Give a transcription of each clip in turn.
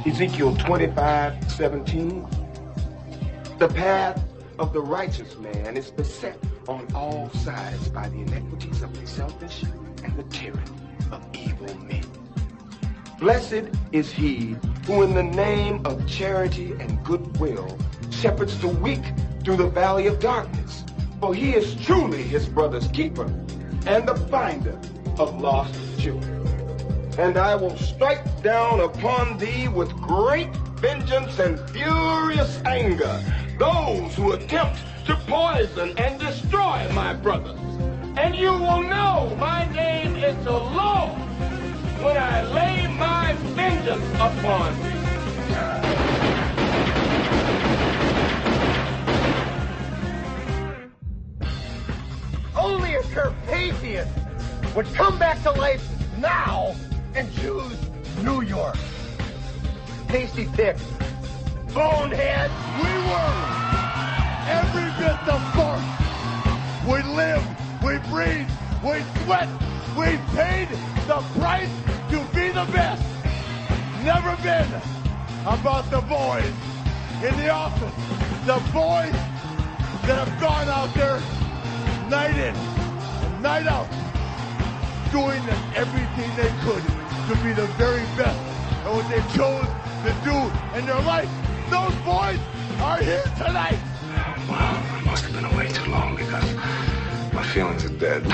Ezekiel 25:17. The path of the righteous man is beset on all sides by the iniquities of the selfish and the tyranny of evil men. Blessed is he who in the name of charity and goodwill shepherds the weak through the valley of darkness, for he is truly his brother's keeper and the finder of lost children. And I will strike down upon thee with great vengeance and furious anger those who attempt to poison and destroy my brothers. And you will know my name is the Lord when I lay my vengeance upon thee. Only a Carpathian would come back to life now and choose New York. Tasty pick. Bonehead. We were every bit the first. We lived, we breathed, we sweat, we paid the price to be the best. Never been about the boys in the office. The boys that have gone out there night in and night out doing everything they could to be the very best at what they chose to do in their life. Those boys are here tonight. Well, I must have been away too long because my feelings are dead.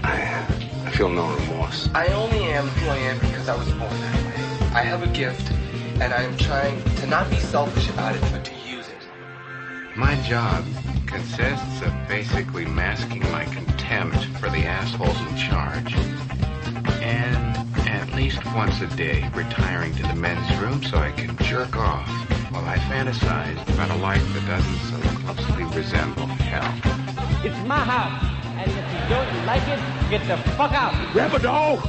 I feel no remorse. I only am who I am because I was born that way. I have a gift, and I am trying to not be selfish about it, but to use it. My job consists of basically masking my contempt for the assholes in charge. And at least once a day, retiring to the men's room so I can jerk off while I fantasize about a life that doesn't so closely resemble hell. It's my house, and if you don't like it, get the fuck out. Grab a dog,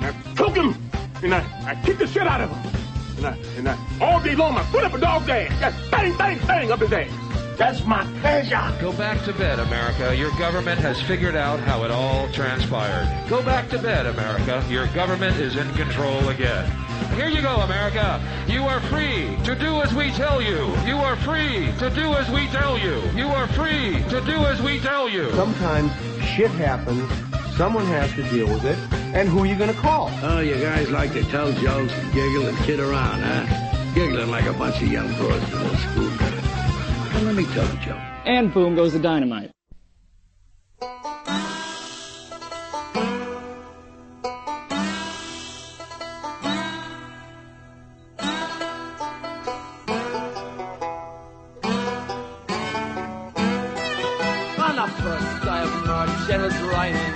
I choke him, and I kick the shit out of him. And I all day long, I put up a dog's ass. Just bang, bang, bang up his ass. That's my pleasure. Go back to bed, America. Your government has figured out how it all transpired. Go back to bed, America. Your government is in control again. Here you go, America. You are free to do as we tell you. You are free to do as we tell you. You are free to do as we tell you. Sometimes shit happens. Someone has to deal with it. And who are you going to call? Oh, you guys like to tell jokes and giggle and kid around, huh? Giggling like a bunch of young boys in a school. Well, let me tell the joke. And boom goes the dynamite. On the first day of March, it was raining.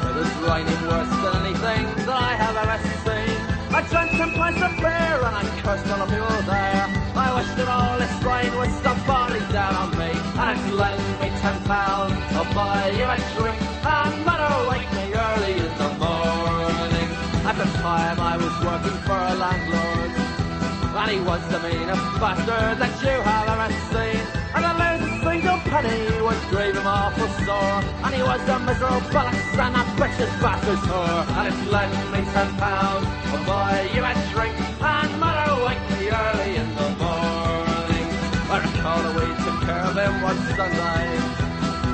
It was raining worse than anything that I have ever seen. I drank 10 pints of beer and I cursed all the people there. I wished that all this rain was somebody down on me. And it's lend me £10, I'll buy you a drink, and mother wake me early in the morning. At the time I was working for a landlord, and he was the meanest bastard that you have ever seen. And to lose a single penny would grieve him awful sore. And he was a miserable bollocks and a bitch's bastard's whore. And it's lend me £10, I'll buy you a drink, and mother wake me early in the morning. I recall that we took care of him one Sunday.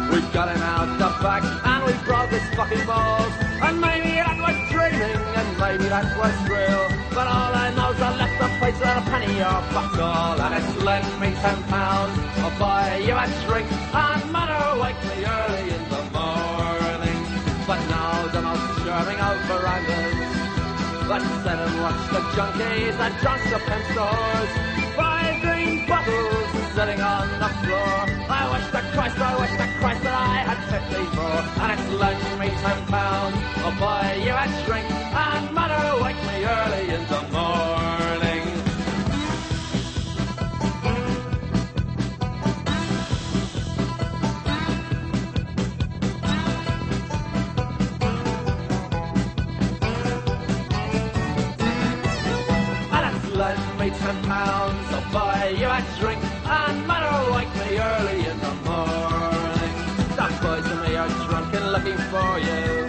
We got him out the back and we brought his fucking balls. And maybe that was dreaming and maybe that was real, but all I know is I left the place without a penny or fuck all. And it's lend me £10, I'll buy you a drink, and mother wake me early in the morning. But now the most charming of verandas, let's sit and watch the junkies and drunks the pen stores. 5 green bottles sitting on the floor. I wish to Christ that I had 50 more. And it's lend me £10, I'll buy you a drink, and mother wake me early in the morning. we're drunk and looking for you.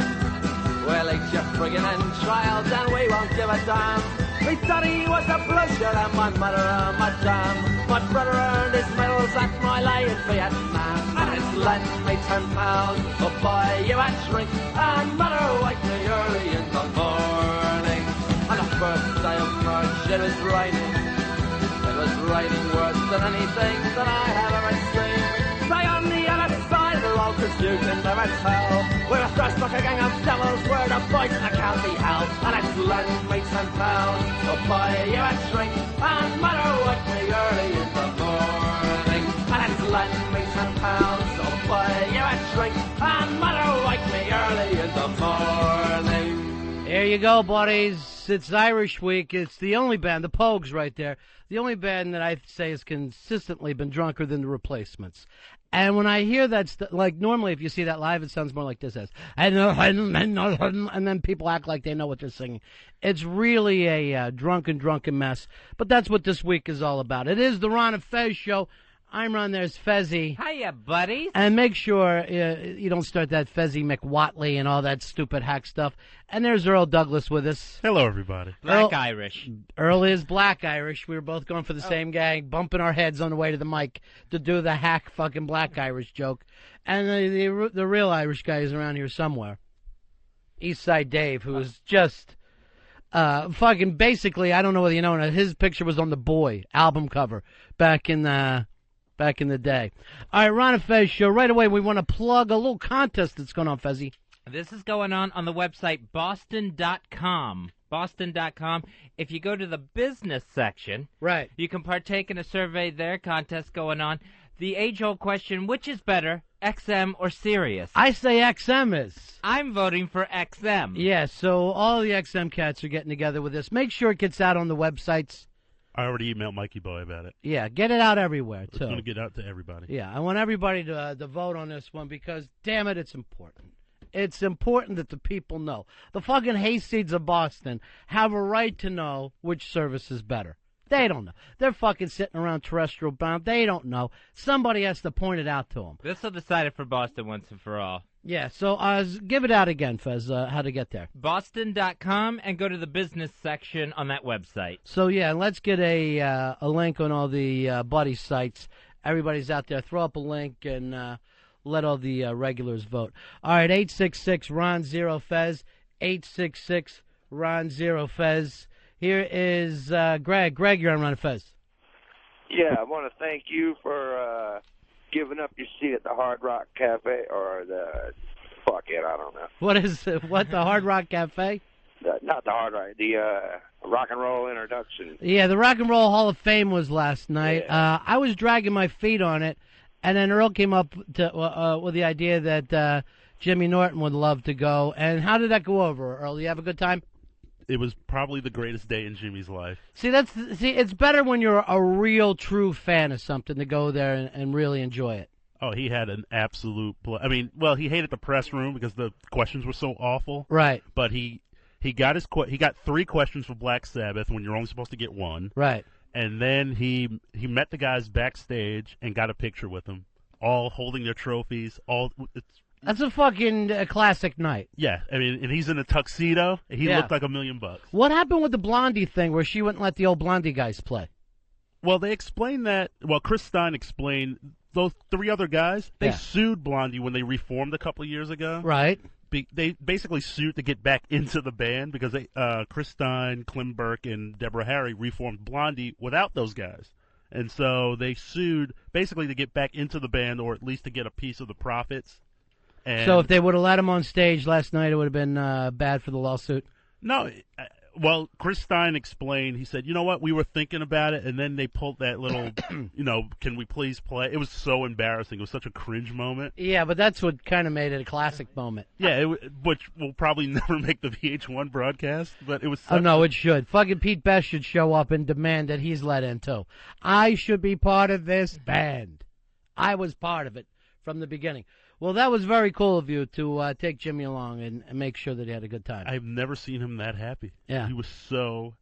We'll eat your friggin' entrails and we won't give a damn. Me daddy was a bloodshed and my mother a madam. My brother earned his medals at my lay in Vietnam. And it's lent me £10, I'll buy you a drink. And mother wake me early in the morning. On the first day of March it was raining. It was raining worse than anything that I have ever seen. Stay on the other side of the road, cause you can never tell. We're dressed like a gang of devils, we're the boys in the county hell. And it's lend me £10, I'll buy you a drink. And mother wake me early in the morning. And it's lend me £10, I'll buy you a drink. And mother wake me early in the morning. There you go, buddies. It's Irish Week. It's the only band, the Pogues right there, the only band that I say has consistently been drunker than the Replacements. And when I hear that, like normally if you see that live, it sounds more like this as, and then people act like they know what they're singing. It's really a drunken mess. But that's what this week is all about. It is the Ron and Fez show. I'm Ron, there's Fezzy. Hiya, buddies. And make sure you don't start that Fezzy McWatley and all that stupid hack stuff. And there's Earl Douglas with us. Hello, everybody. Black Irish. Earl is Black Irish. We were both going for the same gang, bumping our heads on the way to the mic to do the hack fucking Black Irish joke. And the real Irish guy is around here somewhere. Eastside Dave, who is just fucking basically, I don't know whether you know, his picture was on the Boy album cover back in the day. All right, Ron and Fez show. Right away, we want to plug a little contest that's going on, Fezzy. This is going on the website boston.com. Boston.com. If you go to the business section, right, you can partake in a survey there, contest going on. The age-old question, which is better, XM or Sirius? I say XM is. I'm voting for XM. Yeah, so all the XM cats are getting together with this. Make sure it gets out on the websites. I already emailed Mikey Boy about it. Yeah, get it out everywhere, too. It's going to get out to everybody. Yeah, I want everybody to vote on this one because, damn it, it's important. It's important that the people know. The fucking hayseeds of Boston have a right to know which service is better. They don't know. They're fucking sitting around terrestrial bound. They don't know. Somebody has to point it out to them. This will decide it for Boston once and for all. Yeah, so give it out again, Fez, how to get there. Boston.com and go to the business section on that website. So, yeah, let's get a link on all the buddy sites. Everybody's out there. Throw up a link and let all the regulars vote. All right, 866-RON-0-FEZ, 866-RON-0-FEZ. Here is Greg. Greg, you're on Ron and Fez. Yeah, I want to thank you for giving up your seat at the Hard Rock Cafe, or fuck it, I don't know. What, the Hard Rock Cafe? Not the Hard Rock, the Rock and Roll Introduction. Yeah, the Rock and Roll Hall of Fame was last night. Yeah. I was dragging my feet on it, and then Earl came up with the idea that Jimmy Norton would love to go. And how did that go over, Earl? You have a good time? It was probably the greatest day in Jimmy's life. See, it's better when you're a real, true fan of something to go there and really enjoy it. Oh, he had an absolute... he hated the press room because the questions were so awful. Right. But he got he got 3 questions for Black Sabbath when you're only supposed to get 1. Right. And then he met the guys backstage and got a picture with them, all holding their trophies. That's a fucking classic night. Yeah, I mean, and he's in a tuxedo. He looked like $1 million. What happened with the Blondie thing where she wouldn't let the old Blondie guys play? Well, they explained that. Well, Chris Stein explained those 3 other guys. They sued Blondie when they reformed a couple of years ago. Right. They basically sued to get back into the band because Chris Stein, Clem Burke, and Deborah Harry reformed Blondie without those guys. And so they sued basically to get back into the band or at least to get a piece of the profits. And so if they would have let him on stage last night, it would have been bad for the lawsuit? No. Well, Chris Stein explained, he said, you know what, we were thinking about it, and then they pulled that little, can we please play? It was so embarrassing. It was such a cringe moment. Yeah, but that's what kind of made it a classic moment. Yeah, which will probably never make the VH1 broadcast, but it was Oh, no, it should. Fucking Pete Best should show up and demand that he's let in, too. I should be part of this band. I was part of it from the beginning. Well, that was very cool of you to take Jimmy along and make sure that he had a good time. I've never seen him that happy. Yeah. He was so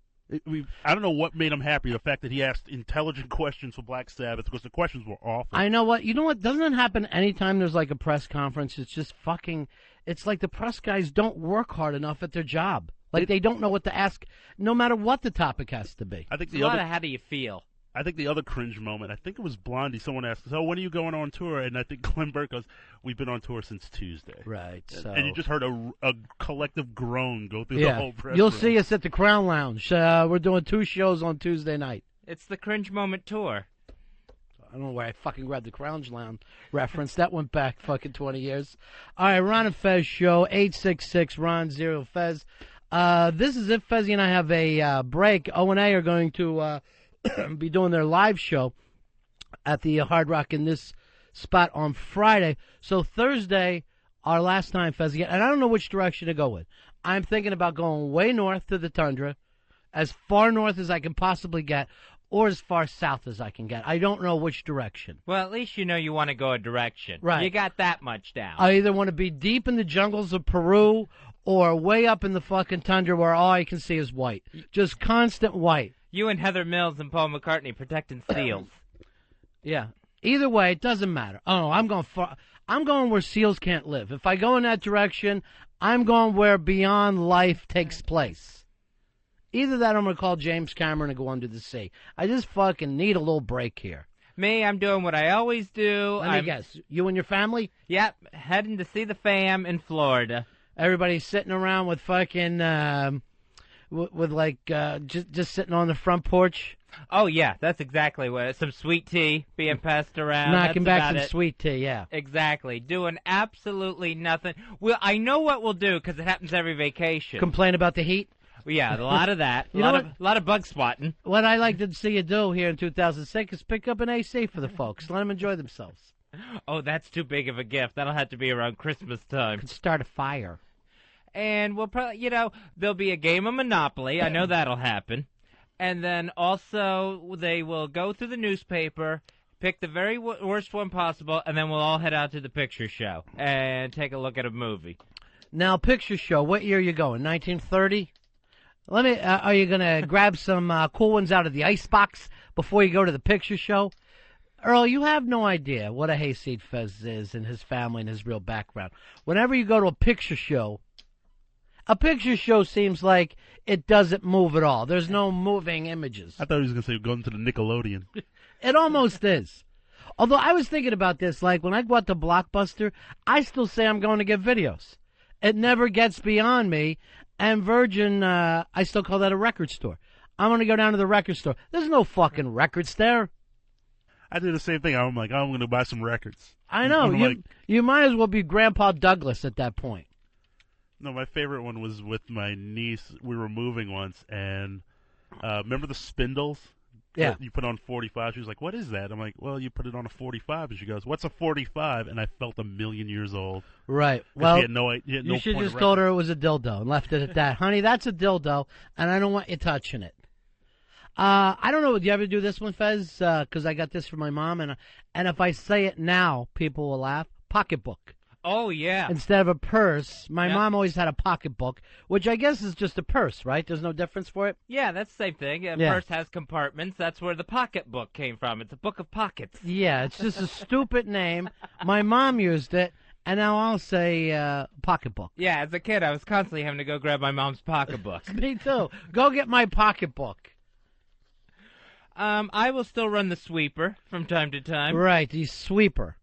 I don't know what made him happy. The fact that he asked intelligent questions for Black Sabbath, because the questions were awful. I know what. You know what? Doesn't it happen anytime there's like a press conference? It's just fucking. It's like the press guys don't work hard enough at their job. Like they don't know what to ask, no matter what the topic has to be. I think It's a lot of how do you feel? I think the other cringe moment, I think it was Blondie. Someone asked, "So when are you going on tour?" And I think Glenn Burke goes, "We've been on tour since Tuesday." Right. So. And you just heard a collective groan go through the whole press You'll room. see us at the Crown Lounge. We're doing 2 shows on Tuesday night. It's the Cringe Moment Tour. I don't know where I fucking grabbed the Crown Lounge reference. That went back fucking 20 years. All right, Ron and Fez show, 866-RON-0-FEZ. This is it. Fezzy and I have a break. O&A are going to be doing their live show at the Hard Rock in this spot on Friday. So Thursday, our last time, Fezzy, and I don't know which direction to go with. I'm thinking about going way north to the Tundra, as far north as I can possibly get, or as far south as I can get. I don't know which direction. Well, at least you know you want to go a direction. Right. You got that much down. I either want to be deep in the jungles of Peru or way up in the fucking tundra where all I can see is white. Just constant white. You and Heather Mills and Paul McCartney protecting seals. Yeah. Either way, it doesn't matter. Oh, I'm going far. I'm going where seals can't live. If I go in that direction, I'm going where beyond life takes place. Either that or I'm going to call James Cameron and go under the sea. I just fucking need a little break here. Me, I'm doing what I always do. Let me guess. You and your family? Yep. Heading to see the fam in Florida. Everybody's sitting around with fucking, just sitting on the front porch. Oh, yeah, that's exactly what. Some sweet tea being passed around. Knocking that's back about some it. sweet tea, yeah. Exactly. Doing absolutely nothing. Well, I know what we'll do because it happens every vacation. Complain about the heat? Yeah, a lot of that. You a know lot of bug swatting. What I like to see you do here in 2006 is pick up an AC for the folks. Let them enjoy themselves. Oh, that's too big of a gift. That'll have to be around Christmas time. Could start a fire. And we'll probably, there'll be a game of Monopoly. I know that'll happen. And then also they will go through the newspaper, pick the very worst one possible, and then we'll all head out to the picture show and take a look at a movie. Now, picture show, what year are you going? 1930? Are you going to grab some cool ones out of the icebox before you go to the picture show? Earl, you have no idea what a Hayseed Fez is and his family and his real background. Whenever you go to a picture show seems like it doesn't move at all. There's no moving images. I thought he was going to say going to the Nickelodeon. It almost is. Although I was thinking about this, like when I go out to Blockbuster, I still say I'm going to get videos. It never gets beyond me. And Virgin, I still call that a record store. I'm going to go down to the record store. There's no fucking records there. I do the same thing. I'm like, I'm going to buy some records. I know. You might as well be Grandpa Douglas at that point. No, my favorite one was with my niece. We were moving once, and remember the spindles? Yeah. That you put on 45. She was like, "What is that?" I'm like, "Well, you put it on a 45." And she goes, "What's a 45?" And I felt 1,000,000 years old. Right. Well, she had no idea. You should just told her it was a dildo and left it at that. Honey, that's a dildo, and I don't want you touching it. I don't know. Do you ever do this one, Fez? Because I got this from my mom, and if I say it now, people will laugh. Pocketbook. Oh, yeah. Instead of a purse, my mom always had a pocketbook, which I guess is just a purse, right? There's no difference for it? Yeah, that's the same thing. A purse has compartments. That's where the pocketbook came from. It's a book of pockets. Yeah, it's just a stupid name. My mom used it, and now I'll say pocketbook. Yeah, as a kid, I was constantly having to go grab my mom's pocketbook. Me too. Go get my pocketbook. I will still run the sweeper from time to time. Right, the sweeper.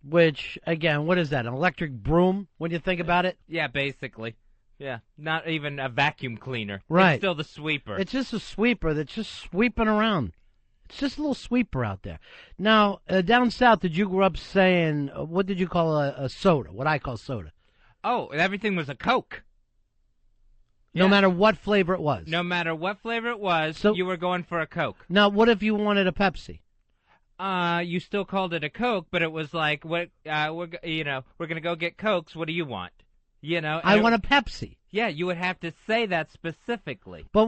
Which, again, what is that, an electric broom when you think about it? Yeah, basically. Yeah, not even a vacuum cleaner. Right. It's still the sweeper. It's just a sweeper that's just sweeping around. It's just a little sweeper out there. Now, down south, did you grow up saying, what did you call a soda? What I call soda? Oh, everything was a Coke. No matter what flavor it was. No matter what flavor it was, So- you were going for a Coke. Now, what if you wanted a Pepsi? You still called it a Coke, but it was like, what? We're gonna go get Cokes. What do you want? I want a Pepsi. Yeah, you would have to say that specifically. But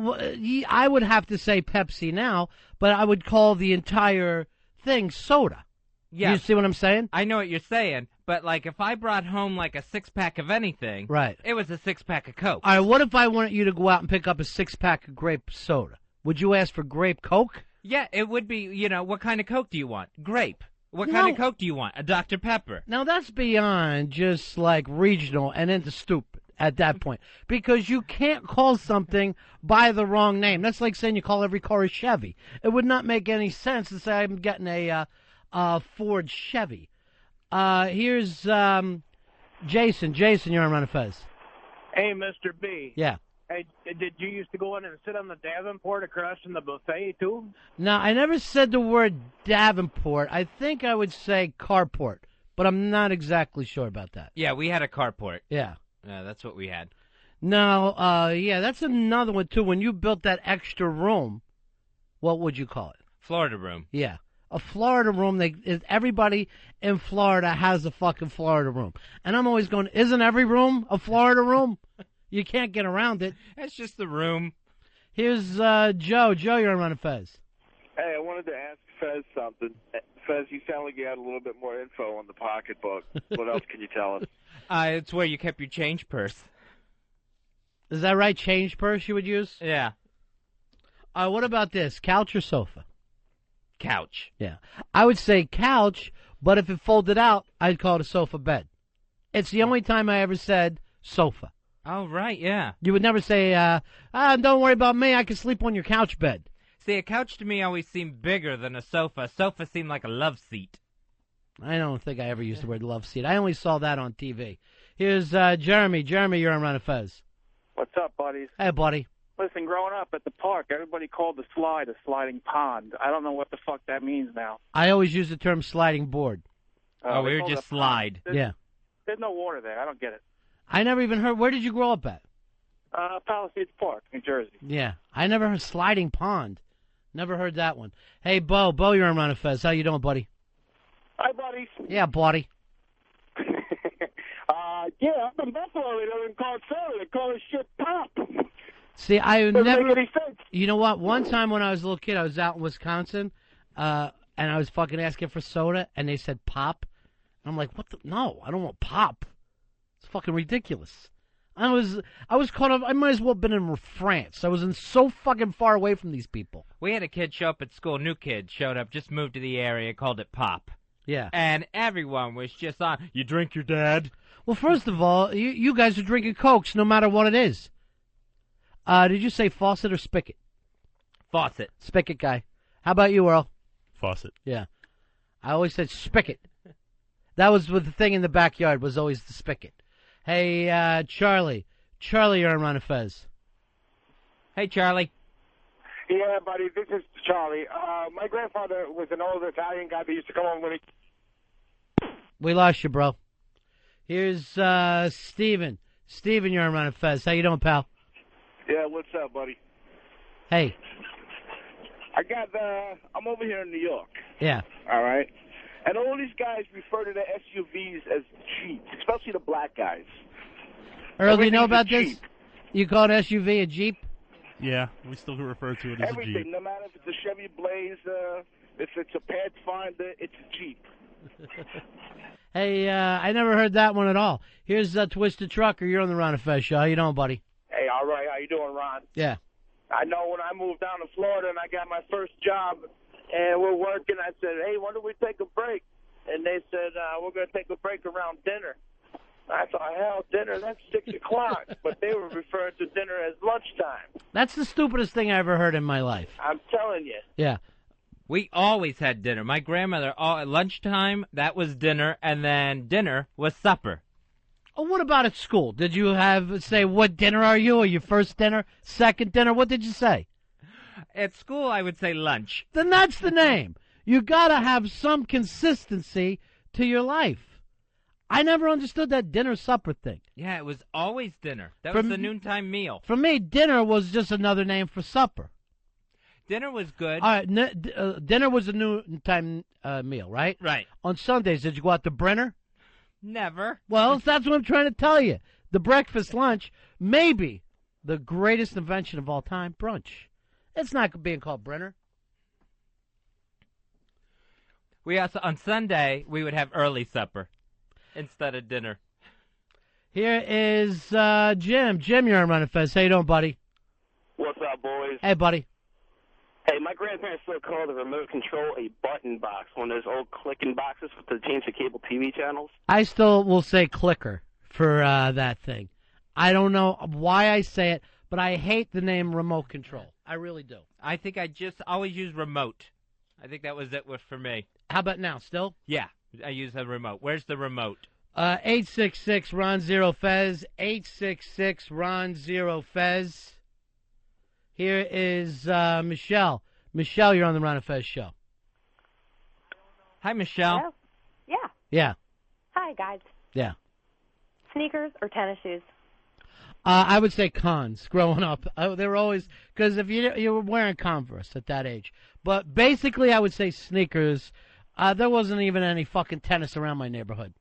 I would have to say Pepsi now, but I would call the entire thing soda. Yeah. You see what I'm saying? I know what you're saying, but like if I brought home like a 6-pack of anything, Right. it was a 6-pack of Coke. All right, what if I wanted you to go out and pick up a 6-pack of grape soda? Would you ask for grape Coke? Yeah, it would be, what kind of Coke do you want? Grape. What kind of Coke do you want? A Dr. Pepper. Now, that's beyond just like regional and into stupid at that point. Because you can't call something by the wrong name. That's like saying you call every car a Chevy. It would not make any sense to say I'm getting a Ford Chevy. Here's Jason. Jason, you're on Ron and Fez. Hey, Mr. B. Yeah. Hey, did you used to go in and sit on the Davenport across from the buffet, too? Now, I never said the word Davenport. I think I would say carport, but I'm not exactly sure about that. Yeah, we had a carport. Yeah. Yeah, that's what we had. Now, yeah, that's another one, too. When you built that extra room, what would you call it? Florida room. Yeah. A Florida room. Everybody in Florida has a fucking Florida room. And I'm always going, isn't every room a Florida room? You can't get around it. That's just the room. Here's Joe. Joe, you're on Ron and Fez. Hey, I wanted to ask Fez something. Fez, you sound like you had a little bit more info on the pocketbook. What else can you tell us? It's where you kept your change purse. Is that right? Change purse you would use? Yeah. What about this? Couch or sofa? Couch. Yeah. I would say couch, but if it folded out, I'd call it a sofa bed. It's the only time I ever said sofa. Oh, right, yeah. You would never say, don't worry about me, I can sleep on your couch bed. See, a couch to me always seemed bigger than a sofa. A sofa seemed like a love seat. I don't think I ever used the word love seat. I only saw that on TV. Here's Jeremy. Jeremy, you're on Ron and Fez. What's up, buddies? Hey, buddy. Listen, growing up at the park, everybody called the slide a sliding pond. I don't know what the fuck that means now. I always use the term sliding board. We were just slide. There's no water there. I don't get it. I never even heard. Where did you grow up at? Palisades Park, New Jersey. Yeah. I never heard sliding pond. Never heard that one. Hey, Bo. Bo, you're on Ron and Fez. How you doing, buddy? Hi, buddies. Yeah, buddy. Yeah, up in Buffalo, they don't call it soda. They call it shit pop. See, I Doesn't never. make any sense. You know what? One time when I was a little kid, I was out in Wisconsin, and I was fucking asking for soda, and they said pop. And I'm like, what the? No, I don't want pop. It's fucking ridiculous. I was caught up. I might as well have been in France. I was in so fucking far away from these people. We had a kid show up at school. New kid showed up, just moved to the area, called it pop. Yeah. And everyone was just on, you drink your dad? Well, first of all, you guys are drinking Cokes no matter what it is. Did you say faucet or spigot? Faucet. Spigot guy. How about you, Earl? Faucet. Yeah. I always said spigot. That was with the thing in the backyard was always the spigot. Hey, Charlie. Charlie, you're on Ron and Fez. Hey, Charlie. Yeah, buddy, this is Charlie. My grandfather was an old Italian guy that used to come home when he... We lost you, bro. Here's Steven. Steven, you're on Ron and Fez. How you doing, pal? Yeah, what's up, buddy? Hey. I'm over here in New York. Yeah. All right? And all these guys refer to the SUVs as cheap, especially the black guys. Earl, do you know Everything's about a this? Jeep. You call an SUV a Jeep? Yeah, we still refer to it as a Everything, Jeep. no matter if it's a Chevy Blaze, if it's a Pathfinder, it's a Jeep. Hey, I never heard that one at all. Here's Twisted Trucker. You're on the Ron and Fez show. How you doing, buddy? Hey, all right, how you doing, Ron? Yeah. I know when I moved down to Florida and I got my first job and we're working, I said, hey, when do we take a break? And they said, we're going to take a break around dinner. I thought, hell, dinner, that's 6 o'clock. But they were referring to dinner as lunchtime. That's the stupidest thing I ever heard in my life. I'm telling you. Yeah. We always had dinner. My grandmother, at lunchtime, that was dinner, and then dinner was supper. Oh, what about at school? Did you say, what dinner are you? Or your first dinner, second dinner? What did you say? At school, I would say lunch. Then that's the name. You got to have some consistency to your life. I never understood that dinner-supper thing. Yeah, it was always dinner. That was the noontime meal. For me, dinner was just another name for supper. Dinner was good. All right, dinner was a noontime meal, right? Right. On Sundays, did you go out to Brenner? Never. Well, that's what I'm trying to tell you. The breakfast lunch, maybe the greatest invention of all time, brunch. It's not being called Brenner. We also, on Sunday, we would have early supper instead of dinner. Here is Jim. Jim, you're on Ron and Fez. How you doing, buddy? What's up, boys? Hey, buddy. Hey, my grandparents still call the remote control a button box, one of those old clicking boxes to change the cable TV channels. I still will say clicker for that thing. I don't know why I say it, but I hate the name remote control. I really do. I think I just always use remote. I think that was it for me. How about now? Still? Yeah, I use a remote. Where's the remote? 866-RON-0-FEZ. 866-RON-0-FEZ. Here is Michelle. Michelle, you're on the Ron and Fez show. Hi, Michelle. Hello? Yeah. Yeah. Hi, guys. Yeah. Sneakers or tennis shoes? I would say cons. Growing up, they were always because if you were wearing Converse at that age, but basically I would say sneakers. There wasn't even any fucking tennis around my neighborhood.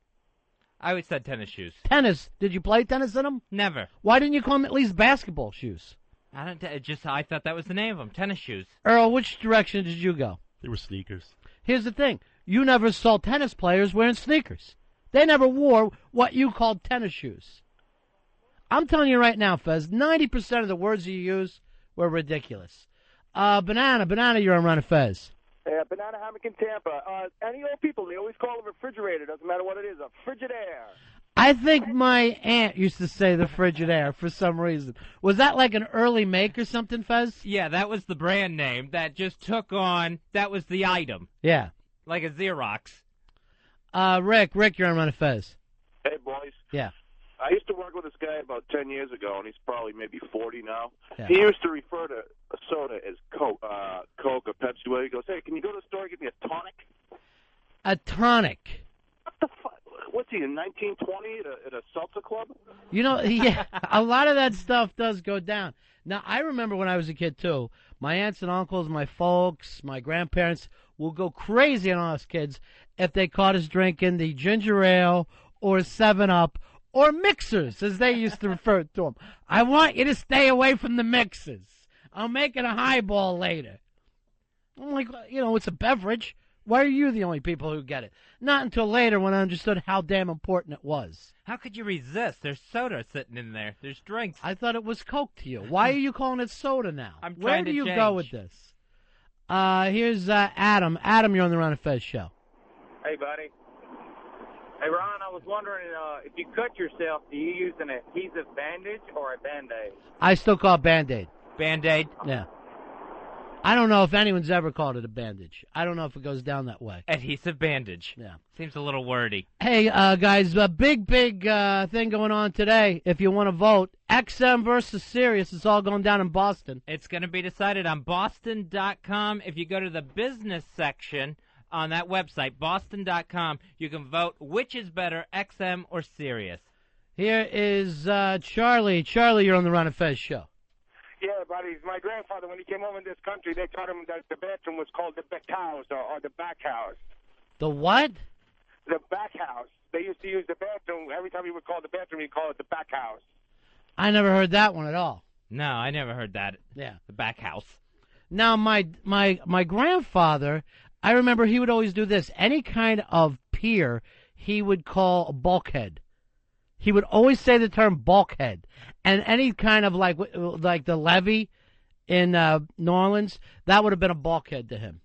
I would say tennis shoes. Tennis? Did you play tennis in them? Never. Why didn't you call them at least basketball shoes? I thought that was the name of them. Tennis shoes. Earl, which direction did you go? They were sneakers. Here's the thing: you never saw tennis players wearing sneakers. They never wore what you called tennis shoes. I'm telling you right now, Fez, 90% of the words you use were ridiculous. Banana, you're on Ron and Fez. Yeah, banana hammock in Tampa. Any old people, they always call it a refrigerator. Doesn't matter what it is, a Frigidaire. I think my aunt used to say the Frigidaire for some reason. Was that like an early make or something, Fez? Yeah, that was the brand name that just took on, that was the item. Yeah. Like a Xerox. Rick, you're on Ron and Fez. Hey, boys. Yeah. I used to work with this guy about 10 years ago, and he's probably maybe 40 now. Yeah. He used to refer to a soda as Coke or Pepsi. Where he goes, hey, can you go to the store and get me a tonic? A tonic. What the fuck? What's he, in 1920 at a salsa club? You know, yeah, a lot of that stuff does go down. Now, I remember when I was a kid, too. My aunts and uncles, my folks, my grandparents will go crazy on us kids if they caught us drinking the ginger ale or 7-Up or mixers, as they used to refer to them. I want you to stay away from the mixers. I'll make it a highball later. I'm like, it's a beverage. Why are you the only people who get it? Not until later when I understood how damn important it was. How could you resist? There's soda sitting in there. There's drinks. I thought it was Coke to you. Why are you calling it soda now? I'm Where trying do to you change. go with this? Here's Adam. Adam, you're on the Ron and Fez show. Hey, buddy. Hey, Ron, I was wondering if you cut yourself, do you use an adhesive bandage or a Band-Aid? I still call it Band-Aid. Band-Aid? Yeah. I don't know if anyone's ever called it a bandage. I don't know if it goes down that way. Adhesive bandage. Yeah. Seems a little wordy. Hey, guys, a big thing going on today. If you want to vote, XM versus Sirius. It's all going down in Boston. It's going to be decided on Boston.com. If you go to the business section on that website, Boston.com, you can vote which is better, XM or Sirius. Here is Charlie. Charlie, you're on the Ron and Fez show. Yeah, buddy. My grandfather, when he came over in this country, they taught him that the bathroom was called the back house or the back house. The what? The back house. They used to use the bathroom. Every time he would call the bathroom, he'd call it the back house. I never heard that one at all. No, I never heard that. Yeah. The back house. Now, my grandfather, I remember he would always do this. Any kind of pier, he would call a bulkhead. He would always say the term bulkhead. And any kind of like the levee in New Orleans, that would have been a bulkhead to him.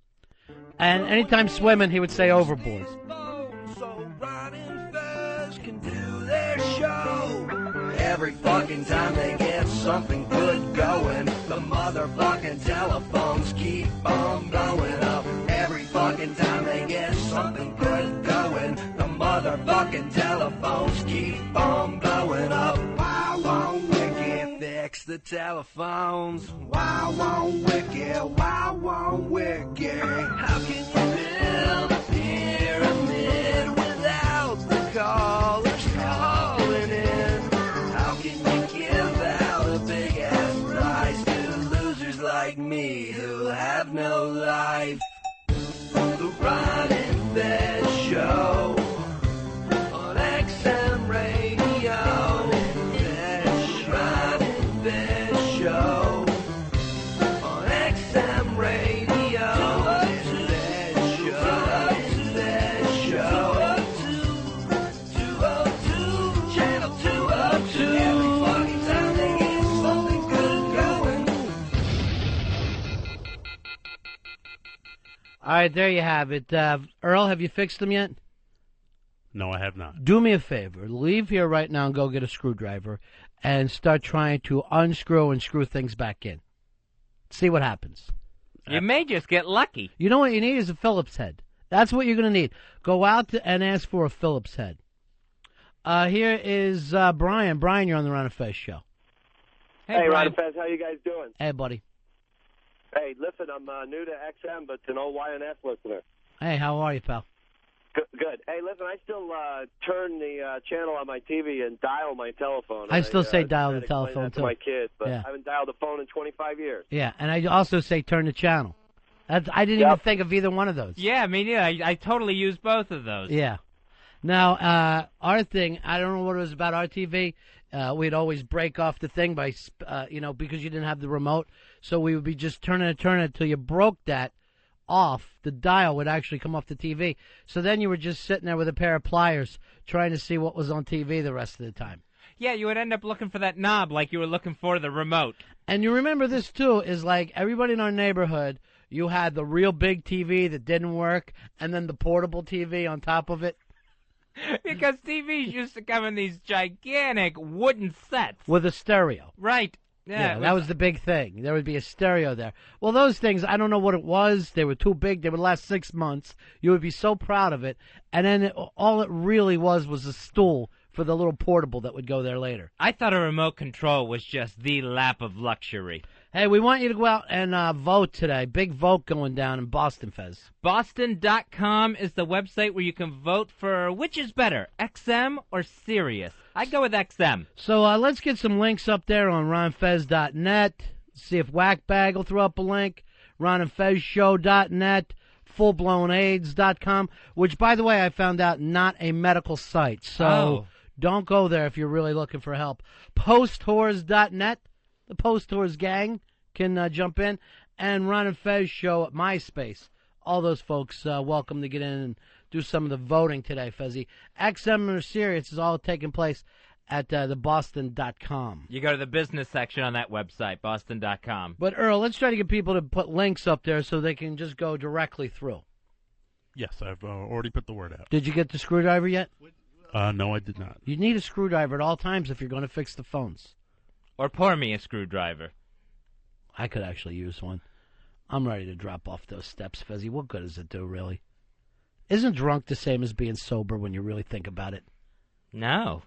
And anytime swimming, he would say overboard. So Ron and Fez can do their show. Every fucking time they get something good going, the motherfucking telephones keep on blowing up. Every fucking time they get something good going, the motherfucking telephones keep on blowing up. Why won't Wiki fix the telephones? Why won't Wiki? Why won't Wiki? How can you build a pyramid without the callers calling in? How can you give out a big ass prize to losers like me who have no life? The Ron and Fez show on XM Radio. Ron and Fez show on XM Radio. Ron and All right, there you have it. Earl, have you fixed them yet? No, I have not. Do me a favor. Leave here right now and go get a screwdriver and start trying to unscrew and screw things back in. See what happens. You may just get lucky. You know what you need is a Phillips head. That's what you're going to need. Go out and ask for a Phillips head. Here is Brian. Brian, you're on the Ron and Fez show. Hey, Ron and Fez, how you guys doing? Hey, buddy. Hey, listen, I'm new to XM, but an old YNS listener. Hey, how are you, pal? Good. Hey, listen, I still turn the channel on my TV and dial my telephone. I still say dial the try to explain telephone, that to too. my kids, but Yeah. I haven't dialed the phone in 25 years. Yeah, and I also say turn the channel. I didn't even think of either one of those. Yeah, me neither. I totally use both of those. Yeah. Now, our thing, I don't know what it was about our TV. We'd always break off the thing by, because you didn't have the remote. So we would be just turning it until you broke that off. The dial would actually come off the TV. So then you were just sitting there with a pair of pliers trying to see what was on TV the rest of the time. Yeah, you would end up looking for that knob like you were looking for the remote. And you remember this, too, is like everybody in our neighborhood, you had the real big TV that didn't work and then the portable TV on top of it. Because TVs used to come in these gigantic wooden sets. With a stereo. Right. Yeah, that was the big thing. There would be a stereo there. Well, those things, I don't know what it was. They were too big. They would last 6 months. You would be so proud of it. And then all it really was a stool for the little portable that would go there later. I thought a remote control was just the lap of luxury. Hey, we want you to go out and vote today. Big vote going down in Boston, Fez. Boston.com is the website where you can vote for which is better, XM or Sirius. I'd go with XM. So let's get some links up there on ronfez.net. See if Whackbag will throw up a link. ronandfezshow.net. fullblownaids.com, which, by the way, I found out not a medical site. So don't go there if you're really looking for help. Postwhores.net. The Post Whores gang can jump in. And Ron and Fez show at MySpace. All those folks welcome to get in and do some of the voting today, Fezzy. XM or Sirius is all taking place at the Boston.com. You go to the business section on that website, Boston.com. But, Earl, let's try to get people to put links up there so they can just go directly through. Yes, I've already put the word out. Did you get the screwdriver yet? No, I did not. You need a screwdriver at all times if you're going to fix the phones. Or pour me a screwdriver. I could actually use one. I'm ready to drop off those steps, Fezzy. What good does it do, really? Isn't drunk the same as being sober when you really think about it? No.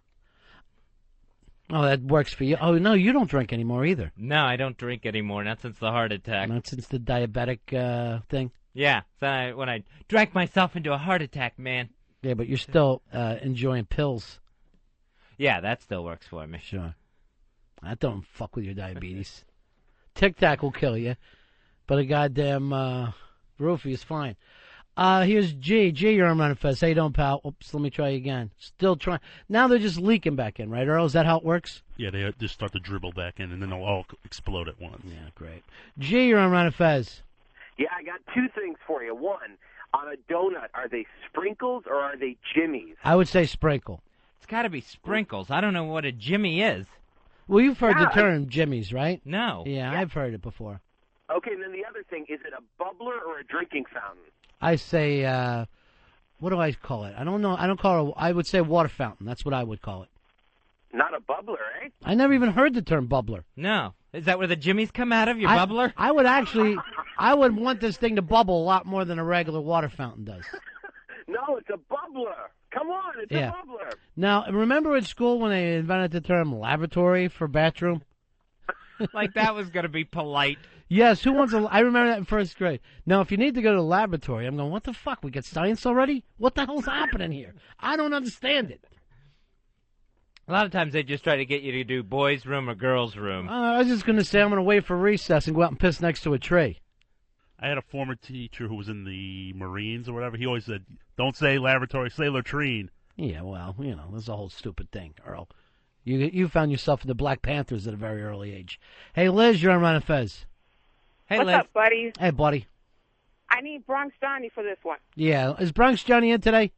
Oh, that works for you. Oh, no, you don't drink anymore either. No, I don't drink anymore, not since the heart attack. Not since the diabetic thing? Yeah, when I drank myself into a heart attack, man. Yeah, but you're still enjoying pills. Yeah, that still works for me. Sure. That don't fuck with your diabetes. Tic Tac will kill you, but a goddamn roofie is fine. Here's G. G, you're on Ron and Fez. How you doing, pal? Oops, let me try again. Still trying. Now they're just leaking back in, right, Earl? Is that how it works? Yeah, they just start to dribble back in, and then they'll all explode at once. Yeah, great. G, you're on Ron and Fez. Yeah, I got two things for you. One, on a donut, are they sprinkles or are they jimmies? I would say sprinkle. It's got to be sprinkles. I don't know what a jimmy is. Well, you've heard the term jimmies, right? No. Yeah, I've heard it before. Okay, and then the other thing, is it a bubbler or a drinking fountain? I say, what do I call it? I don't know. I don't call it. I would say water fountain. That's what I would call it. Not a bubbler, eh? I never even heard the term bubbler. No. Is that where the jimmies come out of, your bubbler? I would actually, I would want this thing to bubble a lot more than a regular water fountain does. No, it's a bubbler. Come on, it's a bubbler. Now, remember at school when they invented the term lavatory for bathroom? Like that was going to be polite. Yes, who wants a... I remember that in first grade. Now, if you need to go to the laboratory, I'm going, what the fuck? We get science already? What the hell's happening here? I don't understand it. A lot of times they just try to get you to do boys' room or girls' room. I was just going to say I'm going to wait for recess and go out and piss next to a tree. I had a former teacher who was in the Marines or whatever. He always said, don't say laboratory, say latrine. Yeah, well, you know, that's a whole stupid thing, Earl. You found yourself in the Black Panthers at a very early age. Hey, Liz, you're on Ron and Fez. Hey, What's Liz. up, buddies? Hey, buddy. I need Bronx Johnny for this one. Yeah, is Bronx Johnny in today?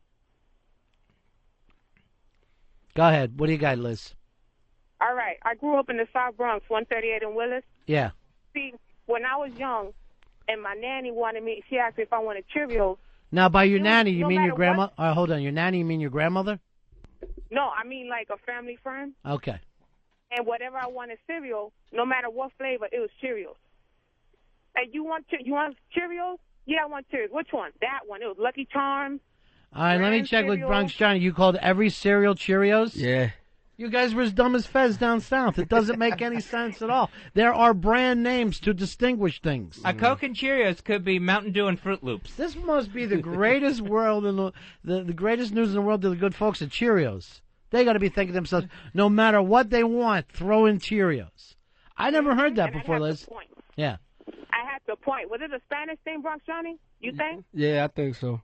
Go ahead. What do you got, Liz? All right. I grew up in the South Bronx, 138 in Willis. Yeah. See, when I was young, and my nanny wanted me. She asked me if I wanted Cheerios. Now, by your nanny, you no mean your matter grandma? Hold on, your nanny, you mean your grandmother? No, I mean like a family friend. Okay. And whatever I wanted cereal, no matter what flavor, it was Cheerios. Hey, you want Cheerios? Yeah, I want Cheerios. Which one? That one. It was Lucky Charms. All right, let me check with cereal. Bronx Johnny. You called every cereal Cheerios? Yeah. You guys were as dumb as Fez down south. It doesn't make any sense at all. There are brand names to distinguish things. A Coke and Cheerios could be Mountain Dew and Fruit Loops. This must be the greatest world in the greatest news in the world to the good folks at Cheerios. They got to be thinking to themselves, no matter what they want, throw in Cheerios. I never heard that before, Liz. Yeah. I had to point. Was it a Spanish thing, Bronx Johnny? You think? Yeah, I think so.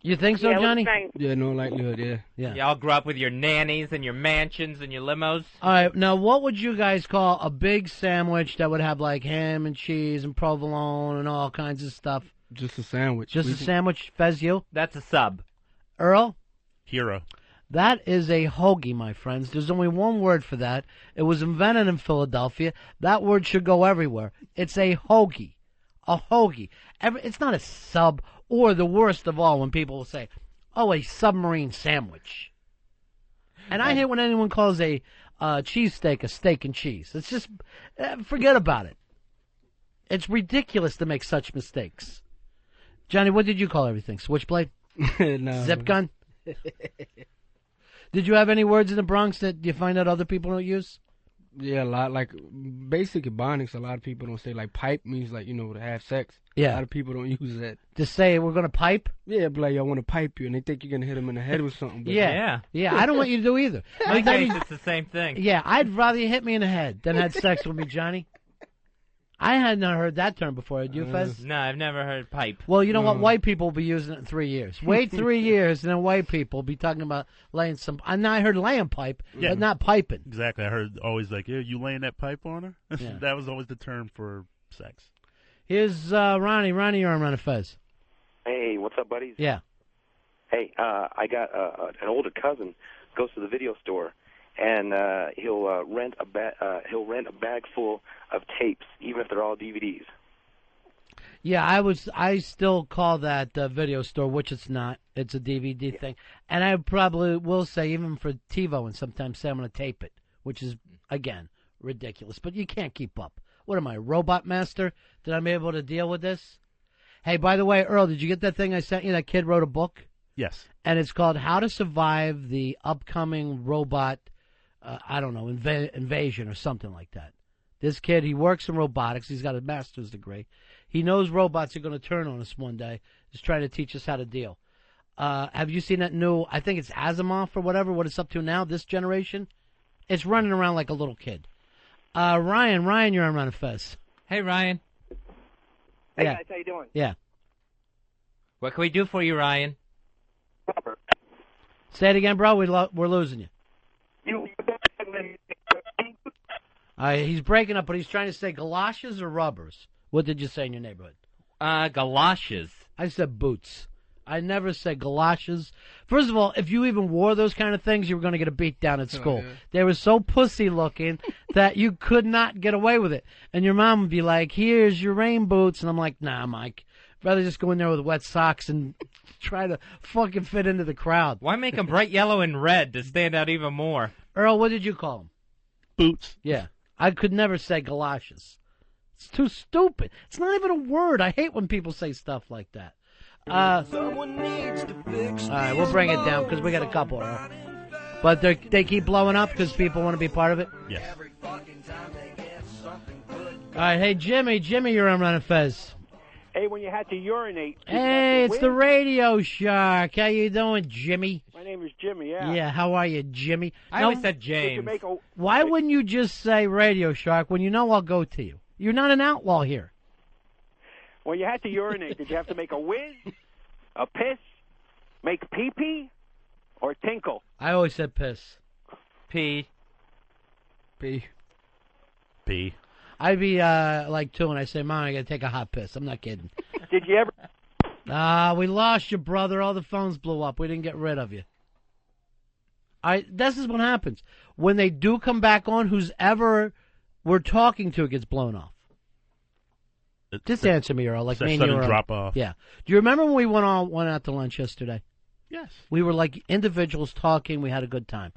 You think so, Yeah, it was Johnny? Spanish. Yeah, no likelihood, yeah. Y'all grew up with your nannies and your mansions and your limos. All right, now what would you guys call a big sandwich that would have like ham and cheese and provolone and all kinds of stuff? Just a sandwich. Just a sandwich, Fez, you? That's a sub. Earl? Hero. That is a hoagie, my friends. There's only one word for that. It was invented in Philadelphia. That word should go everywhere. It's a hoagie. A hoagie. It's not a sub, or the worst of all when people will say, oh, a submarine sandwich. And I hate when anyone calls a cheesesteak a steak and cheese. It's just, forget about it. It's ridiculous to make such mistakes. Johnny, what did you call everything? Switchblade? No. Zip gun? Did you have any words in the Bronx that you find out other people don't use? Yeah, a lot. Like, basic Ebonics, a lot of people don't say, like, pipe means, like, to have sex. Yeah. A lot of people don't use that. To say we're going to pipe? Yeah, but like, I want to pipe you, and they think you're going to hit them in the head with something. But Yeah, I don't want you to do either. In my case, it's the same thing. Yeah, I'd rather you hit me in the head than had sex with me, Johnny. I had not heard that term before. Had you, Fez? No, I've never heard pipe. Well, you know what? White people will be using it in 3 years. Wait 3 years, and then white people will be talking about laying some. I heard laying pipe, Yeah. but not piping. Exactly. I heard always like, yeah, you laying that pipe on her? Yeah. That was always the term for sex. Here's Ronnie. Ronnie, you're on Ron and Fez. Hey, what's up, buddies? Yeah. Hey, I got an older cousin goes to the video store, and he'll rent a bag full of tapes, even if they're all DVDs. Yeah, I still call that video store, which it's not. It's a DVD thing. And I probably will say, even for TiVo, and sometimes say I'm going to tape it, which is, again, ridiculous. But you can't keep up. What am I, Robot Master? That I'm able to deal with this? Hey, by the way, Earl, did you get that thing I sent you? That kid wrote a book? Yes. And it's called How to Survive the Upcoming Robot, Invasion or something like that. This kid, he works in robotics. He's got a master's degree. He knows robots are going to turn on us one day. He's trying to teach us how to deal. Have you seen that new, I think it's Asimov or whatever, what it's up to now, this generation? It's running around like a little kid. Ryan, you're on Ron and Fez. Hey, Ryan. Hey, Yeah. guys, how you doing? Yeah. What can we do for you, Ryan? Say it again, bro. We're losing you. He's breaking up, but he's trying to say galoshes or rubbers. What did you say in your neighborhood? Galoshes. I said boots. I never said galoshes. First of all, if you even wore those kind of things, you were going to get a beat down at school. yeah. They were so pussy looking that you could not get away with it. And your mom would be like, here's your rain boots. And I'm like, nah, Mike. I'd rather just go in there with wet socks and try to fucking fit into the crowd. Why make them bright yellow and red to stand out even more? Earl, what did you call them? Boots. Yeah. I could never say galoshes. It's too stupid. It's not even a word. I hate when people say stuff like that. All right, we'll bring it down because we got a couple. But they keep blowing up because people want to be part of it? Yes. All right, hey, Jimmy, you're on Ron and Fez. Hey, when you had to urinate. Hey, it's the Radio Shark. How you doing, Jimmy? My name is Jimmy, yeah. Yeah, how are you, Jimmy? I always said James. Why wouldn't you just say Radio Shark when you know I'll go to you? You're not an outlaw here. When you had to urinate, did you have to make a whiz, a piss, make pee-pee, or tinkle? I always said piss. Pee. Pee. Pee. I'd be like 2 and I say, Mom, I got to take a hot piss. I'm not kidding. Did you ever? We lost you, brother. All the phones blew up. We didn't get rid of you. This is what happens. When they do come back on, who's ever we're talking to gets blown off. Just answer me, Earl. Like me and you sudden were drop off. Yeah. Do you remember when we went out to lunch yesterday? Yes. We were like individuals talking. We had a good time.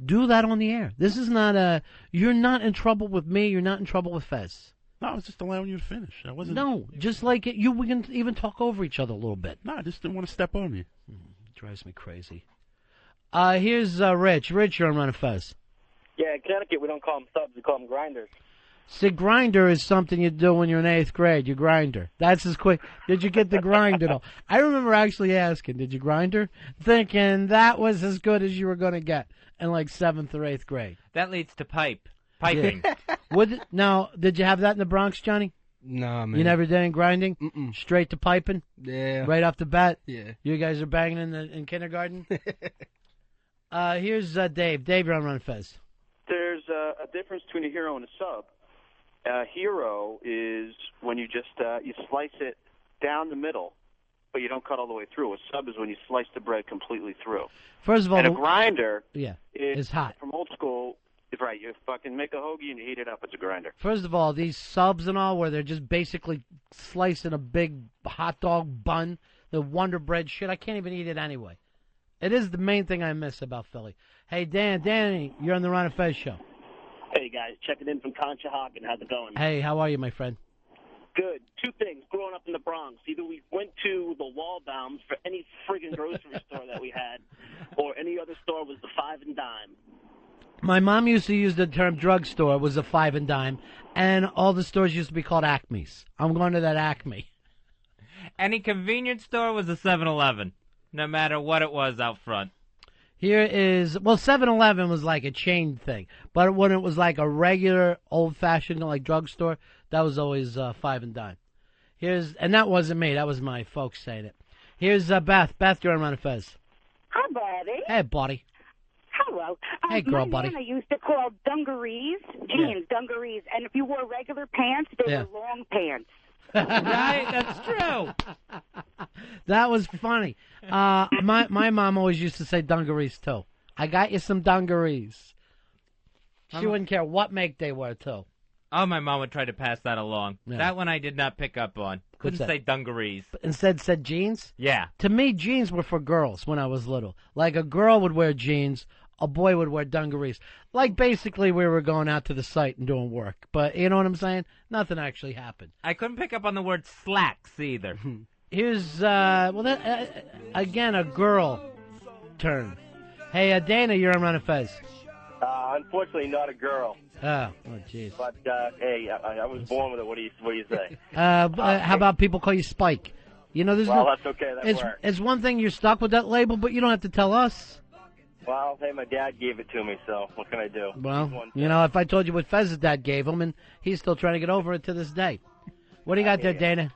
Do that on the air. This is not a. You're not in trouble with me. You're not in trouble with Fez. No, I was just allowing you to finish. I wasn't. No, just like it, we can even talk over each other a little bit. No, I just didn't want to step on you. Drives me crazy. Here's Rich. Rich, you're on Ron and Fez. Yeah, in Connecticut, we don't call them subs, we call them grinders. See, grinder is something you do when you're in 8th grade. You grinder. That's as quick. Did you get the grind at all? I remember actually asking, did you grinder? Thinking that was as good as you were going to get in like 7th or 8th grade. That leads to piping. Yeah. Now, did you have that in the Bronx, Johnny? Nah, man. You never did any grinding? Mm-mm. Straight to piping? Yeah. Right off the bat? Yeah. You guys are banging in kindergarten? Here's Dave. Dave, you're on Ron and Fez. There's a difference between a hero and a sub. A hero is when you just you slice it down the middle, but you don't cut all the way through. A sub is when you slice the bread completely through. First of all, and a grinder is hot. From old school, right, you fucking make a hoagie and you heat it up. It's a grinder. First of all, these subs and all, where they're just basically slicing a big hot dog bun, the Wonder Bread shit, I can't even eat it anyway. It is the main thing I miss about Philly. Hey, Danny, you're on the Ron and Fez show. Hey, guys, checking in from Conshohocken. How's it going? Hey, how are you, my friend? Good. Two things. Growing up in the Bronx, either we went to the Wallbounds for any friggin' grocery store that we had, or any other store was the 5 and dime. My mom used to use the term drugstore. It was a 5 and dime, and all the stores used to be called Acme's. I'm going to that Acme. Any convenience store was a 7-Eleven, no matter what it was out front. Here is, 7-Eleven was like a chain thing, but when it was like a regular old-fashioned like drugstore, that was always 5 and dime. And that wasn't me, that was my folks saying it. Here's Beth. Beth, you're on Ron and Fez. Hi, buddy. Hey, buddy. Hello. Hey, girl, my buddy. Nana used to call dungarees, jeans, dungarees, and if you wore regular pants, they were long pants. Right, that's true. That was funny. My mom always used to say dungarees too. I got you some dungarees. She wouldn't care what make they were too. Oh, my mom would try to pass that along. Yeah. That one I did not pick up on. Couldn't say dungarees. Instead said jeans? Yeah. To me, jeans were for girls when I was little. Like a girl would wear jeans, a boy would wear dungarees. Like basically we were going out to the site and doing work. But you know what I'm saying? Nothing actually happened. I couldn't pick up on the word slacks either. Here's, again, a girl turn. Hey, Dana, you're on Ron and Fez. Unfortunately, not a girl. Oh, jeez. But hey, I was born with it. What do you say? How about people call you Spike? You know, there's that's okay. That works. It's one thing you're stuck with that label, but you don't have to tell us. Well, hey, my dad gave it to me, so what can I do? Well, you know, if I told you what Fez's dad gave him, and he's still trying to get over it to this day. What do you got there, Dana?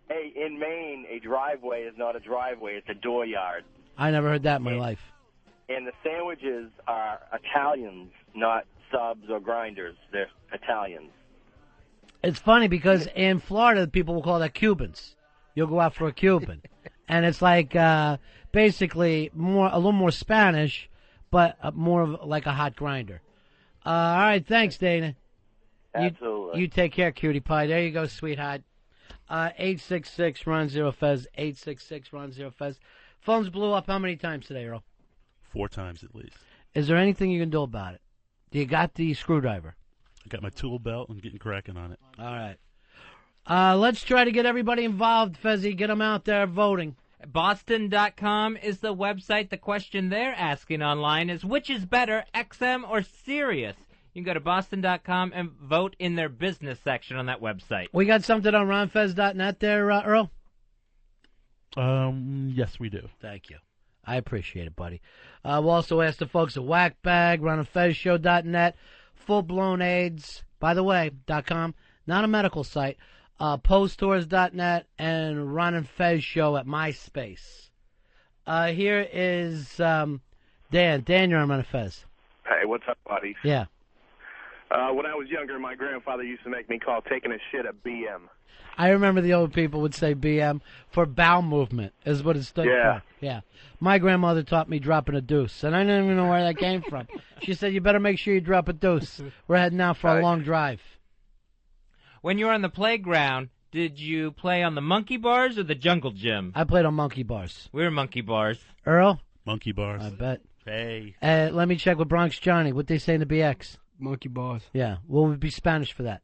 Hey, in Maine, a driveway is not a driveway; it's a dooryard. I never heard that in my life. And the sandwiches are Italians, not subs or grinders. They're Italians. It's funny because in Florida, people will call that Cubans. You'll go out for a Cuban. And it's like basically a little more Spanish, but more of like a hot grinder. All right, thanks, Dana. Absolutely. You take care, cutie pie. There you go, sweetheart. 866-RON-0-FEZ, 866-RON-0-FEZ. Phones blew up how many times today, Earl? 4 times at least. Is there anything you can do about it? You got the screwdriver? I got my tool belt and getting cracking on it. All right. Let's try to get everybody involved, Fezzy. Get them out there voting. Boston.com is the website. The question they're asking online is, which is better, XM or Sirius? You can go to Boston.com and vote in their business section on that website. We got something on RonFez.net there, Earl? Yes, we do. Thank you. I appreciate it, buddy. We'll also ask the folks at Whackbag, RonandFezShow.net, Full-Blown AIDS, by the way, .com, not a medical site, PostTours.net, and Ron and Fez Show at MySpace. Here is Dan. Dan, you're on Ron and Fez. Hey, what's up, buddy? Yeah. When I was younger, my grandfather used to make me call taking a shit a BM. I remember the old people would say BM for bowel movement is what it stood for. Yeah. My grandmother taught me dropping a deuce, and I didn't even know where that came from. She said, you better make sure you drop a deuce. We're heading out for a long drive. When you're on the playground, Did you play on the monkey bars or the jungle gym? I played on monkey bars. We were monkey bars. Earl? Monkey bars. I bet. Hey. Let me check with Bronx Johnny. What they say in the BX? Monkey bars. Yeah. What would be Spanish for that?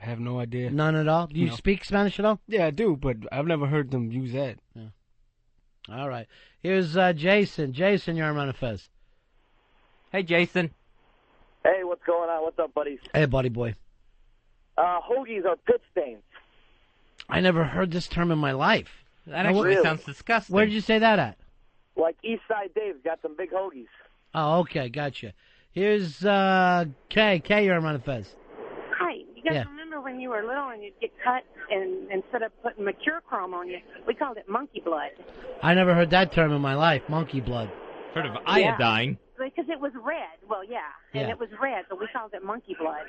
I have no idea. None at all? Do you No. speak Spanish at all? Yeah, I do, but I've never heard them use that. Yeah. All right. Here's Jason. Jason, you're on Ron and Fez. Hey, Jason. Hey, what's going on? What's up, buddies? Hey, buddy boy. Hoagies are pit stains. I never heard this term in my life. That Now, actually Really? sounds disgusting. Where did you say that at? Like East Side Dave's got some big hoagies. Oh, okay. Gotcha. Here's Kay. Kay, you're on Ron and Fez. Hi, you guys Yeah. remember when you were little and you'd get cut, and instead of putting Mercurochrome on you, we called it monkey blood. I never heard that term in my life. Monkey blood. Heard of iodine. Because it was red. Well, yeah, and Yeah. it was red, but we called it monkey blood.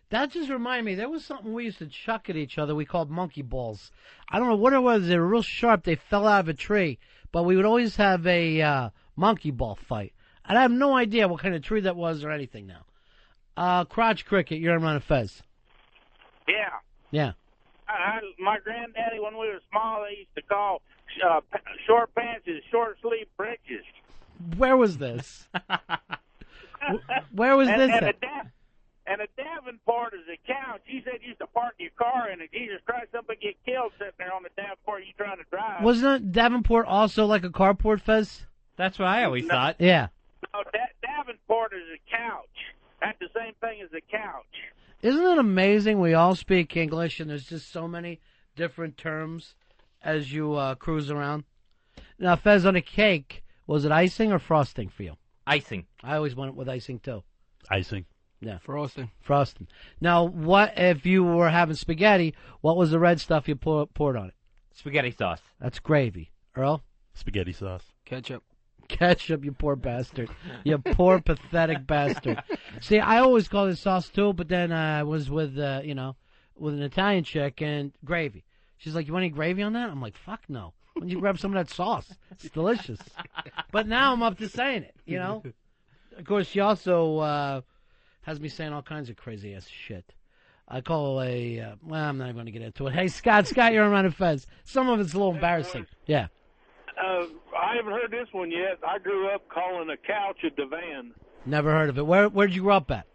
That just reminded me, there was something we used to chuck at each other we called monkey balls. I don't know what it was. They were real sharp. They fell out of a tree. But we would always have a monkey ball fight. And I have no idea what kind of tree that was or anything now. Crotch Cricket, you're on Ron and Fez. Yeah. Yeah. My granddaddy, when we were small, they used to call short pants his short sleeve breeches. Where was this? Where was this And at? a Davenport is a couch. You said you used to park your car in it. Jesus Christ, somebody get killed sitting there on the Davenport you trying to drive. Wasn't Davenport also like a carport, Fez? That's what I always thought. Yeah. No, Davenport is a couch. That's the same thing as a couch. Isn't it amazing we all speak English and there's just so many different terms as you cruise around? Now, Fez, on a cake, was it icing or frosting for you? Icing. I always went with icing, too. Icing. Yeah. Frosting. Frosting. Now, what if you were having spaghetti, what was the red stuff you poured on it? Spaghetti sauce. That's gravy. Earl? Spaghetti sauce. Ketchup. Ketchup, you poor bastard. You poor, pathetic bastard. See, I always call it sauce, too, but then I was with, with an Italian chick and gravy. She's like, you want any gravy on that? I'm like, fuck no. Why don't you grab some of that sauce? It's delicious. But now I'm up to saying it, you know? Of course, she also has me saying all kinds of crazy-ass shit. I call I'm not going to get into it. Hey, Scott, you're on Ron and Fez. Some of it's a little embarrassing. Yeah. I haven't heard this one yet. I grew up calling a couch a divan. Never heard of it. Where'd you grow up at?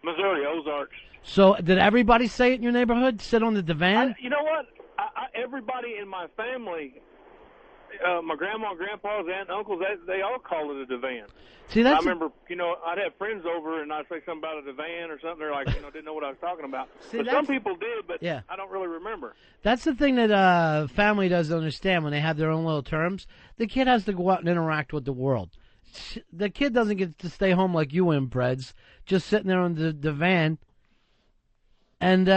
Missouri, Ozarks. So, did everybody say it in your neighborhood? Sit on the divan? You know what? Everybody in my family, my grandma and grandpa's, aunt and uncles, they all call it a divan. See, that's I remember, I'd have friends over and I'd say something about a divan or something. They're like, didn't know what I was talking about. See, but some people did, but yeah. I don't really remember. That's the thing that family doesn't understand when they have their own little terms. The kid has to go out and interact with the world. The kid doesn't get to stay home like you inbreds, just sitting there on the divan, and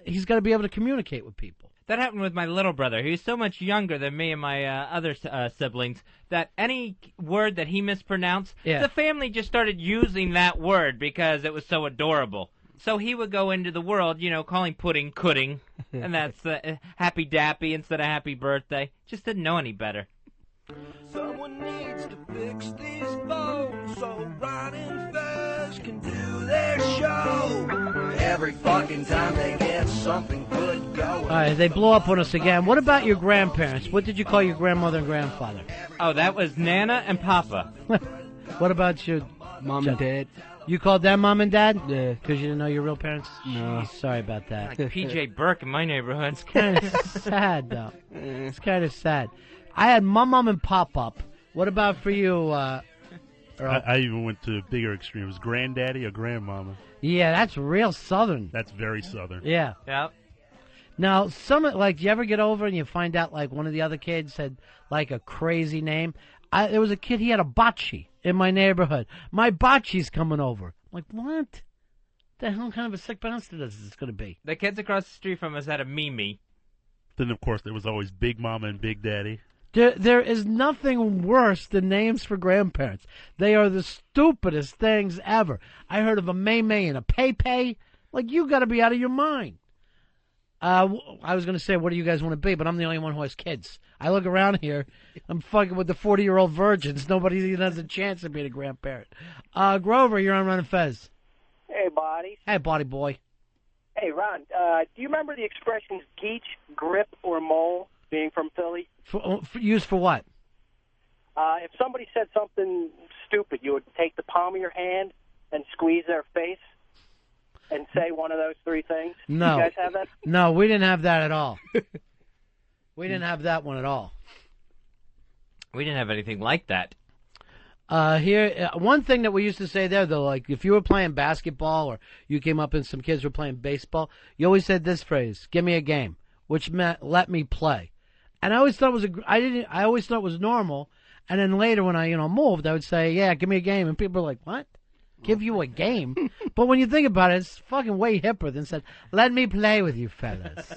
he's got to be able to communicate with people. That happened with my little brother. He was so much younger than me and my other siblings that any word that he mispronounced, the family just started using that word because it was so adorable. So he would go into the world, calling pudding, kudding, and that's happy dappy instead of happy birthday. Just didn't know any better. Someone needs to fix these phones so Ron and Fez can do their show. Every fucking time they get something good going. All right, they blow up on us again. What about your grandparents? What did you call your grandmother and grandfather? Oh, that was Nana and Papa. What about your mom and dad? You called them mom and dad? Yeah. Because you didn't know your real parents? No. Jeez, sorry about that. Like P.J. Burke in my neighborhood. It's kind of sad, though. It's kind of sad. I had my mom and pop up. What about for you, Earl? I even went to bigger extremes. Granddaddy or grandmama. Yeah, that's real Southern. That's very Southern. Yeah. Yep. Now, do you ever get over and you find out, like, one of the other kids had, like, a crazy name? There was a kid, he had a bocce in my neighborhood. My bocce's coming over. I'm like, what? The hell kind of a sick bastard is this going to be? The kids across the street from us had a Mimi. Then, of course, there was always Big Mama and Big Daddy. There is nothing worse than names for grandparents. They are the stupidest things ever. I heard of a May and a Pay. Like, you got to be out of your mind. I was going to say, what do you guys want to be? But I'm the only one who has kids. I look around here. I'm fucking with the 40-year-old virgins. Nobody even has a chance of being a grandparent. Grover, you're on Ron and Fez. Hey, buddy. Hey, body boy. Hey, Ron, do you remember the expressions geech, grip, or mole, being from Philly? Used for what? If somebody said something stupid, you would take the palm of your hand and squeeze their face and say one of those three things? No. You guys have that? No, we didn't have that at all. We didn't have that one at all. We didn't have anything like that. One thing that we used to say there, though, like if you were playing basketball or you came up and some kids were playing baseball, you always said this phrase, "Give me a game," which meant "let me play." And I always thought I always thought it was normal. And then later when I moved, I would say, "Yeah, give me a game," and people were like, "What? Give you a game?" But when you think about it, it's fucking way hipper than said, "Let me play with you fellas.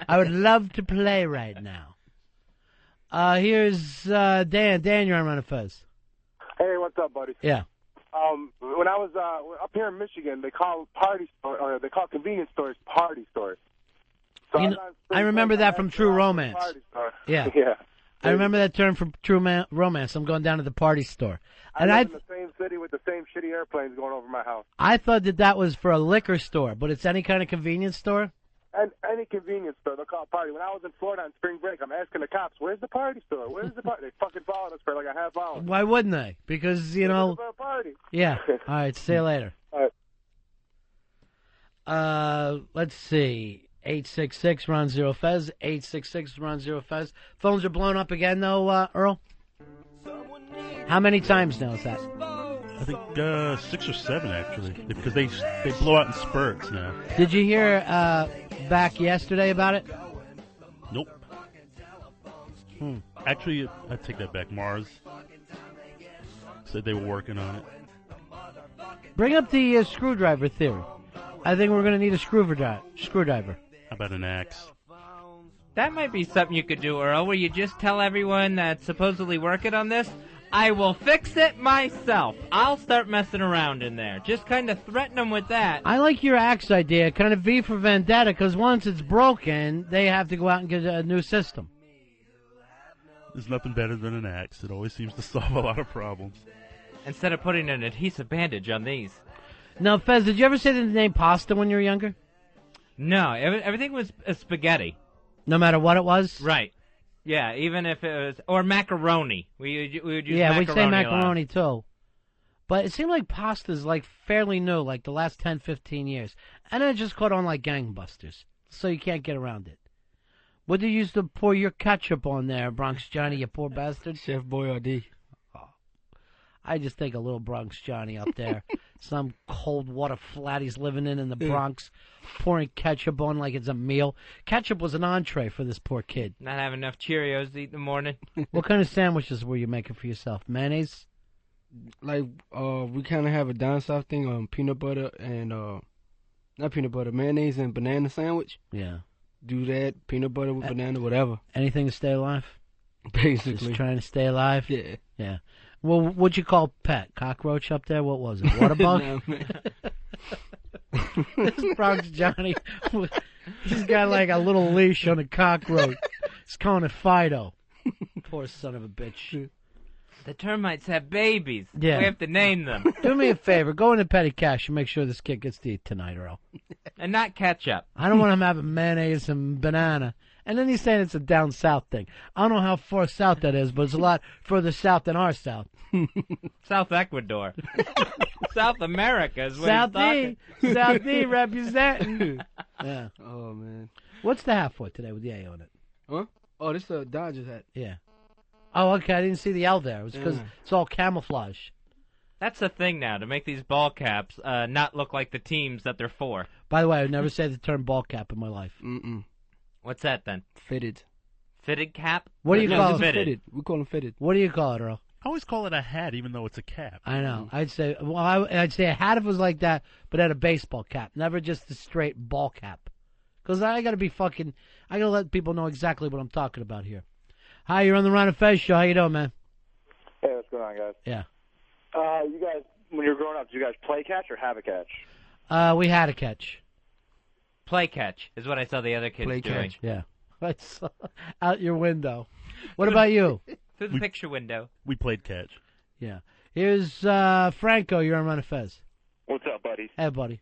I would love to play right now." Here's Dan. Dan, you're on Ron and Fez. Hey, what's up, buddy? Yeah. When I was up here in Michigan, they call convenience stores party stores. So I remember that from True Romance. Yeah. Yeah. I remember that term from True Romance. I'm going down to the party store. And I live in the same city with the same shitty airplanes going over my house. I thought that was for a liquor store, but it's any kind of convenience store? And any convenience store, they'll call it party. When I was in Florida on spring break, I'm asking the cops, "Where's the party store? Where's the party?" They fucking followed us for like a half hour. Why wouldn't they? Because, It's a party. Yeah. All right, see you later. All right. Let's see. 866 Ron Zero Fez. 866 Ron Zero Fez. Phones are blown up again, though, Earl. How many times now is that? I think 6 or 7 actually, because they blow out in spurts now. Did you hear back yesterday about it? Nope. Actually, I take that back. Mars said they were working on it. Bring up the screwdriver theory. I think we're going to need a screwdriver. How about an axe? That might be something you could do, Earl, where you just tell everyone that's supposedly working on this, "I will fix it myself. I'll start messing around in there." Just kind of threaten them with that. I like your axe idea, kind of V for Vendetta, because once it's broken, they have to go out and get a new system. There's nothing better than an axe. It always seems to solve a lot of problems. Instead of putting an adhesive bandage on these. Now, Fez, did you ever say the name pasta when you were younger? No, everything was spaghetti. No matter what it was? Right. Yeah, even if it was... Or macaroni. We would use macaroni we'd say macaroni, too. But it seemed like pasta's, like, fairly new, like, the last 10, 15 years. And it just caught on like gangbusters. So you can't get around it. What did you used to pour your ketchup on there, Bronx Johnny, you poor bastard? Chef Boyardee. I just think a little Bronx Johnny up there. Some cold water flat he's living in the Bronx, pouring ketchup on like it's a meal. Ketchup was an entree for this poor kid. Not having enough Cheerios to eat in the morning. What kind of sandwiches were you making for yourself? Mayonnaise? Like, we kind of have a down south thing on peanut butter and, not peanut butter, mayonnaise and banana sandwich. Yeah. Do that, peanut butter with banana, whatever. Anything to stay alive? Basically. Just trying to stay alive? Yeah. Yeah. Well, what'd you call pet? Cockroach up there? What was it? Water bug? Nah, man. This Bronx Johnny, he's got like a little leash on a cockroach. He's calling it Fido. Poor son of a bitch. The termites have babies. Yeah. We have to name them. Do me a favor. Go into Petty Cash and make sure this kid gets to eat tonight, Earl. And not ketchup. I don't want him having mayonnaise and banana. And then he's saying it's a down south thing. I don't know how far south that is, but it's a lot further south than our south. South Ecuador. South America is what South he's talking. South D representing. Yeah. Oh, man. What's the hat for today with the A on it? Huh? Oh, this is a Dodgers hat. Yeah. Oh, okay. I didn't see the L there. It was because it's all camouflage. That's the thing now, to make these ball caps not look like the teams that they're for. By the way, I would never say the term ball cap in my life. Mm-mm. What's that then? Fitted. Fitted cap? What do you call it? Fitted. We call them fitted. What do you call it, Earl? I always call it a hat, even though it's a cap. I know. I'd say I'd say a hat if it was like that, but had a baseball cap, never just a straight ball cap. Because I got to be fucking. I got to let people know exactly what I'm talking about here. Hi, you're on the Ron and Fez show. How you doing, man? Hey, what's going on, guys? Yeah. You guys, when you were growing up, did you guys play catch or have a catch? We had a catch. Play catch is what I saw the other kids Play doing. catch. Yeah. I saw out your window. What about you? Through the picture window. We played catch. Yeah. Here's Franco. You're on Ron and Fez. What's up, buddy? Hey, buddy.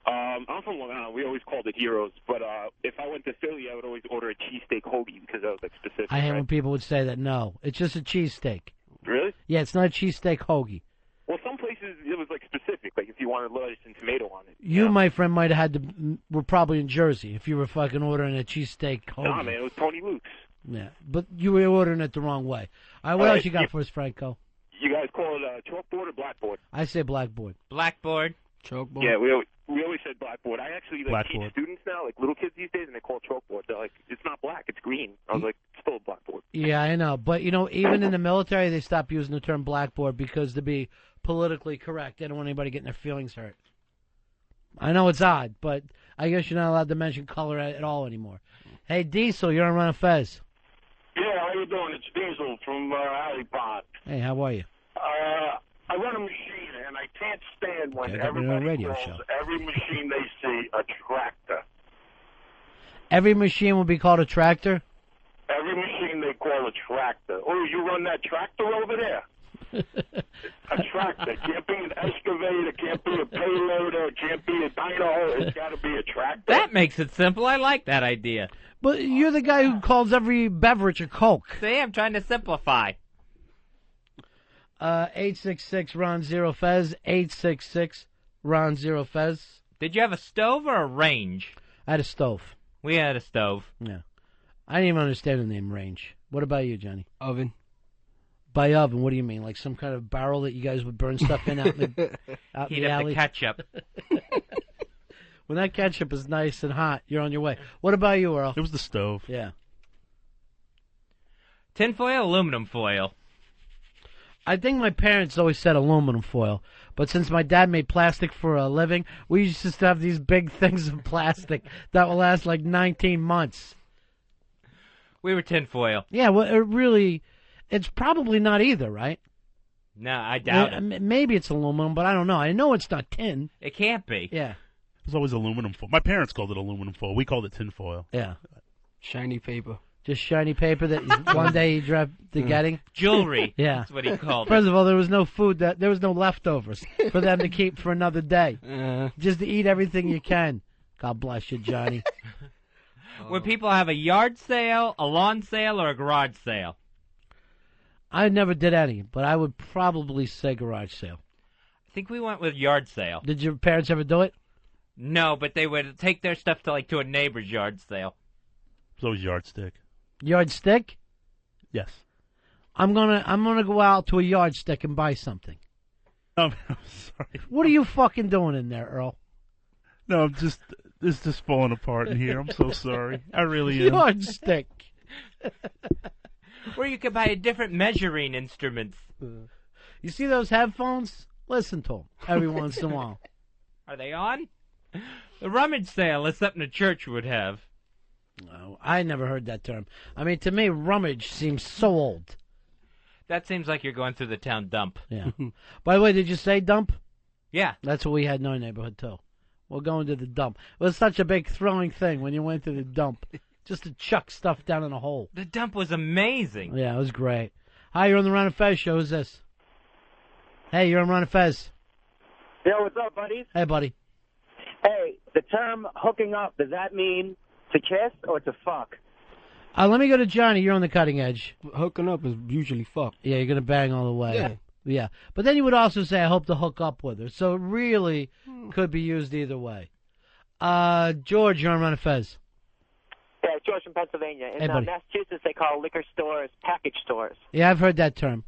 I'm from Long Island. We always called it Heroes, but if I went to Philly, I would always order a cheesesteak hoagie because that was like specific. I hate right? when people would say that. No, it's just a cheesesteak. Really? Yeah, it's not a cheesesteak hoagie. Well, some places it was like specific, like if you wanted lettuce and tomato on it. You, my friend, might have had to. Were probably in Jersey if you were fucking ordering a cheesesteak hoagie. Nah, man, it was Tony Luke's. Yeah, but you were ordering it the wrong way. All right, what else you got for us, Franco? You guys call it chalkboard or blackboard? I say blackboard. Blackboard. Chalkboard. Yeah, we always said blackboard. I actually teach Blackboard. students now, like little kids these days, and they call it chalkboard. They're like, it's not black, it's green. I was like, it's still a blackboard. Yeah, I know, but even in the military, they stopped using the term blackboard because to be politically correct, they don't want anybody getting their feelings hurt. I know it's odd, but I guess you're not allowed to mention color at all anymore. Hey, Diesel, you're on Ron and Fez. Yeah, how you doing? It's Diesel from Alley Pond. Hey, how are you? I run a machine, and I can't stand when Okay, I got me on a everybody radio calls show. every machine they see a tractor. Every machine will be called a tractor? Every machine they call a tractor. Oh, you run that tractor over there? A tractor. Can't be an excavator, can't be a payloader, can't be a dyno. It's got to be a tractor. That makes it simple. I like that idea. But you're the guy who calls every beverage a Coke. See, I'm trying to simplify. 866 Ron Zero Fez. 866 Ron Zero Fez. Did you have a stove or a range? I had a stove. We had a stove. Yeah. I didn't even understand the name range. What about you, Johnny? Oven. By oven, what do you mean? Like some kind of barrel that you guys would burn stuff in out in the, out in Heat the up alley? the ketchup. When that ketchup is nice and hot, you're on your way. What about you, Earl? It was the stove. Yeah. Tinfoil, aluminum foil. I think my parents always said aluminum foil, but since my dad made plastic for a living, we used to have these big things of plastic that will last like 19 months. We were tinfoil. Yeah, well, it's probably not either, right? No, I doubt it. Maybe it's aluminum, but I don't know. I know it's not tin. It can't be. Yeah. It was always aluminum foil. My parents called it aluminum foil. We called it tin foil. Yeah. Shiny paper. Just shiny paper that one day you dropped the getting? Jewelry. Yeah. That's what he called First it. of all, there was no food, there was no leftovers for them to keep for another day. Just to eat everything you can. God bless you, Johnny. When people have a yard sale, a lawn sale, or a garage sale. I never did any, but I would probably say garage sale. I think we went with yard sale. Did your parents ever do it? No, but they would take their stuff to a neighbor's yard sale. So it was yardstick. Yardstick? Yes. I'm gonna go out to a yardstick and buy something. I'm sorry. What are you fucking doing in there, Earl? No, it's just falling apart in here. I'm so sorry. I really am. Yardstick. Where you could buy different measuring instruments. You see those headphones? Listen to them every once in a while. Are they on? The rummage sale is something a church would have. No, I never heard that term. I mean, to me, rummage seems so old. That seems like you're going through the town dump. Yeah. By the way, did you say dump? Yeah. That's what we had in our neighborhood, too. We're going to the dump. It was such a big thrilling thing when you went to the dump. Just to chuck stuff down in a hole. The dump was amazing. Yeah, it was great. Hi, you're on the Ron and Fez show. Who's this? Hey, you're on Ron and Fez. Yo, what's up, buddies? Hey, buddy. Hey, the term hooking up, does that mean to kiss or to fuck? Let me go to Johnny. You're on the cutting edge. Hooking up is usually fuck. Yeah, you're going to bang all the way. Yeah. Yeah. But then you would also say, I hope to hook up with her. So it really could be used either way. George, you're on Ron and Fez. Yeah, George from Pennsylvania. In Hey, buddy. Massachusetts, they call liquor stores package stores. Yeah, I've heard that term.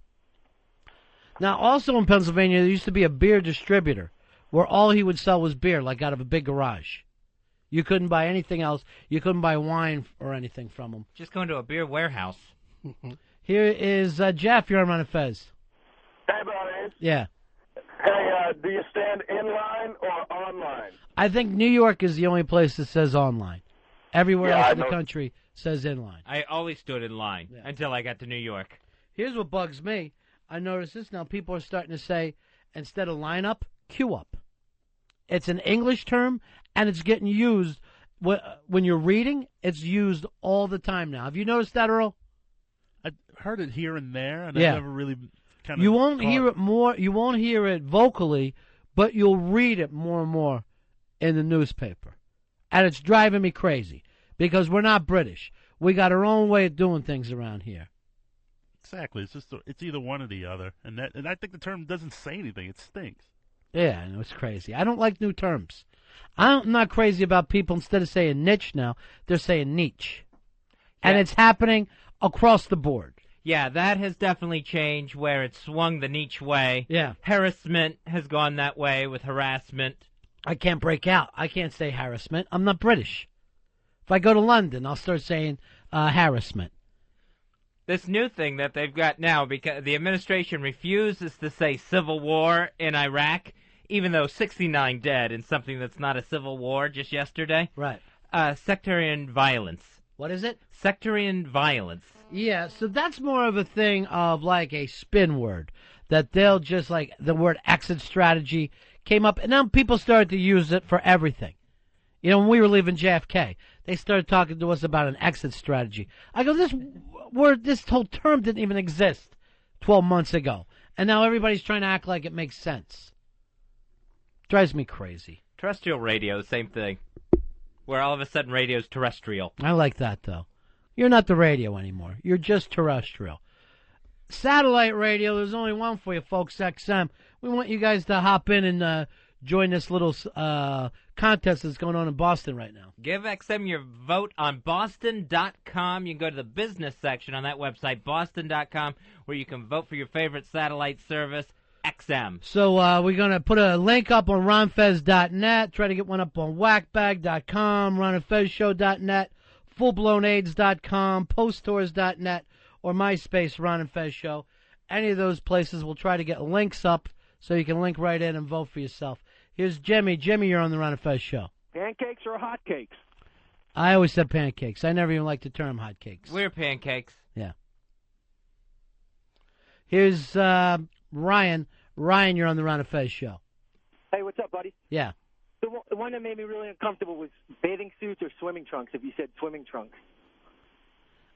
Now, also in Pennsylvania, there used to be a beer distributor where all he would sell was beer, like out of a big garage. You couldn't buy anything else. You couldn't buy wine or anything from him. Just going to a beer warehouse. Here is Jeff. You're on Ron and Fez. Hey, buddy. Yeah. Hey, do you stand in line or online? I think New York is the only place that says online. Everywhere Yeah, else I in the know. country says inline. I always stood in line until I got to New York. Here's what bugs me. I notice this now. People are starting to say, instead of line up, queue up. It's an English term, and it's getting used. When you're reading, it's used all the time now. Have you noticed that, Earl? I heard it here and there, and Yeah. I never really kind of. You won't hear it more. You won't hear it vocally, but you'll read it more and more in the newspaper. And it's driving me crazy because we're not British. We got our own way of doing things around here. Exactly. It's either one or the other, and I think the term doesn't say anything. It stinks. Yeah, I know, it's crazy. I don't like new terms. I'm not crazy about people, instead of saying niche now, they're saying niche. And it's happening across the board. Yeah, that has definitely changed where it swung the niche way. Yeah. Harassment has gone that way with harassment. I can't break out. I can't say harassment. I'm not British. If I go to London, I'll start saying harassment. This new thing that they've got now, because the administration refuses to say civil war in Iraq, even though 69 dead in something that's not a civil war just yesterday. Right. Sectarian violence. What is it? Sectarian violence. Yeah, so that's more of a thing of like a spin word. That they'll just like the word exit strategy came up, and now people started to use it for everything. You know, when we were leaving JFK, they started talking to us about an exit strategy. I go, this whole term didn't even exist 12 months ago. And now everybody's trying to act like it makes sense. Drives me crazy. Terrestrial radio, same thing. Where all of a sudden radio's terrestrial. I like that, though. You're not the radio anymore. You're just terrestrial. Satellite radio, there's only one for you, folks, XM. We want you guys to hop in and join this little contest that's going on in Boston right now. Give XM your vote on Boston.com. You can go to the business section on that website, Boston.com, where you can vote for your favorite satellite service, XM. So we're going to put a link up on ronfez.net, try to get one up on whackbag.com, ronandfezshow.net, fullblownaids.com, poststores.net, or MySpace, Ron and Fez Show. Any of those places, we'll try to get links up so you can link right in and vote for yourself. Here's Jimmy. Jimmy, you're on the Ron and Fez Show. Pancakes or hotcakes? I always said pancakes. I never even liked the term hotcakes. We're pancakes. Yeah. Here's Ryan. Ryan, you're on the Ron and Fez Show. Hey, what's up, buddy? Yeah. The one that made me really uncomfortable was bathing suits or swimming trunks, if you said swimming trunks.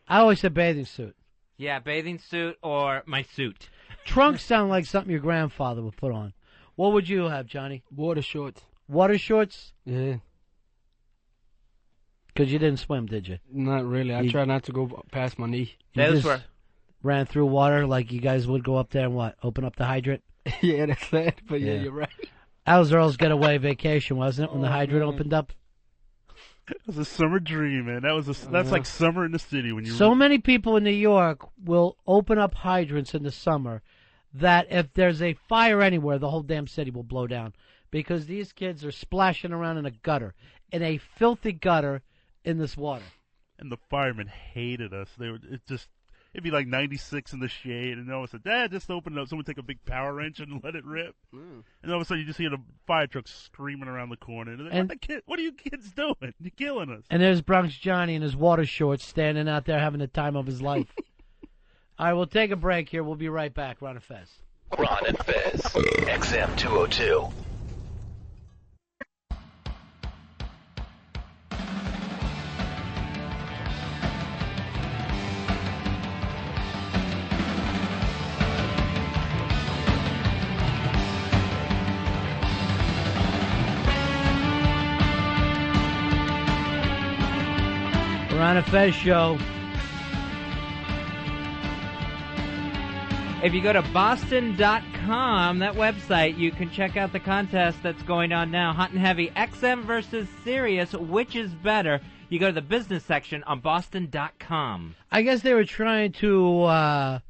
I always said bathing suit. Yeah, bathing suit or my suit. Trunks sound like something your grandfather would put on. What would you have, Johnny? Water shorts. Water shorts? Yeah. Because you didn't swim, did you? Not really. I try not to go past my knee. You just ran through water like you guys would go up there and what? Open up the hydrant? Yeah, that's sad. But yeah, you're right. That was Earl's getaway vacation, wasn't it? When the hydrant opened up. It was a summer dream, man. That's like summer in the city when you. So many people in New York will open up hydrants in the summer that if there's a fire anywhere, the whole damn city will blow down because these kids are splashing around in a gutter, in a filthy gutter, in this water. And the firemen hated us. It'd be like 96 in the shade, and all of a sudden, Dad, just open it up. Someone take a big power wrench and let it rip. And all of a sudden, you just hear the fire truck screaming around the corner. And what are you kids doing? You're killing us. And there's Bronx Johnny in his water shorts standing out there having the time of his life. All right, we'll take a break here. We'll be right back. Ron and Fez. Ron and Fez, XM 202. Ron and Fez Show. If you go to Boston.com, that website, you can check out the contest that's going on now. Hot and Heavy, XM versus Sirius, which is better? You go to the business section on Boston.com. I guess they were trying to,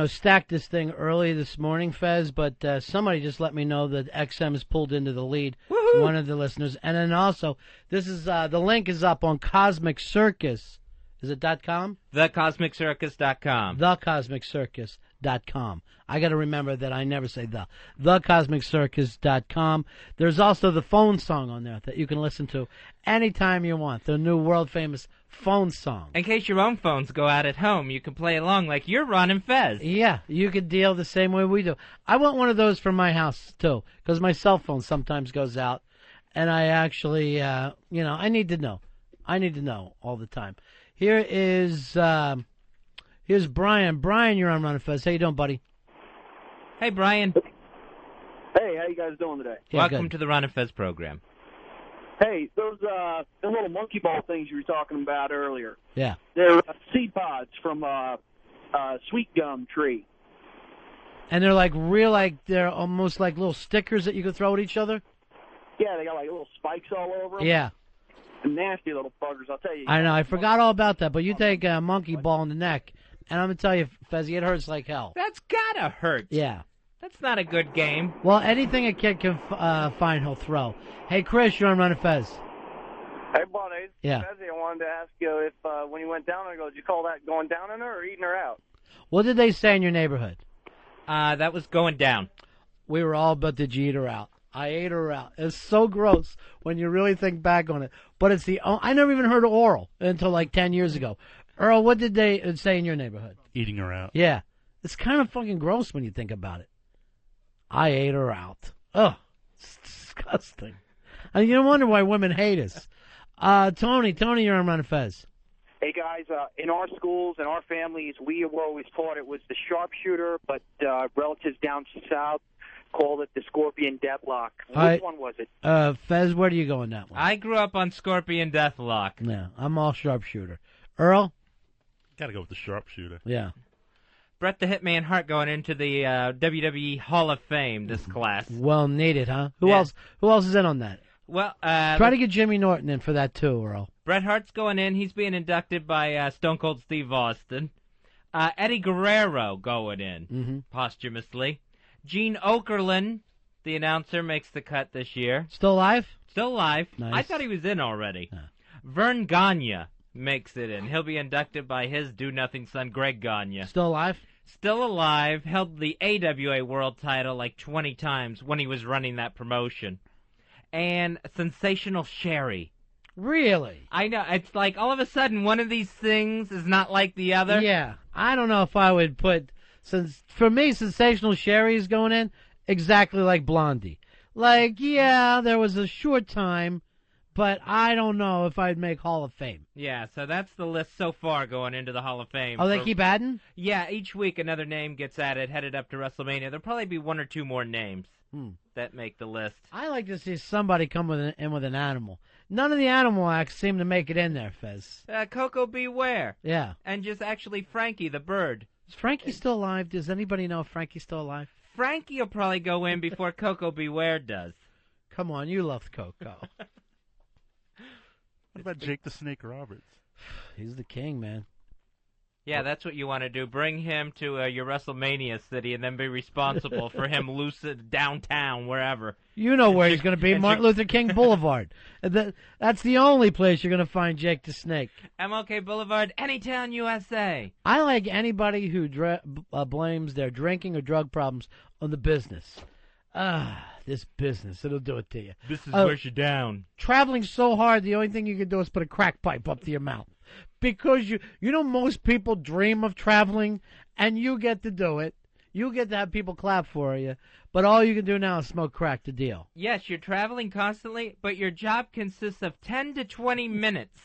stack this thing early this morning, Fez, but somebody just let me know that XM is pulled into the lead. Woo-hoo! One of the listeners. And then also, this is the link is up on Cosmic Circus. Is it .com? TheCosmicCircus.com. TheCosmicCircus.com. I got to remember that I never say the. TheCosmicCircus.com. There's also the phone song on there that you can listen to anytime you want. The new world-famous phone song. In case your own phones go out at home, you can play along like you're Ron and Fez. Yeah, you could deal the same way we do. I want one of those for my house, too, because my cell phone sometimes goes out, and I actually, I need to know. I need to know all the time. Here's Brian. Brian, you're on Ron and Fez. How you doing, buddy? Hey, Brian. Hey, how you guys doing today? Welcome to the Ron and Fez program. Hey, those the little monkey ball things you were talking about earlier. Yeah. They're seed pods from sweet gum tree. And they're like real, like they're almost like little stickers that you can throw at each other. Yeah, they got like little spikes all over them. Yeah. Nasty little buggers, I'll tell you. I know. I forgot all about that. But you take a monkey ball in the neck, and I'm gonna tell you, Fezzy, it hurts like hell. That's gotta hurt. Yeah. That's not a good game. Well, anything a kid can find, he'll throw. Hey, Chris, you're on Ron and Fez. Hey, buddies. Yeah. Fezzy, I wanted to ask you if when you went down on her, did you call that going down on her or eating her out? What did they say in your neighborhood? That was going down. We were all but did you eat her out. I ate her out. It's so gross when you really think back on it. But it's I never even heard of oral until like 10 years ago. Earl, what did they say in your neighborhood? Eating her out. Yeah. It's kind of fucking gross when you think about it. I ate her out. Ugh. It's disgusting. And you don't wonder why women hate us. Tony, you're on Ron and Fez. Hey, guys, in our schools and our families, we were always taught it was the sharpshooter, but relatives down south called it the scorpion deathlock. Which one was it? Fez, where do you go on that one? I grew up on Scorpion Deathlock. Yeah, I'm all sharpshooter. Earl? Got to go with the sharpshooter. Yeah. Bret the Hitman Hart going into the WWE Hall of Fame this class. Well needed, huh? Who Yeah. else? Who else is in on that? Well, Try to get Jimmy Norton in for that too, Earl. Bret Hart's going in. He's being inducted by Stone Cold Steve Austin. Eddie Guerrero going in posthumously. Gene Okerlund, the announcer, makes the cut this year. Still alive? Still alive. Nice. I thought he was in already. Vern Gagne makes it in. He'll be inducted by his do-nothing son, Greg Gagne. Still alive? Still alive. Held the AWA world title like 20 times when he was running that promotion. And Sensational Sherry. Really? I know. It's like all of a sudden one of these things is not like the other. Yeah. I don't know if I would put... For me, Sensational Sherry is going in exactly like Blondie. Like, yeah, there was a short time, but I don't know if I'd make Hall of Fame. Yeah, so that's the list so far going into the Hall of Fame. Oh, they keep adding? Yeah, each week another name gets added, headed up to WrestleMania. There'll probably be one or two more names that make the list. I like to see somebody come in with an animal. None of the animal acts seem to make it in there, Fez. Coco Beware. Yeah. And just actually Frankie the bird. Is Frankie still alive? Does anybody know if Frankie's still alive? Frankie will probably go in before Coco Beware does. Come on, you love Coco. What about Jake the Snake Roberts? He's the king, man. Yeah, that's what you want to do. Bring him to your WrestleMania city and then be responsible for him lucid downtown, wherever. You know where he's going to be, Martin Luther King Boulevard. That's the only place you're going to find Jake the Snake. MLK Boulevard, Anytown, USA. I like anybody who blames their drinking or drug problems on the business. This business, it'll do it to you. This is where you're down. Traveling so hard, the only thing you can do is put a crack pipe up to your mouth. Because you know most people dream of traveling, and you get to do it. You get to have people clap for you, but all you can do now is smoke crack to deal. Yes, you're traveling constantly, but your job consists of 10 to 20 minutes.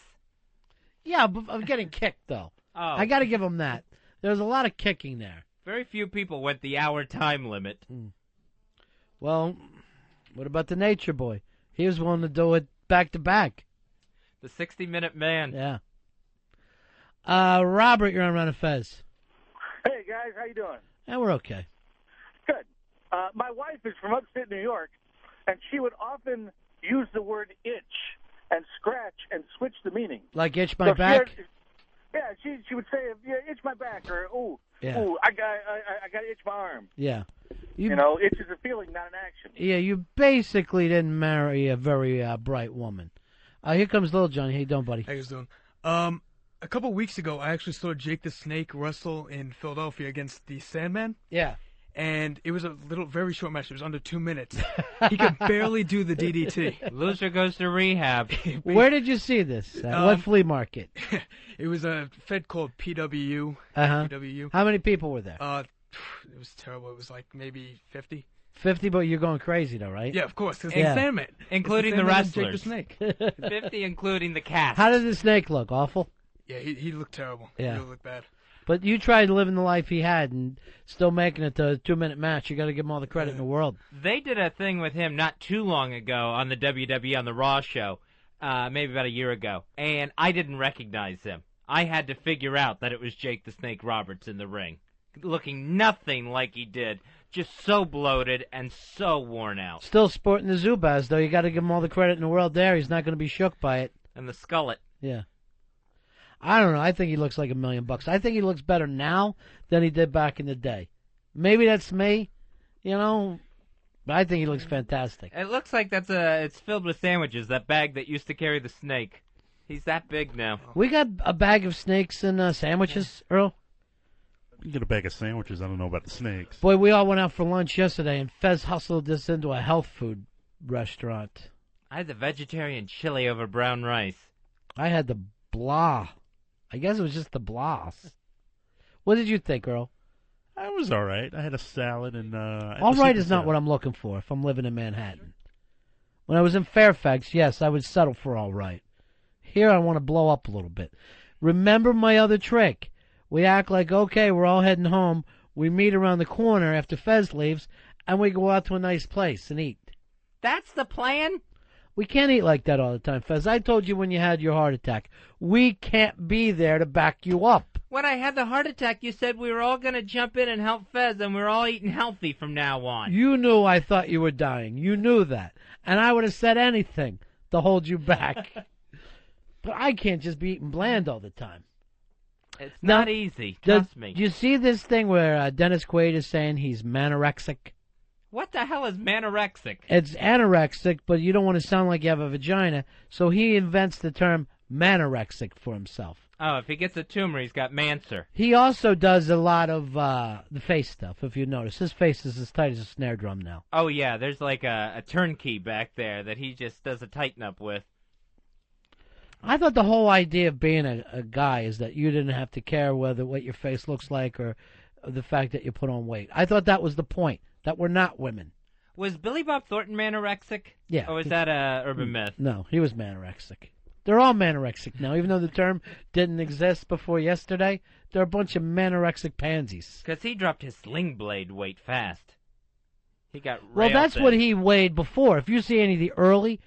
Yeah, but I'm getting kicked, though. Oh. I got to give them that. There's a lot of kicking there. Very few people went the hour time limit. Well, what about the Nature Boy? He was willing to do it back to back. The 60-minute man. Yeah. Robert, you're on Ron and Fez. Hey, guys, how you doing? Yeah, we're okay. Good. My wife is from upstate New York, and she would often use the word itch and scratch and switch the meaning. Like itch my back? She would say, yeah, itch my back, or ooh, Yeah. ooh, I got to itch my arm. Yeah. You know, itch is a feeling, not an action. Yeah, you basically didn't marry a very bright woman. Here comes Little Johnny. How you doing, buddy? How you doing? A couple weeks ago, I actually saw Jake the Snake wrestle in Philadelphia against the Sandman. Yeah. And it was a very short match. It was under 2 minutes. He could barely do the DDT. Loser goes to rehab. Where did you see this? At what flea market? It was a fed called PWU. Uh-huh. PWU. How many people were there? It was terrible. It was like maybe 50. 50, but you're going crazy, though, right? Yeah, of course. It's Yeah. the Sandman. Including It's the Sandman and Jake wrestlers. the Snake. 50 including the cast. How did the snake look? Awful? Yeah, he looked terrible. Yeah. He looked bad. But you tried living the life he had and still making it to a 2-minute match. You got to give him all the credit in the world. They did a thing with him not too long ago on the WWE on the Raw show, maybe about a year ago, and I didn't recognize him. I had to figure out that it was Jake the Snake Roberts in the ring, looking nothing like he did, just so bloated and so worn out. Still sporting the Zubaz, though. You got to give him all the credit in the world there. He's not going to be shook by it. And the skullet. Yeah. I don't know. I think he looks like $1 million. I think he looks better now than he did back in the day. Maybe that's me, but I think he looks fantastic. It looks like it's filled with sandwiches, that bag that used to carry the snake. He's that big now. We got a bag of snakes and sandwiches, Earl. You get a bag of sandwiches. I don't know about the snakes. Boy, we all went out for lunch yesterday, and Fez hustled this into a health food restaurant. I had the vegetarian chili over brown rice. I had the blah. I guess it was just the blahs. What did you think, Earl? I was all right. I had a salad and. All right is not what I'm looking for if I'm living in Manhattan. When I was in Fairfax, yes, I would settle for all right. Here, I want to blow up a little bit. Remember my other trick. We act like, okay, we're all heading home. We meet around the corner after Fez leaves, and we go out to a nice place and eat. That's the plan? We can't eat like that all the time, Fez. I told you when you had your heart attack. We can't be there to back you up. When I had the heart attack, you said we were all going to jump in and help Fez, and we're all eating healthy from now on. You knew I thought you were dying. You knew that. And I would have said anything to hold you back. But I can't just be eating bland all the time. It's not easy, trust me. Do you see this thing where Dennis Quaid is saying he's manorexic? What the hell is manorexic? It's anorexic, but you don't want to sound like you have a vagina, so he invents the term manorexic for himself. Oh, if he gets a tumor, he's got mancer. He also does a lot of the face stuff, if you notice. His face is as tight as a snare drum now. Oh, yeah, there's like a turnkey back there that he just does a tighten-up with. I thought the whole idea of being a guy is that you didn't have to care what your face looks like or the fact that you put on weight. I thought that was the point, that we're not women. Was Billy Bob Thornton manorexic? Yeah. Or was that a urban myth? No, he was manorexic. They're all manorexic now, even though the term didn't exist before yesterday. They're a bunch of manorexic pansies. Because he dropped his sling blade weight fast. He got Well, that's thin. what he weighed before. If you see any of the early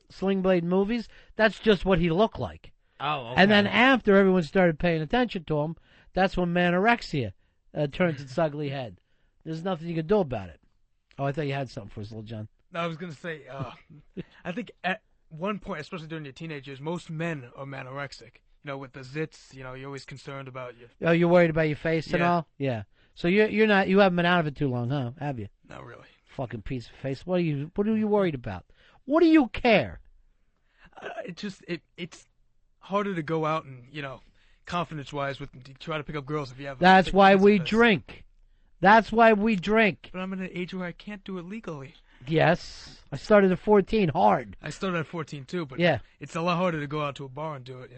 Sling Blade movies, that's just what he looked like. Oh, okay. And then after everyone started paying attention to him, that's when manorexia turns its ugly head. There's nothing you can do about it. Oh, I thought you had something for us, little John. No, I was going to say, I think at one point, especially during your teenage years, most men are manorexic. With the zits, you're always concerned about your... Oh, you're worried about your face and all? Yeah. So you're not, you haven't been out of it too long, huh? Have you? Not really. Fucking piece of face. What are you worried about? What do you care? It's harder to go out and, confidence-wise, to try to pick up girls if you have... That's why we drink. That's why we drink. But I'm at an age where I can't do it legally. Yes. I started at 14, hard. I started at 14, too, but yeah. It's a lot harder to go out to a bar and do it,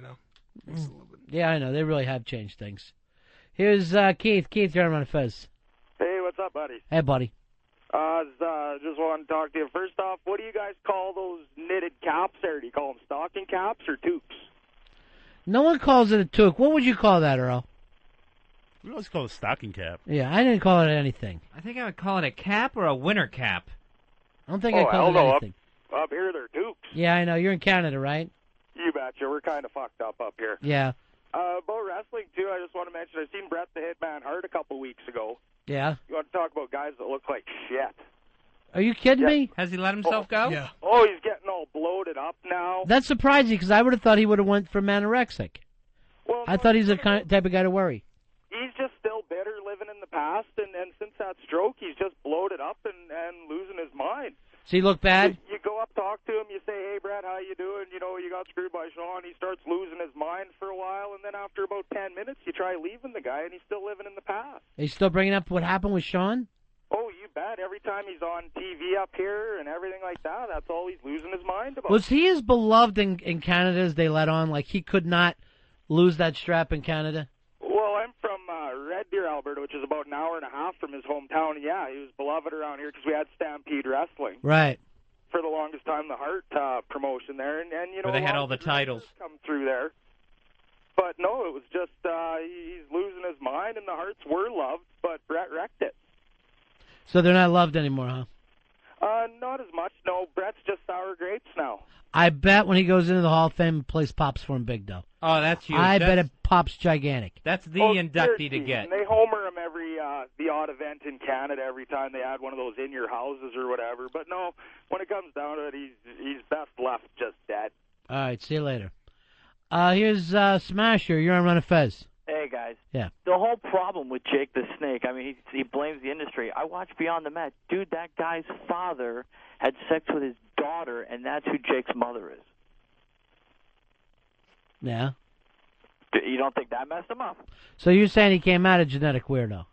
Yeah, I know. They really have changed things. Here's Keith. Keith, you're on Ron and Fez. Hey, what's up, buddy? Hey, buddy. Just wanted to talk to you. First off, what do you guys call those knitted caps there? Do you call them stocking caps or toques? No one calls it a toque. What would you call that, Earl? We always call it a stocking cap. Yeah, I didn't call it anything. I think I would call it a cap or a winter cap. I don't think I called it anything. Up here, they're toques. Yeah, I know. You're in Canada, right? You betcha. We're kind of fucked up here. Yeah. About wrestling, too, I just want to mention, I seen Bret the Hitman Hart a couple weeks ago. Yeah. You want to talk about guys that look like shit. Are you kidding me? Has he let himself go? Yeah. Oh, he's getting all bloated up now. That's surprising because I would have thought he would have went for anorexic. Well, I thought he's the type of guy to worry. He's just still bitter living in the past, and since that stroke, he's just bloated up and losing his mind. Does he look bad? You go up, talk to him, you say, hey, Brad, how you doing? You got screwed by Sean. He starts losing his mind for a while, and then after about 10 minutes, you try leaving the guy, and he's still living in the past. He's still bringing up what happened with Sean? Oh, you bet. Every time he's on TV up here and everything like that, that's all he's losing his mind about. Was he as beloved in Canada as they let on? Like, he could not lose that strap in Canada? Well, I'm from Red Deer, Alberta, which is about an hour and a half from his hometown. Yeah, he was beloved around here because we had Stampede Wrestling. Right. For the longest time, the Hart promotion there. And where they had all the titles. Come through there. But But no, it was just he's losing his mind, and the Hearts were loved, but Brett wrecked it. So they're not loved anymore, huh? Not as much. No, Brett's just sour grapes now. I bet when he goes into the Hall of Fame, the place pops for him big, though. Oh, that's huge. I bet it pops gigantic. That's the inductee to get. And they homer him every the odd event in Canada every time they add one of those in your houses or whatever. But no, when it comes down to it, he's best left just dead. All right, see you later. Here's Smasher. You're on Ron and Fez. Hey, guys. Yeah. The whole problem with Jake the Snake, I mean, he blames the industry. I watched Beyond the Mat. Dude, that guy's father had sex with his daughter, and that's who Jake's mother is. Yeah. You don't think that messed him up? So you're saying he came out a genetic weirdo?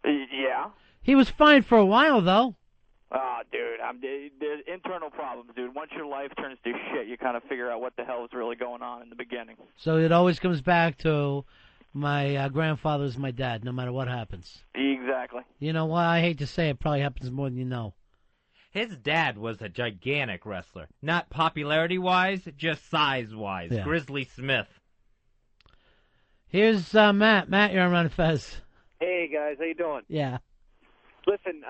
Yeah. He was fine for a while, though. Oh, dude, there's internal problems, dude. Once your life turns to shit, you kind of figure out what the hell is really going on in the beginning. So it always comes back to my grandfather's my dad, no matter what happens. Exactly. You know what? I hate to say it probably happens more than you know. His dad was a gigantic wrestler. Not popularity-wise, just size-wise. Yeah. Grizzly Smith. Here's Matt. Matt, you're on Ron and Fez. Hey, guys. How you doing? Yeah. Listen,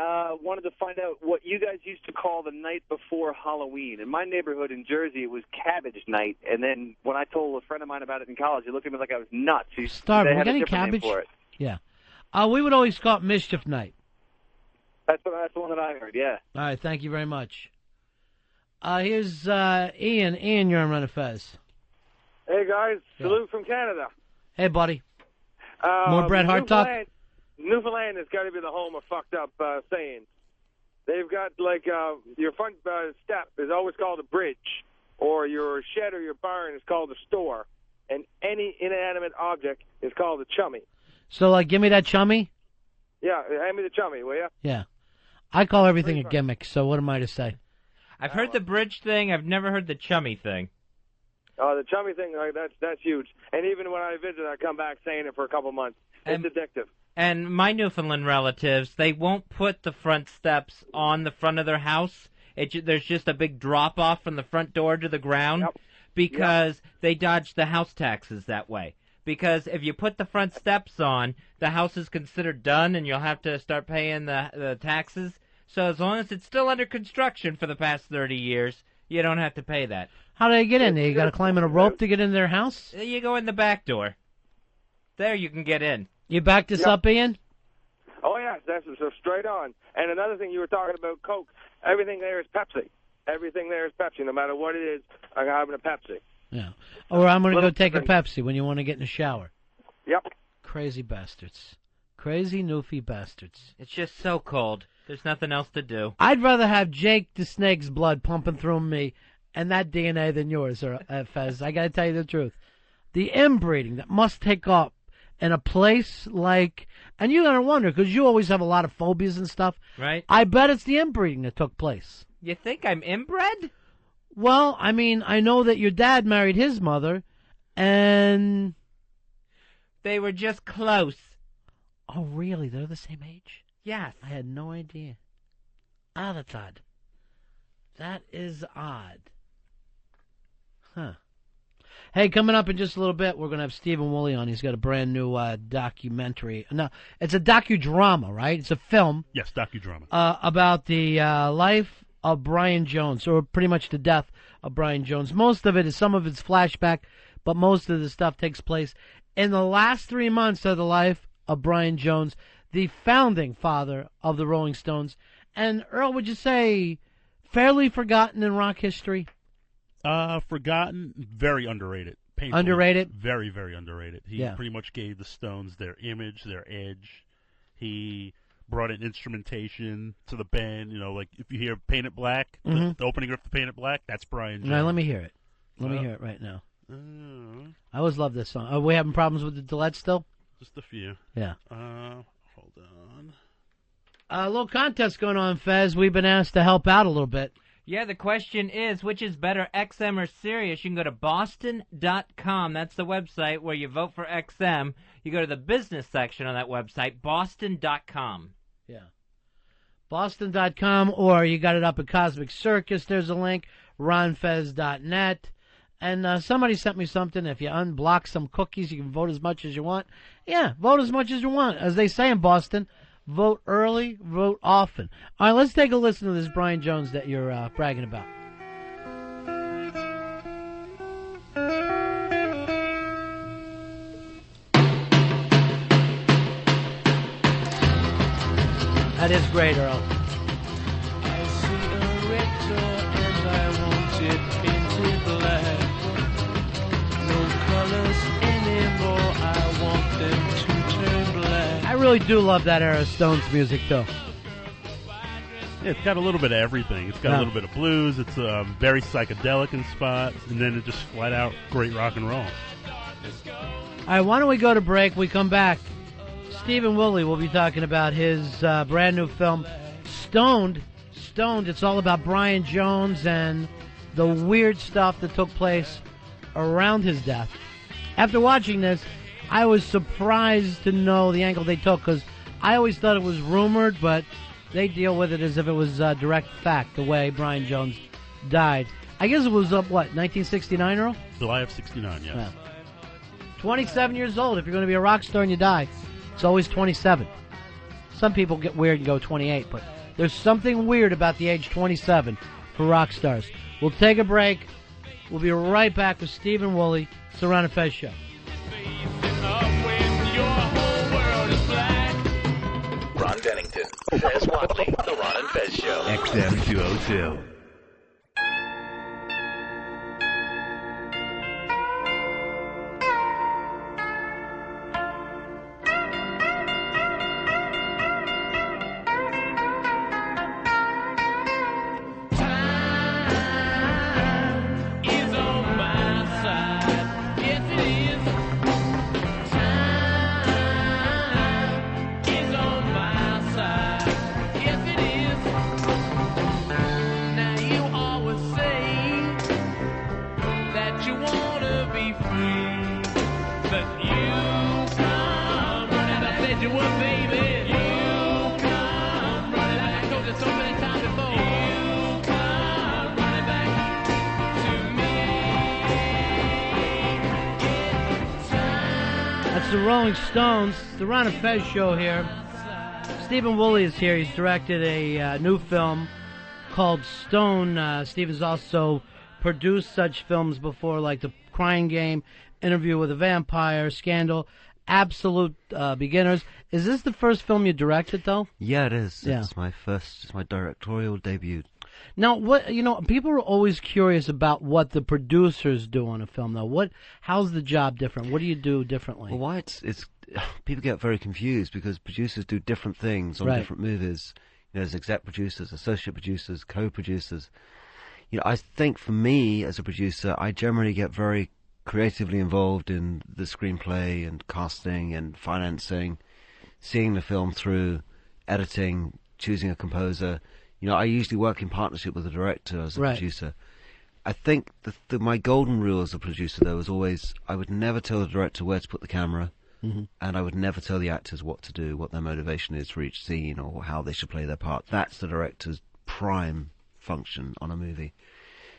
wanted to find out what you guys used to call the night before Halloween. In my neighborhood in Jersey, it was Cabbage Night. And then when I told a friend of mine about it in college, he looked at me like I was nuts. Start. They We had got a any different name cabbage? for it. Yeah. We would always call it Mischief Night. That's the one that I heard, yeah. All right, thank you very much. Here's Ian. Ian, you're on Ron and Fez. Hey, guys. Salute from Canada. Hey, buddy. More Bret Hart talk? Newfoundland has got to be the home of fucked up sayings. They've got, like, your front step is always called a bridge, or your shed or your barn is called a store, and any inanimate object is called a chummy. So, like, give me that chummy? Yeah, hand me the chummy, will you? Yeah. I call everything a gimmick, so what am I to say? I've heard the bridge thing. I've never heard the chummy thing. The chummy thing, like, that's huge. And even when I visit, I come back saying it for a couple months. It's addictive. And my Newfoundland relatives, they won't put the front steps on the front of their house. There's just a big drop-off from the front door to the ground because they dodge the house taxes that way. Because if you put the front steps on, the house is considered done and you'll have to start paying the taxes. So as long as it's still under construction for the past 30 years, you don't have to pay that. How do they get in there? You got to climb in a rope to get in their house? You go in the back door. There you can get in. You backed this up, Ian? Oh, yeah, that's so straight on. And another thing, you were talking about Coke. Everything there is Pepsi. Everything there is Pepsi. No matter what it is, I'm having a Pepsi. Yeah. Or I'm going to go take a Pepsi when you want to get in the shower. Yep. Crazy bastards. Crazy Newfie bastards. It's just so cold. There's nothing else to do. I'd rather have Jake the Snake's blood pumping through me and that DNA than yours, Fez. I got to tell you the truth. The inbreeding that must take up in a place like, and you're going to wonder, because you always have a lot of phobias and stuff. Right. I bet it's the inbreeding that took place. You think I'm inbred? Well, I mean, I know that your dad married his mother, and they were just close. Oh, really? They're the same age? Yes. I had no idea. Ah, that's odd. That is odd. Huh. Hey, coming up in just a little bit, we're going to have Stephen Woolley on. He's got a brand new documentary. No, it's a docudrama, right? It's a film. Yes, docudrama. About the life of Brian Jones, or pretty much the death of Brian Jones. Most of it is, some of it's flashback, but most of the stuff takes place in the last 3 months of the life of Brian Jones, the founding father of the Rolling Stones. And Earl, would you say fairly forgotten in rock history? Forgotten, very underrated. Painfully. Underrated? Very, very underrated. He Yeah. pretty much gave the Stones their image, their edge. He brought in instrumentation to the band. You know, like if you hear Paint It Black, the opening riff to Paint It Black, that's Brian Jones. Now, let me hear it. Let me hear it right now. I always love this song. Are we having problems with the delete still? Just a few. Yeah. Hold on. A little contest going on, Fez. We've been asked to help out a little bit. Yeah, the question is, which is better, XM or Sirius? You can go to Boston.com. That's the website where you vote for XM. You go to the business section on that website, Boston.com. Yeah. Boston.com, or you got it up at Cosmic Circus. There's a link, ronfez.net. And somebody sent me something. If you unblock some cookies, you can vote as much as you want. Yeah, vote as much as you want. As they say in Boston, vote early, vote often. All right, let's take a listen to this Brian Jones that you're bragging about. That is great, Earl. I see a red door and I want it painted black. No colors anymore, I want them to turn black. I really do love that era of Stones music, though. Yeah, it's got a little bit of everything. It's got a little bit of blues. It's very psychedelic in spots, and then it's just flat out great rock and roll. All right, why don't we go to break? We come back. Stephen Woolley will be talking about his brand new film, Stoned. Stoned, it's all about Brian Jones and the weird stuff that took place around his death. After watching this, I was surprised to know the angle they took, because I always thought it was rumored, but they deal with it as if it was direct fact, the way Brian Jones died. I guess it was, 1969, Earl? July of 69, yes. Yeah. 27 years old. If you're going to be a rock star and you die, it's always 27. Some people get weird and go 28, but there's something weird about the age 27 for rock stars. We'll take a break. We'll be right back with Stephen Woolley. It's the Ron and Fez Show. Ron Bennington, Fez Watley, the Ron and Fez Show. XM 202. The Rolling Stones, the Ron and Fez Show here. Stephen Woolley is here. He's directed a new film called Stone. Steve has also produced such films before, like The Crying Game, Interview with a Vampire, Scandal, Absolute Beginners. Is this the first film you directed, though? Yeah, it is. Yeah. It's my directorial debut. Now, people are always curious about what the producers do on a film, though. How's the job different? What do you do differently? Well, why it's people get very confused because producers do different things on different movies. There's exec producers, associate producers, co-producers. I think for me as a producer, I generally get very creatively involved in the screenplay and casting and financing, seeing the film through, editing, choosing a composer. I usually work in partnership with the director as a producer. I think my golden rule as a producer, though, is always I would never tell the director where to put the camera, and I would never tell the actors what to do, what their motivation is for each scene, or how they should play their part. That's the director's prime function on a movie.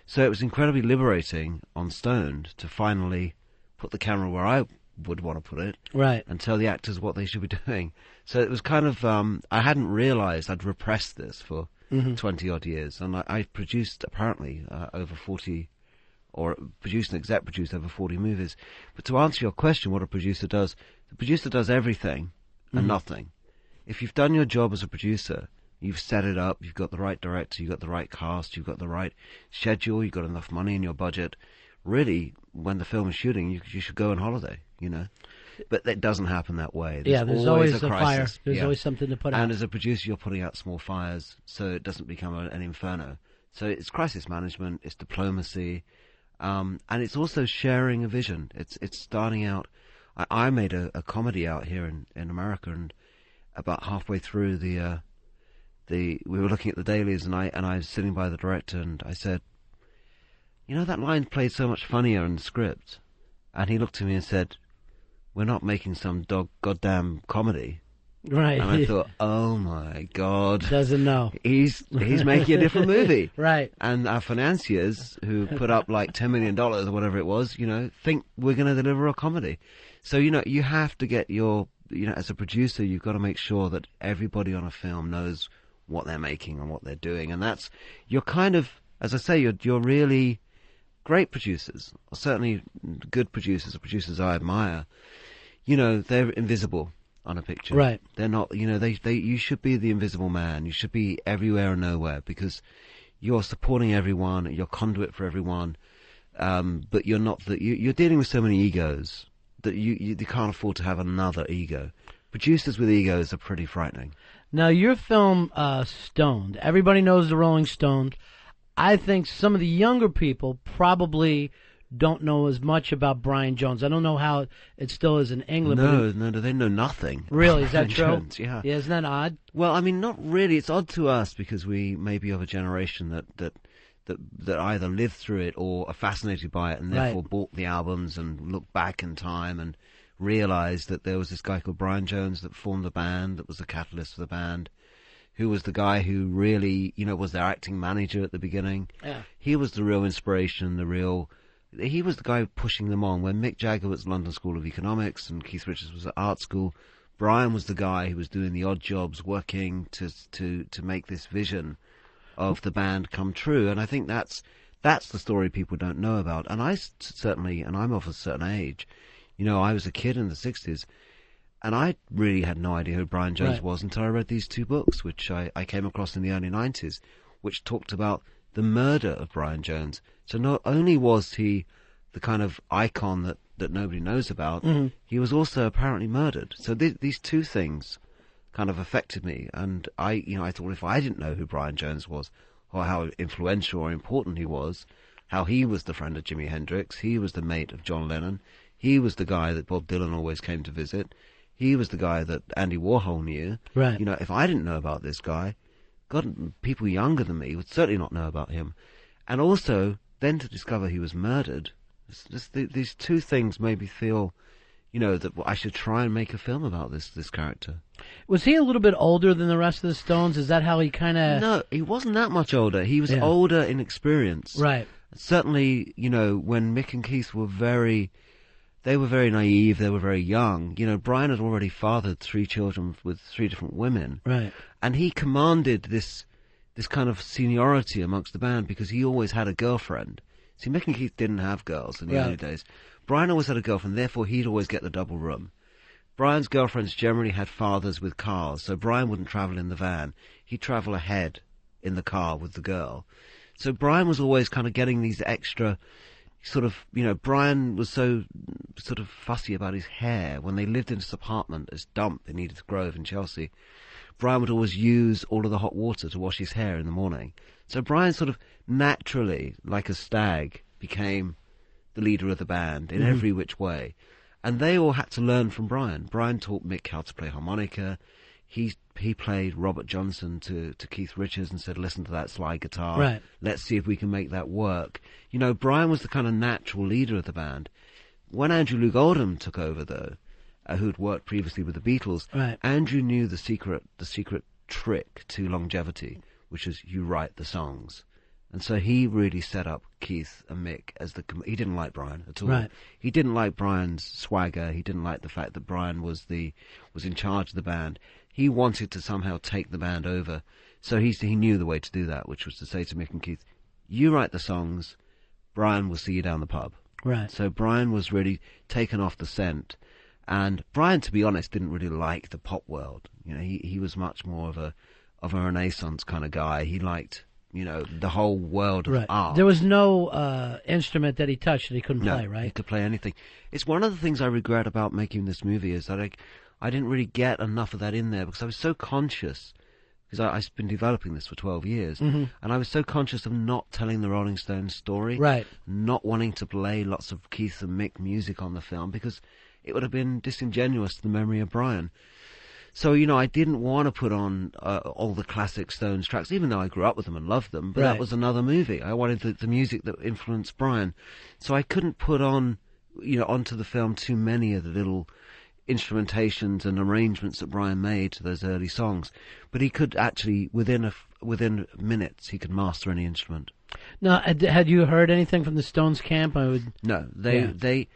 So it was incredibly liberating on Stoned to finally put the camera where I would want to put it, and tell the actors what they should be doing. So it was kind of I hadn't realized I'd repressed this for 20-odd years, and I produced, apparently, over 40, or produced and exec produced over 40 movies. But to answer your question, what a producer does, the producer does everything and nothing. If you've done your job as a producer, you've set it up, you've got the right director, you've got the right cast, you've got the right schedule, you've got enough money in your budget, really, when the film is shooting, you should go on holiday, But it doesn't happen that way. There's always a crisis. fire. There's always something to put out. And as a producer, you're putting out small fires, so it doesn't become an inferno. So it's crisis management, it's diplomacy, and it's also sharing a vision. It's starting out. I made a comedy out here in America, and about halfway through we were looking at the dailies, and I was sitting by the director, and I said, that line played so much funnier in the script. And he looked at me and said, "We're not making some goddamn comedy. Right. And I thought, oh my God. Doesn't know. He's making a different movie. Right. And our financiers, who put up like $10 million or whatever it was, think we're going to deliver a comedy. So, you have to get as a producer, you've got to make sure that everybody on a film knows what they're making and what they're doing. And you're kind of, as I say, you're really great producers, or certainly good producers, or producers I admire. They're invisible on a picture. Right. They're not, you should be the invisible man. You should be everywhere and nowhere, because you're supporting everyone, you're conduit for everyone, but you're not you're dealing with so many egos that you can't afford to have another ego. Producers with egos are pretty frightening. Now, your film, Stoned, everybody knows the Rolling Stones. I think some of the younger people probably don't know as much about Brian Jones. I don't know how it still is in England. No, they know nothing. Really, is that Brian true? Jones, yeah. Yeah, isn't that odd? Well, I mean, not really. It's odd to us because we may be of a generation that either lived through it or are fascinated by it, and therefore bought the albums and looked back in time and realized that there was this guy called Brian Jones that formed the band, that was the catalyst for the band, who was the guy who really, was their acting manager at the beginning. Yeah. He was the real inspiration, he was the guy pushing them on. When Mick Jagger was at London School of Economics and Keith Richards was at art school, Brian was the guy who was doing the odd jobs, working to make this vision of the band come true. And I think that's the story people don't know about. And I'm of a certain age. I was a kid in the 60s, and I really had no idea who Brian Jones was until I read these two books, which I came across in the early 90s, which talked about the murder of Brian Jones. So not only was he the kind of icon that nobody knows about, he was also apparently murdered. So these two things kind of affected me, and I thought if I didn't know who Brian Jones was, or how influential or important he was, how he was the friend of Jimi Hendrix, he was the mate of John Lennon, he was the guy that Bob Dylan always came to visit, he was the guy that Andy Warhol knew. Right. If I didn't know about this guy, God, people younger than me would certainly not know about him. And also, then to discover he was murdered, these two things made me feel, that I should try and make a film about this character. Was he a little bit older than the rest of the Stones? Is that how he kind of... No, he wasn't that much older. He was older in experience. Right. Certainly, when Mick and Keith were they were very naive, they were very young. Brian had already fathered 3 children with 3 different women. Right. And he commanded this kind of seniority amongst the band because he always had a girlfriend. See, Mick and Keith didn't have girls in the early days. Brian always had a girlfriend, therefore he'd always get the double room. Brian's girlfriends generally had fathers with cars, so Brian wouldn't travel in the van. He'd travel ahead in the car with the girl. So Brian was always kind of getting these extra sort of, Brian was so sort of fussy about his hair. When they lived in this apartment, this dump in Edith Grove in Chelsea, Brian would always use all of the hot water to wash his hair in the morning. So Brian sort of naturally, like a stag, became the leader of the band in every which way. And they all had to learn from Brian. Brian taught Mick how to play harmonica. He played Robert Johnson to Keith Richards and said, listen to that slide guitar. Right. Let's see if we can make that work. Brian was the kind of natural leader of the band. When Andrew Loog Oldham took over, though, who'd worked previously with the Beatles, Andrew knew the secret trick to longevity, which is you write the songs. And so he really set up Keith and Mick as he didn't like Brian at all. Right. He didn't like Brian's swagger. He didn't like the fact that Brian was in charge of the band. He wanted to somehow take the band over. So he knew the way to do that, which was to say to Mick and Keith, you write the songs, Brian will see you down the pub. Right. So Brian was really taken off the scent. And Brian, to be honest, didn't really like the pop world. He was much more of a Renaissance kind of guy. He liked, the whole world of art. There was no instrument that he touched that he couldn't play, right? He could play anything. It's one of the things I regret about making this movie is that I didn't really get enough of that in there because I was so conscious, because I've been developing this for 12 years, and I was so conscious of not telling the Rolling Stones story, not wanting to play lots of Keith and Mick music on the film because it would have been disingenuous to the memory of Brian. So, I didn't want to put on all the classic Stones tracks, even though I grew up with them and loved them, but that was another movie. I wanted the music that influenced Brian. So I couldn't put on, onto the film too many of the little instrumentations and arrangements that Brian made to those early songs, but he could actually within minutes he could master any instrument. Now, had you heard anything from the Stones camp? No, they.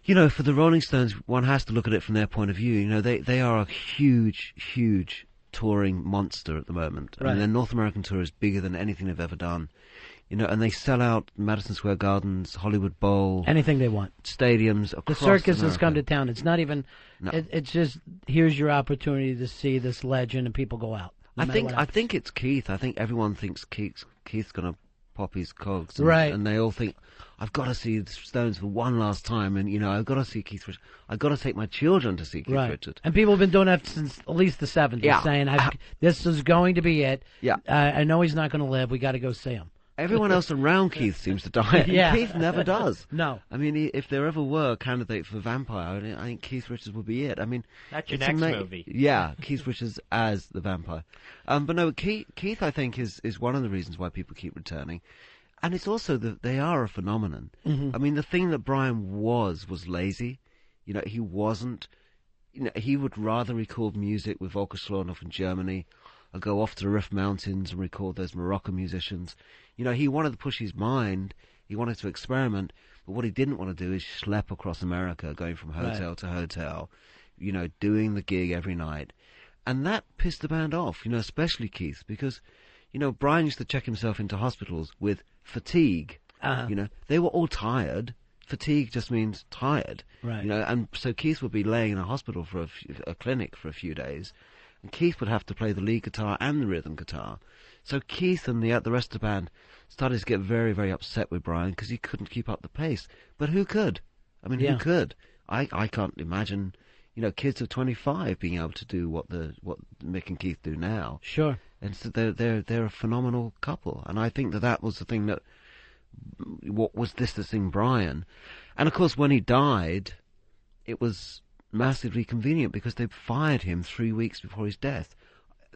You know, for the Rolling Stones, one has to look at it from their point of view. You know, they are a huge touring monster at the moment. I mean, their North American tour is bigger than anything they've ever done. You know, and they sell out Madison Square Gardens, Hollywood Bowl, anything they want, stadiums across the circus America. has come to town. It's not even. No. It's just here's your opportunity to see this legend, and people go out. I think it's Keith. I think everyone thinks Keith's going to pop his cogs, and they all think, I've got to see the Stones for one last time, and I've got to see Keith Richards. I've got to take my children to see Keith Richards. And people have been doing that since at least the 70s, saying this is going to be it. Yeah, I know he's not going to live. We got to go see him. Everyone else around Keith seems to die. Yeah. Keith never does. No. I mean, if there ever were a candidate for vampire, I think Keith Richards would be it. I mean, that's your next movie. Yeah, Keith Richards as the vampire. But no, Keith, I think, is one of the reasons why people keep returning. And it's also that they are a phenomenon. Mm-hmm. I mean, the thing that Brian was lazy. He wasn't. He would rather record music with Volker Schlornoff in Germany, or go off to the Rift Mountains and record those Moroccan musicians. He wanted to push his mind. He wanted to experiment. But what he didn't want to do is schlep across America, going from hotel to hotel, doing the gig every night. And that pissed the band off, especially Keith, because, Brian used to check himself into hospitals with fatigue. They were all tired. Fatigue just means tired. Right. And so Keith would be laying in a hospital for a clinic for a few days, and Keith would have to play the lead guitar and the rhythm guitar. So Keith and the rest of the band started to get very, very upset with Brian because he couldn't keep up the pace. But who could? I mean, who could? I can't imagine, kids of 25 being able to do what Mick and Keith do now. Sure. And so they're a phenomenal couple, and I think that was the thing that was distancing Brian. And of course, when he died, it was massively convenient because they fired him 3 weeks before his death.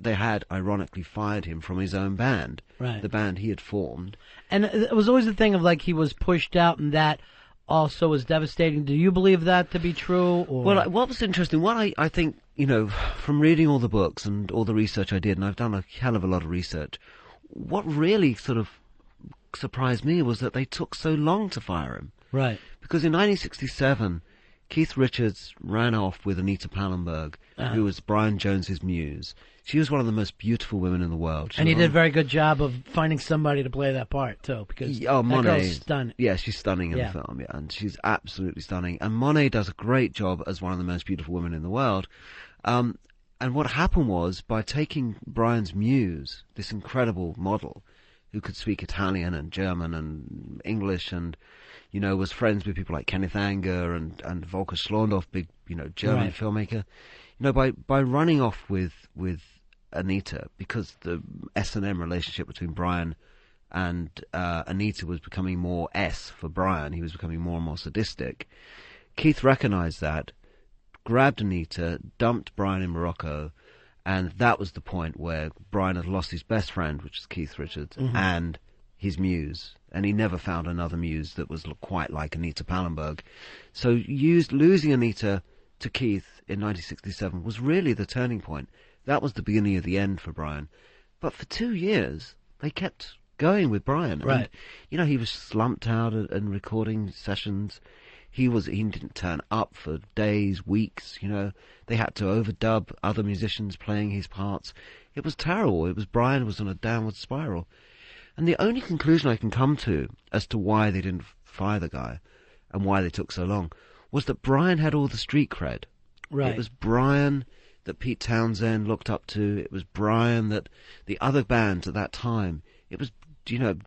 They had, ironically, fired him from his own band, the band he had formed. And it was always the thing of, like, he was pushed out, and that also was devastating. Do you believe that to be true? Or? Well, what was interesting, what I think, from reading all the books and all the research I did, and I've done a hell of a lot of research, what really sort of surprised me was that they took so long to fire him. Right. Because in 1967, Keith Richards ran off with Anita Pallenberg, who was Brian Jones's muse. She was one of the most beautiful women in the world. And he did a very good job of finding somebody to play that part, too, because that girl's stunning. Yeah, she's stunning in the film, and she's absolutely stunning. And Monet does a great job as one of the most beautiful women in the world. And what happened was, by taking Brian's muse, this incredible model, who could speak Italian and German and English and, was friends with people like Kenneth Anger and Volker Schlornoff, big, German filmmaker. By running off with Anita, because the S&M relationship between Brian and Anita was becoming more S for Brian, he was becoming more and more sadistic, Keith recognized that, grabbed Anita, dumped Brian in Morocco, and that was the point where Brian had lost his best friend, which is Keith Richards, and his muse. And he never found another muse that was quite like Anita Pallenberg. So losing Anita to Keith in 1967 was really the turning point. That was the beginning of the end for Brian. But for 2 years, they kept going with Brian. Right. And, he was slumped out and recording sessions. He didn't turn up for days, weeks, They had to overdub other musicians playing his parts. It was terrible. Brian was on a downward spiral. And the only conclusion I can come to as to why they didn't fire the guy and why they took so long was that Brian had all the street cred. Right. It was Brian that Pete Townsend looked up to. It was Brian that the other bands at that time, it was,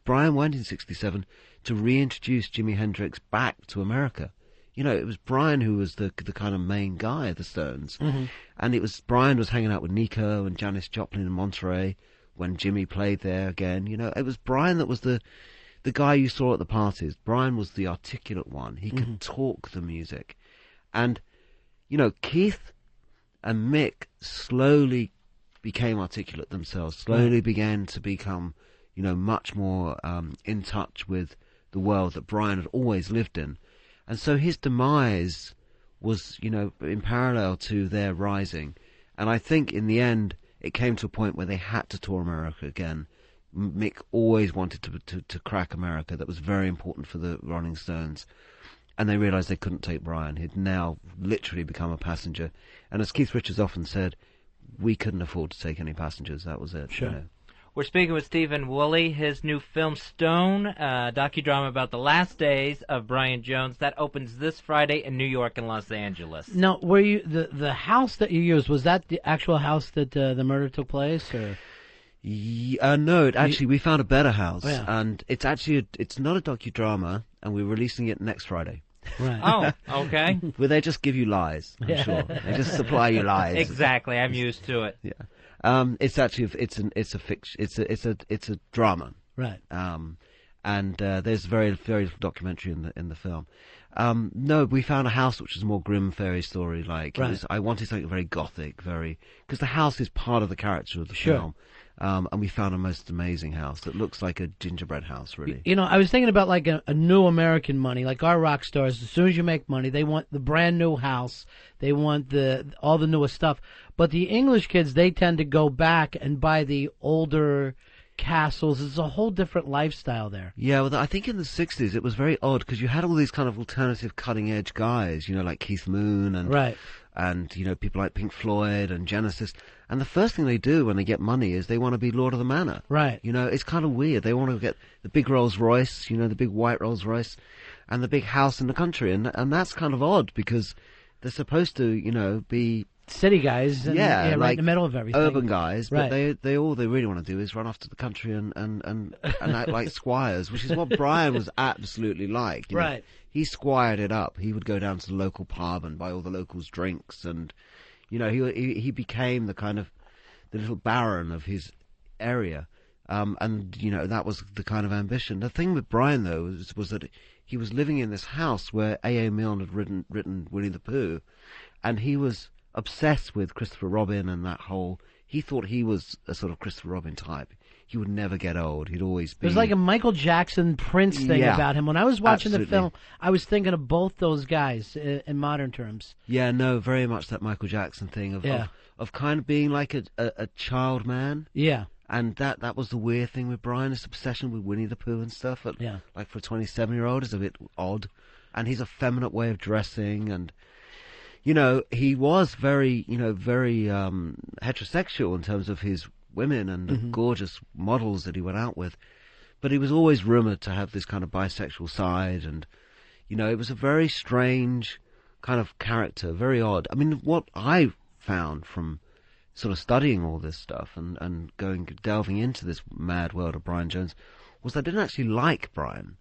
Brian went in 67 to reintroduce Jimi Hendrix back to America. It was Brian who was the kind of main guy of the Stones. And Brian was hanging out with Nico and Janis Joplin in Monterey when Jimmy played there again. It was Brian that was the guy you saw at the parties. Brian was the articulate one. He could talk the music. And, Keith and Mick slowly became articulate themselves, slowly began to become, much more in touch with the world that Brian had always lived in. And so his demise was, in parallel to their rising. And I think in the end, it came to a point where they had to tour America again. Mick always wanted to crack America. That was very important for the Rolling Stones. And they realized they couldn't take Brian. He'd now literally become a passenger. And as Keith Richards often said, we couldn't afford to take any passengers. That was it. Sure. We're speaking with Stephen Woolley. His new film, Stone, docudrama about the last days of Brian Jones. That opens this Friday in New York and Los Angeles. Now, were you the house that you used? Was that the actual house that the murder took place, or? No, we found a better house, and it's not a docudrama, and we're releasing it next Friday. Right. Oh, okay. Well, they just give you lies. I'm sure they just supply you lies. Exactly. I'm used to it. Yeah. It's actually it's a fiction. It's a drama. Right. And there's very little documentary in the film. No, we found a house which is more grim fairy story like. Right. I wanted something very gothic, because the house is part of the character of the film. And we found a most amazing house that looks like a gingerbread house, really. I was thinking about like a new American money, like our rock stars. As soon as you make money, they want the brand new house. They want all the newest stuff. But the English kids, they tend to go back and buy the older castles. It's a whole different lifestyle there. Yeah, well, I think in the 60s it was very odd because you had all these kind of alternative cutting-edge guys, like Keith Moon and people like Pink Floyd and Genesis. And the first thing they do when they get money is they want to be Lord of the Manor. Right. It's kind of weird. They want to get the big Rolls Royce, the big white Rolls Royce, and the big house in the country. And that's kind of odd because they're supposed to, be city guys, and, right like in the middle of everything, urban guys. But right. they all they really want to do is run off to the country and act like squires, which is what Brian was absolutely like. Right. He squired it up. He would go down to the local pub and buy all the locals drinks, and he became the kind of the little baron of his area. And that was the kind of ambition. The thing with Brian though was that he was living in this house where A.A. Milne had written Winnie the Pooh, and he was obsessed with Christopher Robin and that whole. He thought he was a sort of Christopher Robin type. He would never get old. He'd always be. There's like a Michael Jackson Prince thing about him. When I was watching the film, I was thinking of both those guys in modern terms. Yeah, no, very much that Michael Jackson thing of kind of being like a child man. Yeah. And that was the weird thing with Brian, his obsession with Winnie the Pooh and stuff. Like for a 27-year-old is a bit odd. And his effeminate way of dressing, and he was very heterosexual in terms of his women and the gorgeous models that he went out with, but he was always rumoured to have this kind of bisexual side, and it was a very strange kind of character, very odd. I mean, what I found from sort of studying all this stuff and delving into this mad world of Brian Jones was I didn't actually like Brian.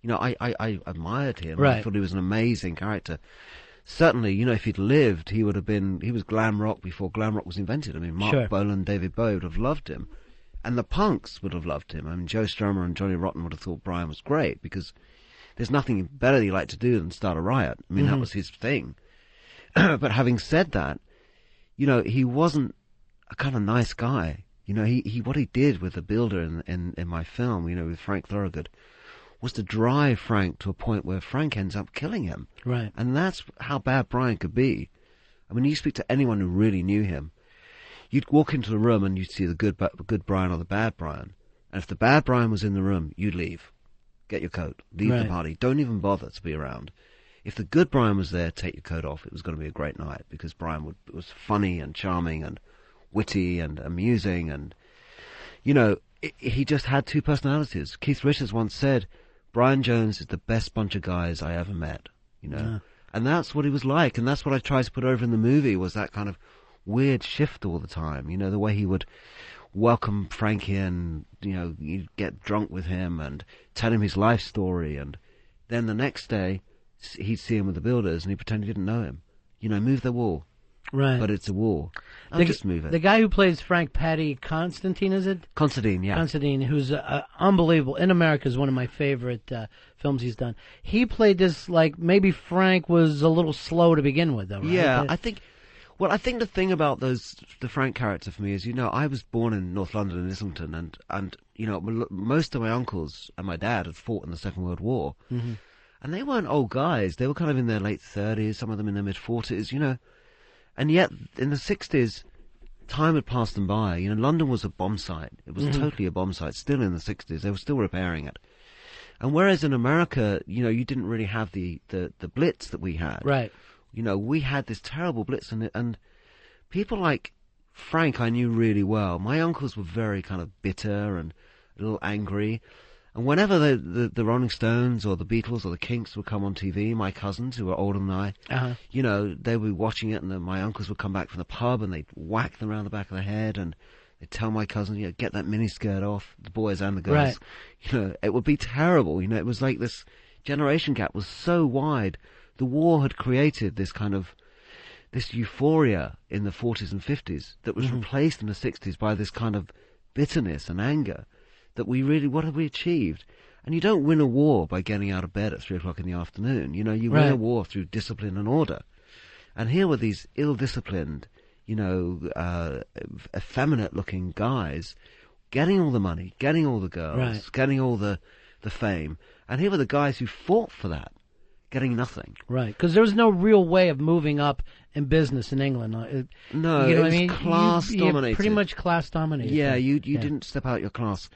I admired him. Right. I thought he was an amazing character. Certainly, if he'd lived, he was glam rock before glam rock was invented. I mean, Mark Bolan, David Bowie would have loved him. And the punks would have loved him. I mean, Joe Strummer and Johnny Rotten would have thought Brian was great because there's nothing better he liked to do than start a riot. I mean, that was his thing. But having said that, he wasn't a kind of nice guy. What he did with the builder in my film, with Frank Thorogood, was to drive Frank to a point where Frank ends up killing him. Right. And that's how bad Brian could be. I mean, you speak to anyone who really knew him, you'd walk into the room and you'd see the good Brian or the bad Brian. And if the bad Brian was in the room, you'd leave. Get your coat. Leave the party. Don't even bother to be around. If the good Brian was there, take your coat off. It was going to be a great night because Brian was funny and charming and witty and amusing, and he just had two personalities. Keith Richards once said, Brian Jones is the best bunch of guys I ever met, and that's what he was like, and that's what I tried to put over in the movie was that kind of weird shift all the time, the way he would welcome Frankie in, you'd get drunk with him and tell him his life story, and then the next day he'd see him with the builders and he'd pretend he didn't know him, move the wall. Right. But it's a war. Just move it. The guy who plays Frank Patty, Constantine, is it? Constantine, yeah. Constantine, who's unbelievable. In America is one of my favorite films he's done. He played this like maybe Frank was a little slow to begin with, though, right? Yeah, I think the thing about the Frank character for me is, I was born in North London in Islington, and most of my uncles and my dad had fought in the Second World War. Mm-hmm. And they weren't old guys. They were kind of in their late 30s, some of them in their mid-40s, you know. And yet, in the 60s, time had passed them by. You know, London was a bomb site. It was totally a bomb site, still in the 60s. They were still repairing it. And whereas in America, you know, you didn't really have the blitz that we had. Right. You know, we had this terrible blitz, and people like Frank I knew really well. My uncles were very kind of bitter and a little angry. And whenever the Rolling Stones or the Beatles or the Kinks would come on TV, my cousins, who were older than I, you know, they would be watching it, and my uncles would come back from the pub, and they'd whack them around the back of the head, and they'd tell my cousin, you know, get that miniskirt off, the boys and the girls. Right. You know, it would be terrible. You know, it was like this generation gap was so wide. The war had created this kind of, this euphoria in the 40s and 50s that was replaced in the 60s by this kind of bitterness and anger. That we really, what have we achieved? And you don't win a war by getting out of bed at 3 o'clock in the afternoon. You know, you win a war through discipline and order. And here were these ill-disciplined, you know, effeminate-looking guys getting all the money, getting all the girls, getting all the fame. And here were the guys who fought for that, getting nothing. Right, because there was no real way of moving up in business in England. No, you know it was what I mean? class-dominated. Pretty much class-dominated. Yeah, you didn't step out your class.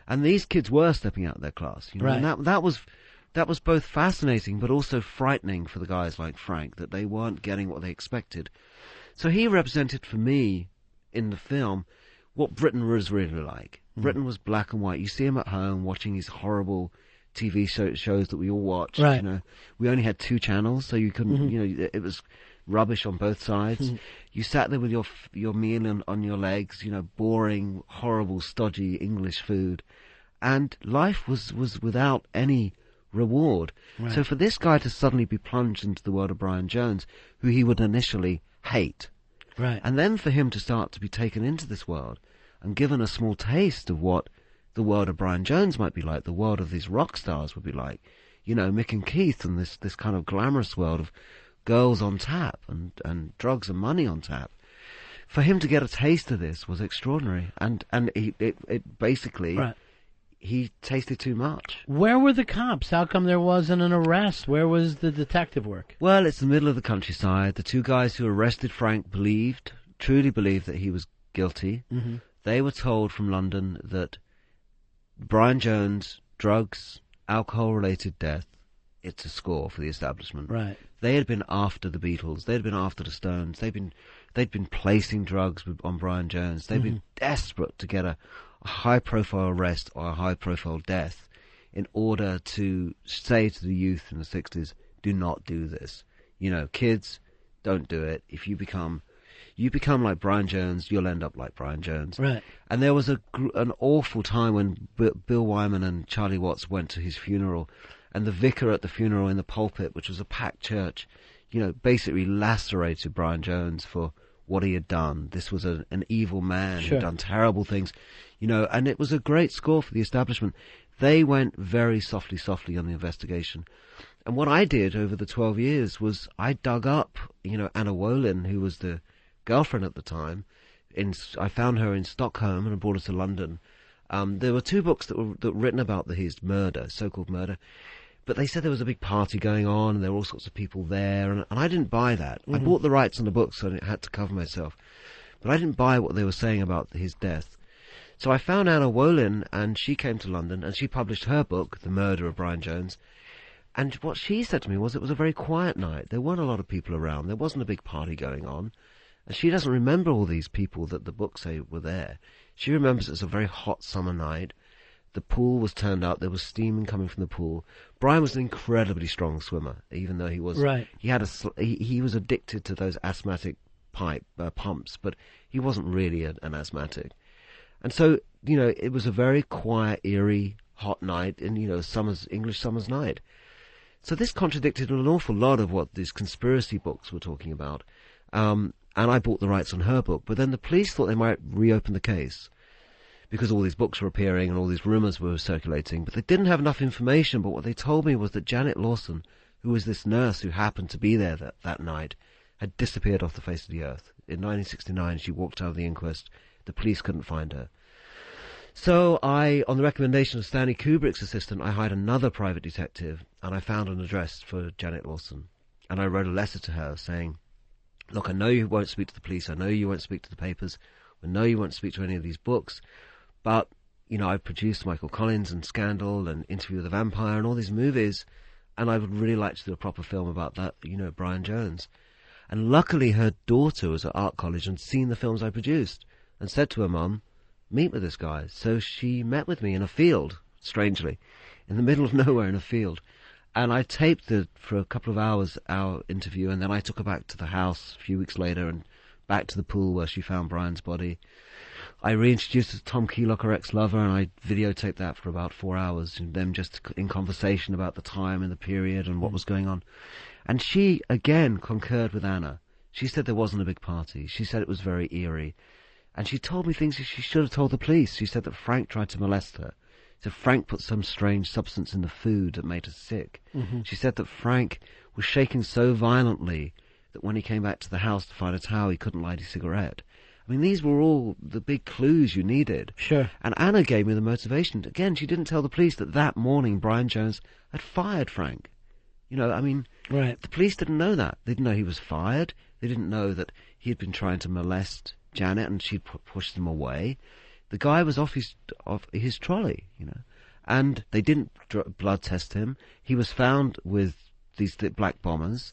And these kids were stepping out their class. You know? Right. And that was both fascinating but also frightening for the guys like Frank, that they weren't getting what they expected. So he represented for me, in the film, what Britain was really like. Britain was black and white. You see him at home watching these horrible TV shows that we all watched. Right. You know, we only had 2 channels, so you couldn't. You know, it was rubbish on both sides. You sat there with your meal on your legs. You know, boring, horrible, stodgy English food, and life was without any reward. Right. So for this guy to suddenly be plunged into the world of Brian Jones, who he would initially hate, right, and then for him to start to be taken into this world and given a small taste of what the world of Brian Jones might be like, the world of these rock stars would be like, you know, Mick and Keith, and this kind of glamorous world of girls on tap and drugs and money on tap. For him to get a taste of this was extraordinary, and it basically, he tasted too much. Where were the cops? How come there wasn't an arrest? Where was the detective work? Well, it's the middle of the countryside. The 2 guys who arrested Frank truly believed that he was guilty. They were told from London that Brian Jones, drugs, alcohol-related death, it's a score for the establishment. Right. They had been after the Beatles. They had been after the Stones. They'd been placing drugs on Brian Jones. They'd been desperate to get a high-profile arrest or a high-profile death in order to say to the youth in the 60s, do not do this. You know, kids, don't do it. If you become like Brian Jones, you'll end up like Brian Jones. Right. And there was an awful time when Bill Wyman and Charlie Watts went to his funeral, and the vicar at the funeral in the pulpit, which was a packed church, you know, basically lacerated Brian Jones for what he had done. This was an evil man who'd done terrible things, you know, and it was a great score for the establishment. They went very softly on the investigation. And what I did over the 12 years was I dug up, you know, Anna Wolin, who was the girlfriend at the time. I found her in Stockholm and I brought her to London. There were 2 books that were written about his murder, so-called murder, but they said there was a big party going on and there were all sorts of people there, and I didn't buy that. I bought the rights on the book, so I had to cover myself, but I didn't buy what they were saying about his death. So I found Anna Wolin, and she came to London and she published her book, The Murder of Brian Jones. And what she said to me was it was a very quiet night. There weren't a lot of people around. There wasn't a big party going on. And she doesn't remember all these people that the books say were there. She remembers it was a very hot summer night. The pool was turned up. There was steam coming from the pool. Brian was an incredibly strong swimmer, even though he was he was addicted to those asthmatic pumps, but he wasn't really an asthmatic. And so, you know, it was a very quiet, eerie, hot night, and you know, English summer's night. So this contradicted an awful lot of what these conspiracy books were talking about. And I bought the rights on her book, but then the police thought they might reopen the case because all these books were appearing and all these rumours were circulating, but they didn't have enough information. But what they told me was that Janet Lawson, who was this nurse who happened to be there that night, had disappeared off the face of the earth. In 1969, she walked out of the inquest. The police couldn't find her. So on the recommendation of Stanley Kubrick's assistant, I hired another private detective, and I found an address for Janet Lawson. And I wrote a letter to her saying, look, I know you won't speak to the police, I know you won't speak to the papers, I know you won't speak to any of these books, but, you know, I've produced Michael Collins and Scandal and Interview with the Vampire and all these movies, and I would really like to do a proper film about that, you know, Brian Jones. And luckily her daughter was at art college and seen the films I produced, and said to her mum, meet with this guy. So she met with me in a field, strangely, in the middle of nowhere in a field. And I taped it for a couple of hours, our interview, and then I took her back to the house a few weeks later and back to the pool where she found Brian's body. I reintroduced her to Tom Keelock, her ex-lover, and I videotaped that for about 4 hours, and them just in conversation about the time and the period and what was going on. And she, again, concurred with Anna. She said there wasn't a big party. She said it was very eerie. And she told me things that she should have told the police. She said that Frank tried to molest her. She said Frank put some strange substance in the food that made her sick. Mhm. She said that Frank was shaking so violently that when he came back to the house to find a towel, he couldn't light his cigarette. I mean, these were all the big clues you needed. Sure. And Anna gave me the motivation. Again, she didn't tell the police that morning Brian Jones had fired Frank. You know, I mean, right. The police didn't know that. They didn't know he was fired. They didn't know that he had been trying to molest Janet and she'd pushed him away. The guy was off his trolley, you know, and they didn't blood test him. He was found with these black bombers,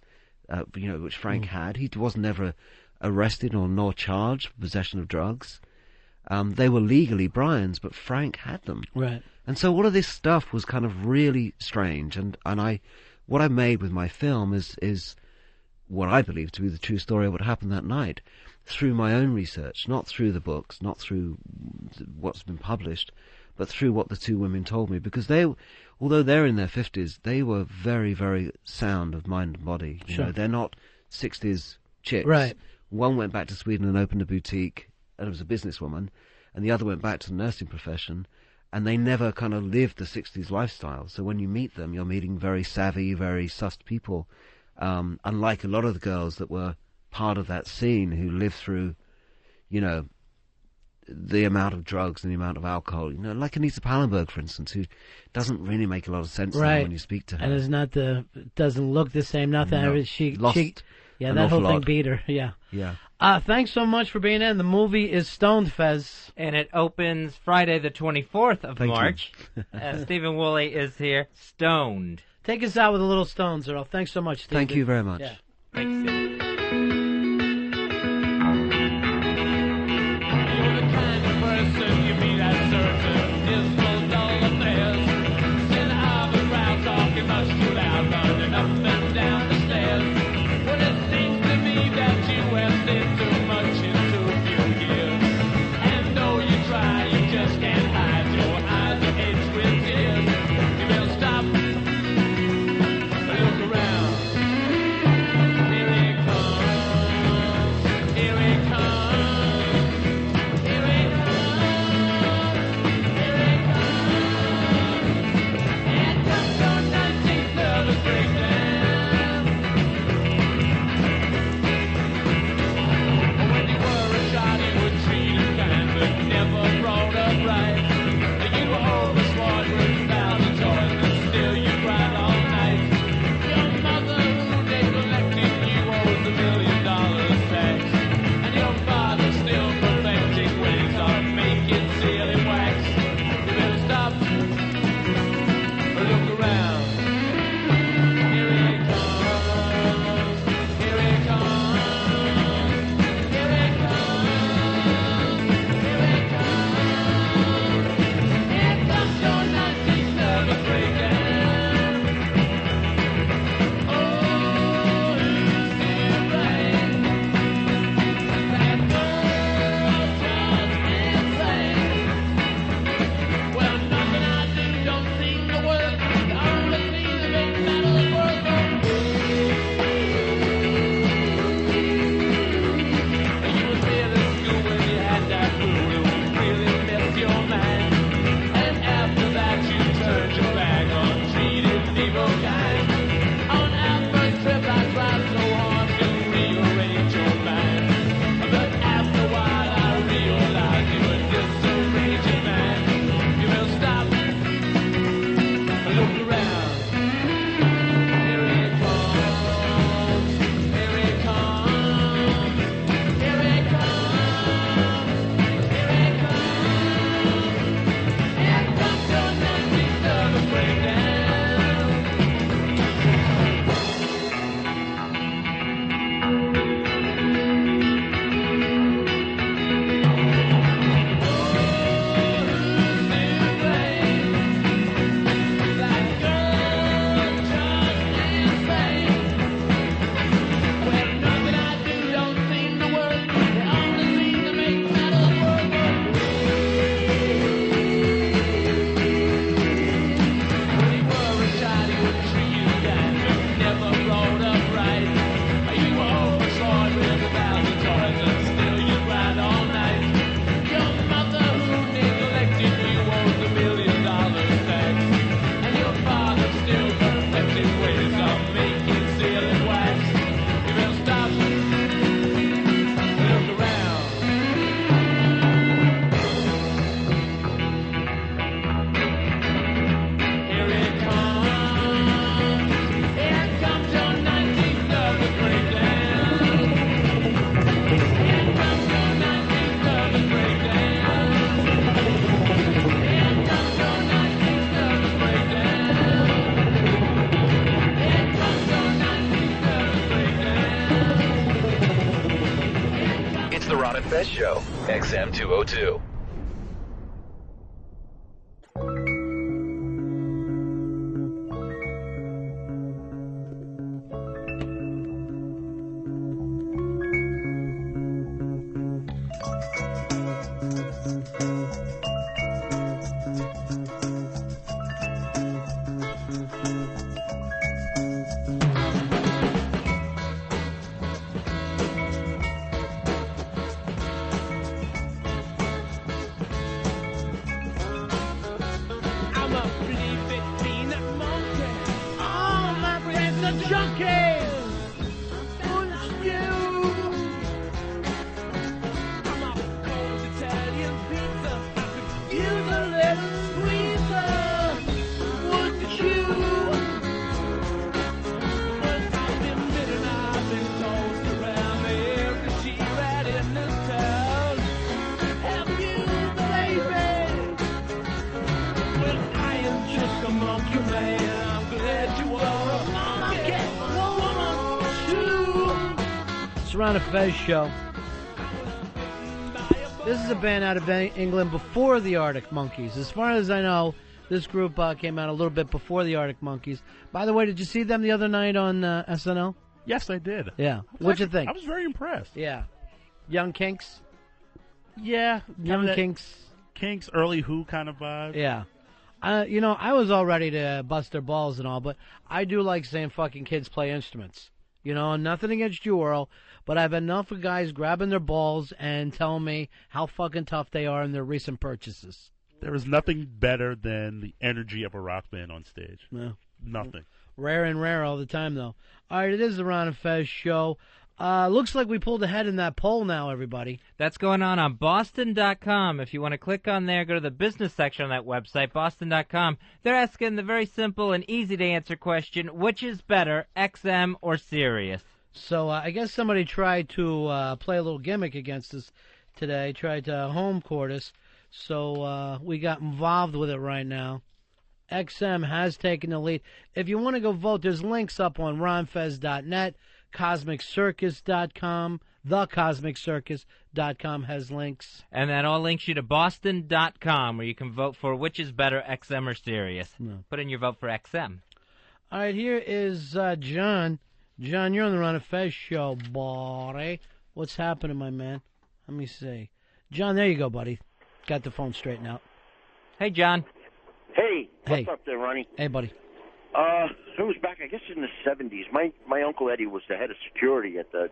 you know, which Frank had. He was never arrested nor charged for possession of drugs. They were legally Brian's, but Frank had them. Right. And so all of this stuff was kind of really strange. And what I made with my film is what I believe to be the true story of what happened that night, through my own research, not through the books, not through what's been published, but through what the two women told me. Because although they're in their 50s, they were very, very sound of mind and body. You know, they're not 60s chicks. Right. One went back to Sweden and opened a boutique, and was a businesswoman, and the other went back to the nursing profession, and they never kind of lived the 60s lifestyle. So when you meet them, you're meeting very savvy, very sussed people, unlike a lot of the girls that were part of that scene who lived through, you know, the amount of drugs and the amount of alcohol. You know, like Anita Pallenberg, for instance, who doesn't really make a lot of sense now when you speak to her. And doesn't look the same, nothing. No. Lost that whole thing beat her, yeah. Yeah. Thanks so much for being in. The movie is Stoned, Fez. And it opens Friday the 24th of Thank you. March. Stephen Woolley is here, Stoned. Take us out with a little Stones, Earl. Thanks so much, Steve. Thank you very much. Yeah. Thanks, Steve. Look around. Here Fez Show, XM202. Ron and Fez Show. This is a band out of England before the Arctic Monkeys. As far as I know, this group came out a little bit before the Arctic Monkeys. By the way, did you see them the other night on SNL? Yes, I did. Yeah. What'd you think? I was very impressed. Yeah. Young Kinks? Yeah. Young Kinks. Kinks, early Who kind of vibe. Yeah. I was all ready to bust their balls and all, but I do like saying fucking kids play instruments. Nothing against you, Earl, but I've enough of guys grabbing their balls and telling me how fucking tough they are in their recent purchases. There is nothing better than the energy of a rock band on stage. No. Nothing. Rare and rare all the time, though. All right, it is the Ron and Fez Show. Looks like we pulled ahead in that poll now, everybody. That's going on Boston.com. If you want to click on there, go to the business section on that website, Boston.com. They're asking the very simple and easy-to-answer question, which is better, XM or Sirius? So I guess somebody tried to play a little gimmick against us today, tried to home court us, so we got involved with it right now. XM has taken the lead. If you want to go vote, there's links up on ronfez.net. CosmicCircus.com, TheCosmicCircus.com has links. And that all links you to Boston.com, where you can vote for which is better, XM or Sirius. No. Put in your vote for XM. All right, here is John. John, you're on the Ron and Fez Show, buddy. What's happening, my man? Let me see. John, there you go, buddy. Got the phone straightened out. Hey, John. Hey, what's up there, Ronnie? Hey, buddy. It was back, I guess, in the 70s. My Uncle Eddie was the head of security at the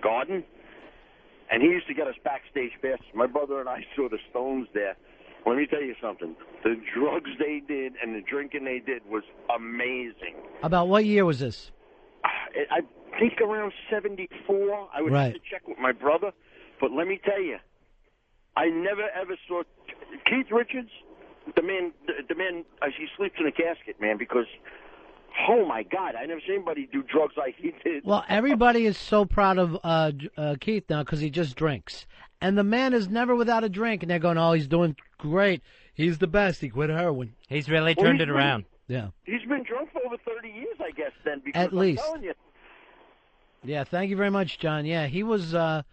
Garden, and he used to get us backstage passes. My brother and I saw the Stones there. Let me tell you something. The drugs they did and the drinking they did was amazing. About what year was this? I think around 74. I would have to check with my brother, but let me tell you, I never ever saw Keith Richards. The man, he sleeps in a casket, man, because, oh, my God, I never seen anybody do drugs like he did. Well, everybody is so proud of Keith now because he just drinks. And the man is never without a drink, and they're going, oh, he's doing great. He's the best. He quit heroin. He's really turned it around. Yeah. He's been drunk for over 30 years, I guess, then, because At least. I'm telling you. Yeah, thank you very much, John. Yeah, he was a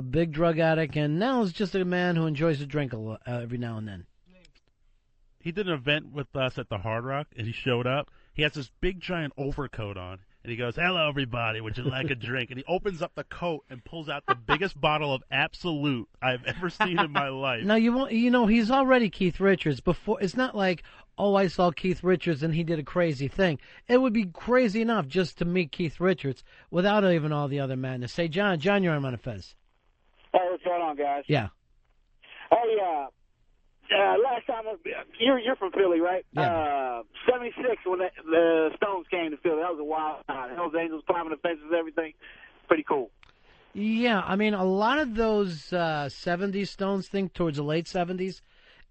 big drug addict, and now is just a man who enjoys a drink every now and then. He did an event with us at the Hard Rock, and he showed up. He has this big, giant overcoat on, and he goes, hello, everybody, would you like a drink? And he opens up the coat and pulls out the biggest bottle of Absolute I've ever seen in my life. Now, he's already Keith Richards. Before, it's not like, oh, I saw Keith Richards and he did a crazy thing. It would be crazy enough just to meet Keith Richards without even all the other madness. Say, John, you're on Ron and Fez. Hey, what's going on, guys? Yeah. Hey, last time you're from Philly, right? Yeah. 76 when the Stones came to Philly. That was a wild time. Hells Angels climbing the fences, everything. Pretty cool. Yeah, I mean, a lot of those 70s Stones thing towards the late 70s,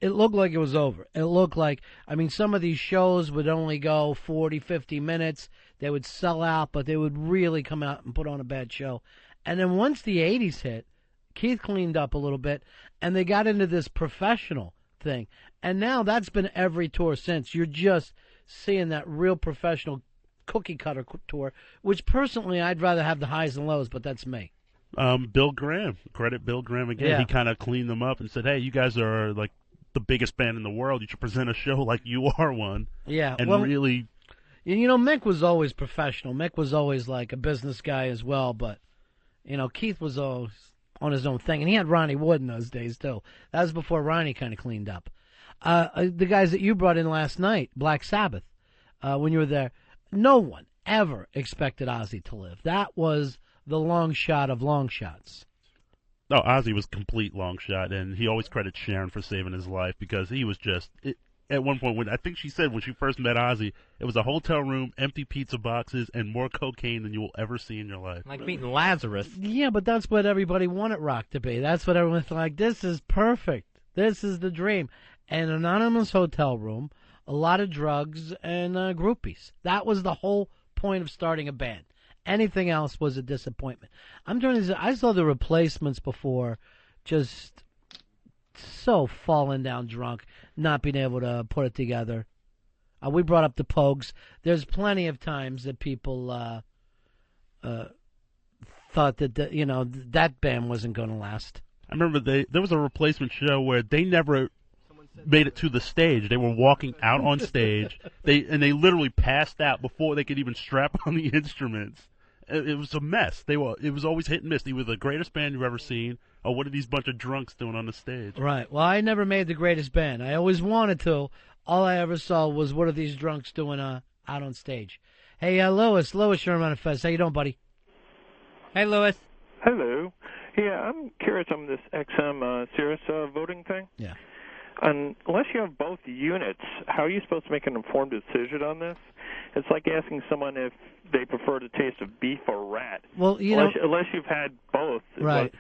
it looked like it was over. It looked like, I mean, some of these shows would only go 40, 50 minutes. They would sell out, but they would really come out and put on a bad show. And then once the 80s hit, Keith cleaned up a little bit, and they got into this professional thing. And now that's been every tour since. You're just seeing that real professional cookie cutter tour, which personally I'd rather have the highs and lows, but that's me. Bill Graham. Credit Bill Graham again. Yeah. He kind of cleaned them up and said, hey, you guys are like the biggest band in the world. You should present a show like you are one. Yeah, And well, really... You know, Mick was always professional. Mick was always like a business guy as well, but, you know, Keith was always on his own thing. And he had Ronnie Wood in those days, too. That was before Ronnie kind of cleaned up. The guys that you brought in last night, Black Sabbath, when you were there, no one ever expected Ozzy to live. That was the long shot of long shots. No, Ozzy was a complete long shot, and he always credits Sharon for saving his life because he was just... At one point, when I think she said when she first met Ozzy, it was a hotel room, empty pizza boxes, and more cocaine than you will ever see in your life. Like meeting Lazarus. Yeah, but that's what everybody wanted rock to be. That's what everyone's like, this is perfect. This is the dream. An anonymous hotel room, a lot of drugs, and groupies. That was the whole point of starting a band. Anything else was a disappointment. I saw the Replacements before, just so falling down drunk, not being able to put it together. We brought up the Pogues. There's plenty of times that people thought that that band wasn't going to last. I remember there was a Replacement show where they never made it to the stage. They were walking out on stage. They literally passed out before they could even strap on the instruments. It was a mess. It was always hit and miss. They were the greatest band you've ever seen. Oh, what are these bunch of drunks doing on the stage? Right. Well, I never made the greatest band. I always wanted to. All I ever saw was what are these drunks doing out on stage. Hey, Lewis, you're on Ron and Fez. How you doing, buddy? Hey, Lewis. Hello. Yeah, I'm curious on this XM Sirius voting thing. Yeah. Unless you have both units, how are you supposed to make an informed decision on this? It's like asking someone if they prefer the taste of beef or rat. Well, unless you've had both. Right.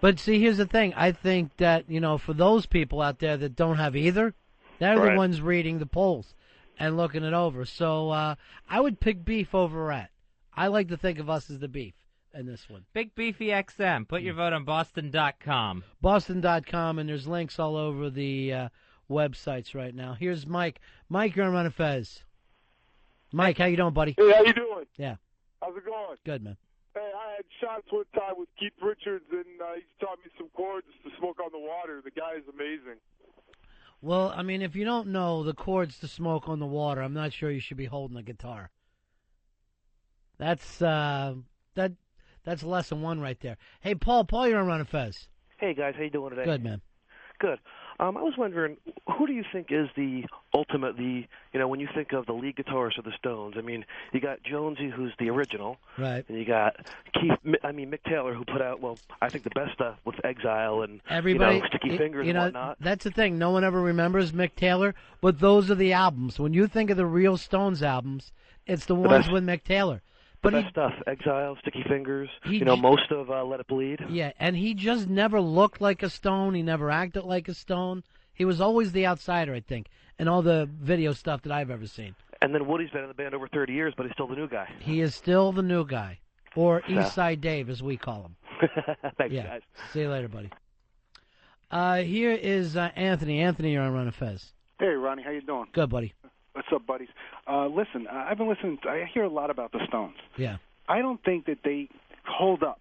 But see, here's the thing. I think that, for those people out there that don't have either, they're the ones reading the polls and looking it over. So I would pick beef over rat. I like to think of us as the beef in this one. Big Beefy XM. Put your vote on Boston.com. Boston.com, and there's links all over the websites right now. Here's Mike. Mike, you're on Ron and Fez. Mike, how you doing, buddy? Hey, how you doing? Yeah. How's it going? Good, man. Hey, I had shots one time with Keith Richards, and he taught me some chords to smoke on the water. The guy is amazing. Well, I mean, if you don't know the chords to smoke on the water, I'm not sure you should be holding a guitar. That's lesson one right there. Hey, Paul, you're on Ron and Fez. Hey, guys, how you doing today? Good, man. Good. I was wondering, who do you think is the ultimate, when you think of the lead guitarist of the Stones? I mean, you got Jonesy, who's the original. Right. And you got Mick Taylor, who put out, I think the best stuff with Exile and, Everybody, Sticky Fingers and whatnot. That's the thing. No one ever remembers Mick Taylor, but those are the albums. When you think of the real Stones albums, it's the ones with Mick Taylor. But best stuff, Exile, Sticky Fingers, most of Let It Bleed. Yeah, and he just never looked like a Stone. He never acted like a Stone. He was always the outsider, I think, in all the video stuff that I've ever seen. And then Woody's been in the band over 30 years, but he's still the new guy. He is still the new guy, or East Side Dave, as we call him. Thanks, guys. See you later, buddy. Here is Anthony. Anthony, you're on Ron and Fez. Hey, Ronnie, how you doing? Good, buddy. What's up, buddies? Listen, I've been listening. I hear a lot about the Stones. Yeah. I don't think that they hold up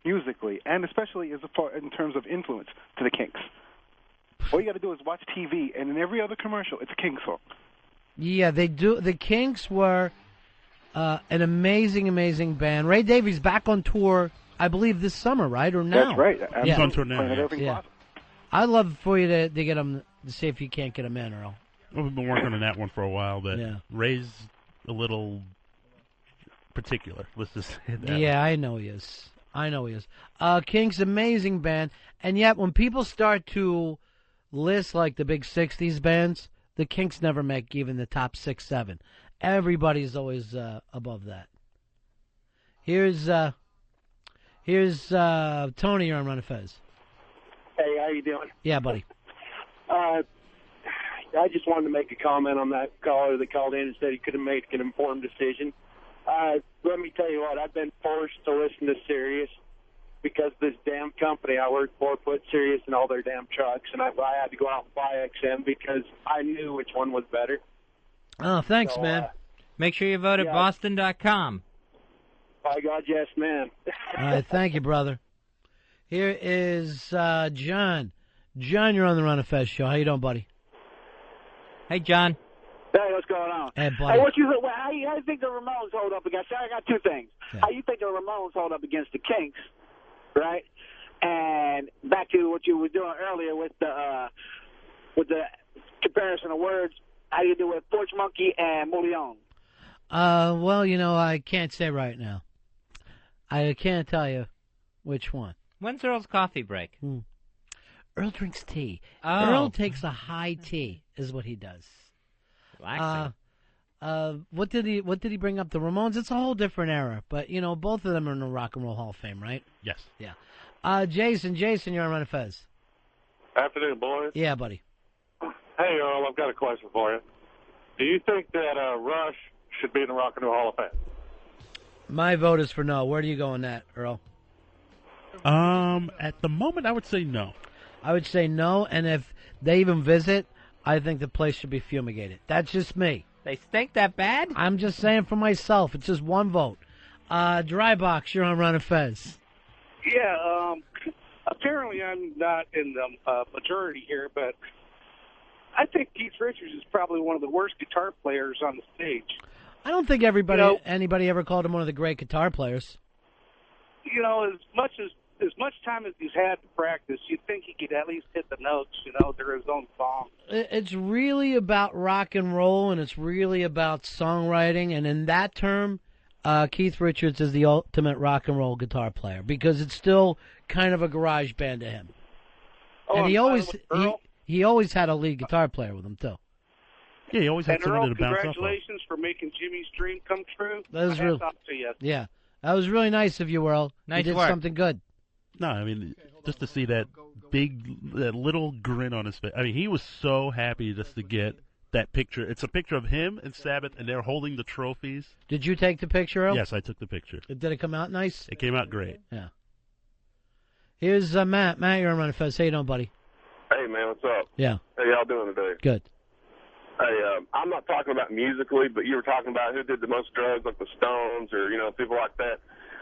musically, and especially in terms of influence to the Kinks. All you got to do is watch TV, and in every other commercial, it's a Kinks song. Yeah, they do. The Kinks were an amazing, amazing band. Ray Davies back on tour, I believe, this summer, right? Or now? That's right. He's on tour now. Yeah. I'd love for you to get them, to see if you can't get them in, Earl. Well, we've been working on that one for a while, but Yeah. Ray's a little particular. Let's just say that. Yeah, I know he is. Kinks, amazing band, and yet when people start to list like the big 60s bands, the Kinks never make even the top 6, 7. Everybody's always above that. Here's Tony, you're on Ron and Fez. Hey, how you doing? Yeah, buddy. I just wanted to make a comment on that caller that called in and said he couldn't make an informed decision. Let me tell you what, I've been forced to listen to Sirius because this damn company I work for put Sirius in all their damn trucks, and I had to go out and buy XM because I knew which one was better. Oh, thanks, man. Make sure you vote at Boston.com. By God, yes, man. All right, thank you, brother. Here is John. John, you're on the Ron and Fez show. How you doing, buddy? Hey, John. Hey, what's going on? Hey, buddy. How you think the Ramones hold up against? I got two things. How you think the Ramones hold up against the Kinks, right? And back to what you were doing earlier with the comparison of words. How you do with Porch Monkey and Moulion? Well, I can't say right now. I can't tell you which one. When's Earl's coffee break? Earl drinks tea. Oh. Earl takes a high tea, is what he does. Relaxing. What did he bring up? The Ramones? It's a whole different era, but both of them are in the Rock and Roll Hall of Fame, right? Yes. Yeah. Jason, you're on Ron and Fez. Afternoon, boys. Yeah, buddy. Hey, Earl, I've got a question for you. Do you think that Rush should be in the Rock and Roll Hall of Fame? My vote is for no. Where do you go on that, Earl? At the moment, I would say no. I would say no, and if they even visit, I think the place should be fumigated. That's just me. They stink that bad? I'm just saying for myself. It's just one vote. Dry Box, you're on Ron and Fez. Yeah, apparently I'm not in the majority here, but I think Keith Richards is probably one of the worst guitar players on the stage. I don't think anybody ever called him one of the great guitar players. As much time as he's had to practice, you'd think he could at least hit the notes, they're his own song. It's really about rock and roll, and it's really about songwriting, and in that term, Keith Richards is the ultimate rock and roll guitar player, because it's still kind of a garage band to him. And he always had a lead guitar player with him, too. Yeah, he always had someone to bounce off of. Congratulations for making Jimmy's dream come true. That was real. To you. Yeah, that was really nice of you, Earl. Nice you did work. something good. No, I mean, just to see that little grin on his face. I mean, he was so happy just to get that picture. It's a picture of him and Sabbath, and they're holding the trophies. Did you take the picture, Earl? Yes, I took the picture. Did it come out nice? It came out great. Yeah. Here's Matt. Matt, you're on Ron and Fez. How you doing, buddy? Hey, man, what's up? Yeah. How y'all doing today? Good. Hey, I'm not talking about musically, but you were talking about who did the most drugs, like the Stones or, people like that.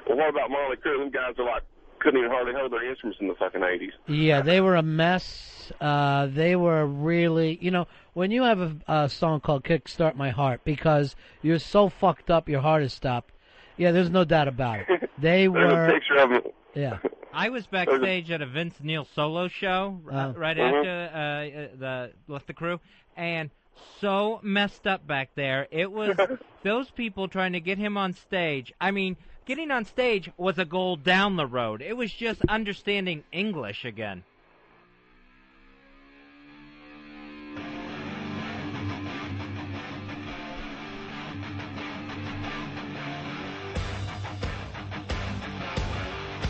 Well, what about Motley Crue? Them guys are couldn't even hardly hold their instruments in the fucking 80s. Yeah, they were a mess. They were really, when you have a song called Kickstart My Heart, because you're so fucked up, your heart is stopped. Yeah, there's no doubt about it. They There's were. a picture of them. Yeah. I was backstage at a Vince Neil solo show right after left the crew, and so messed up back there. It was those people trying to get him on stage. I mean, getting on stage was a goal down the road. It was just understanding English again.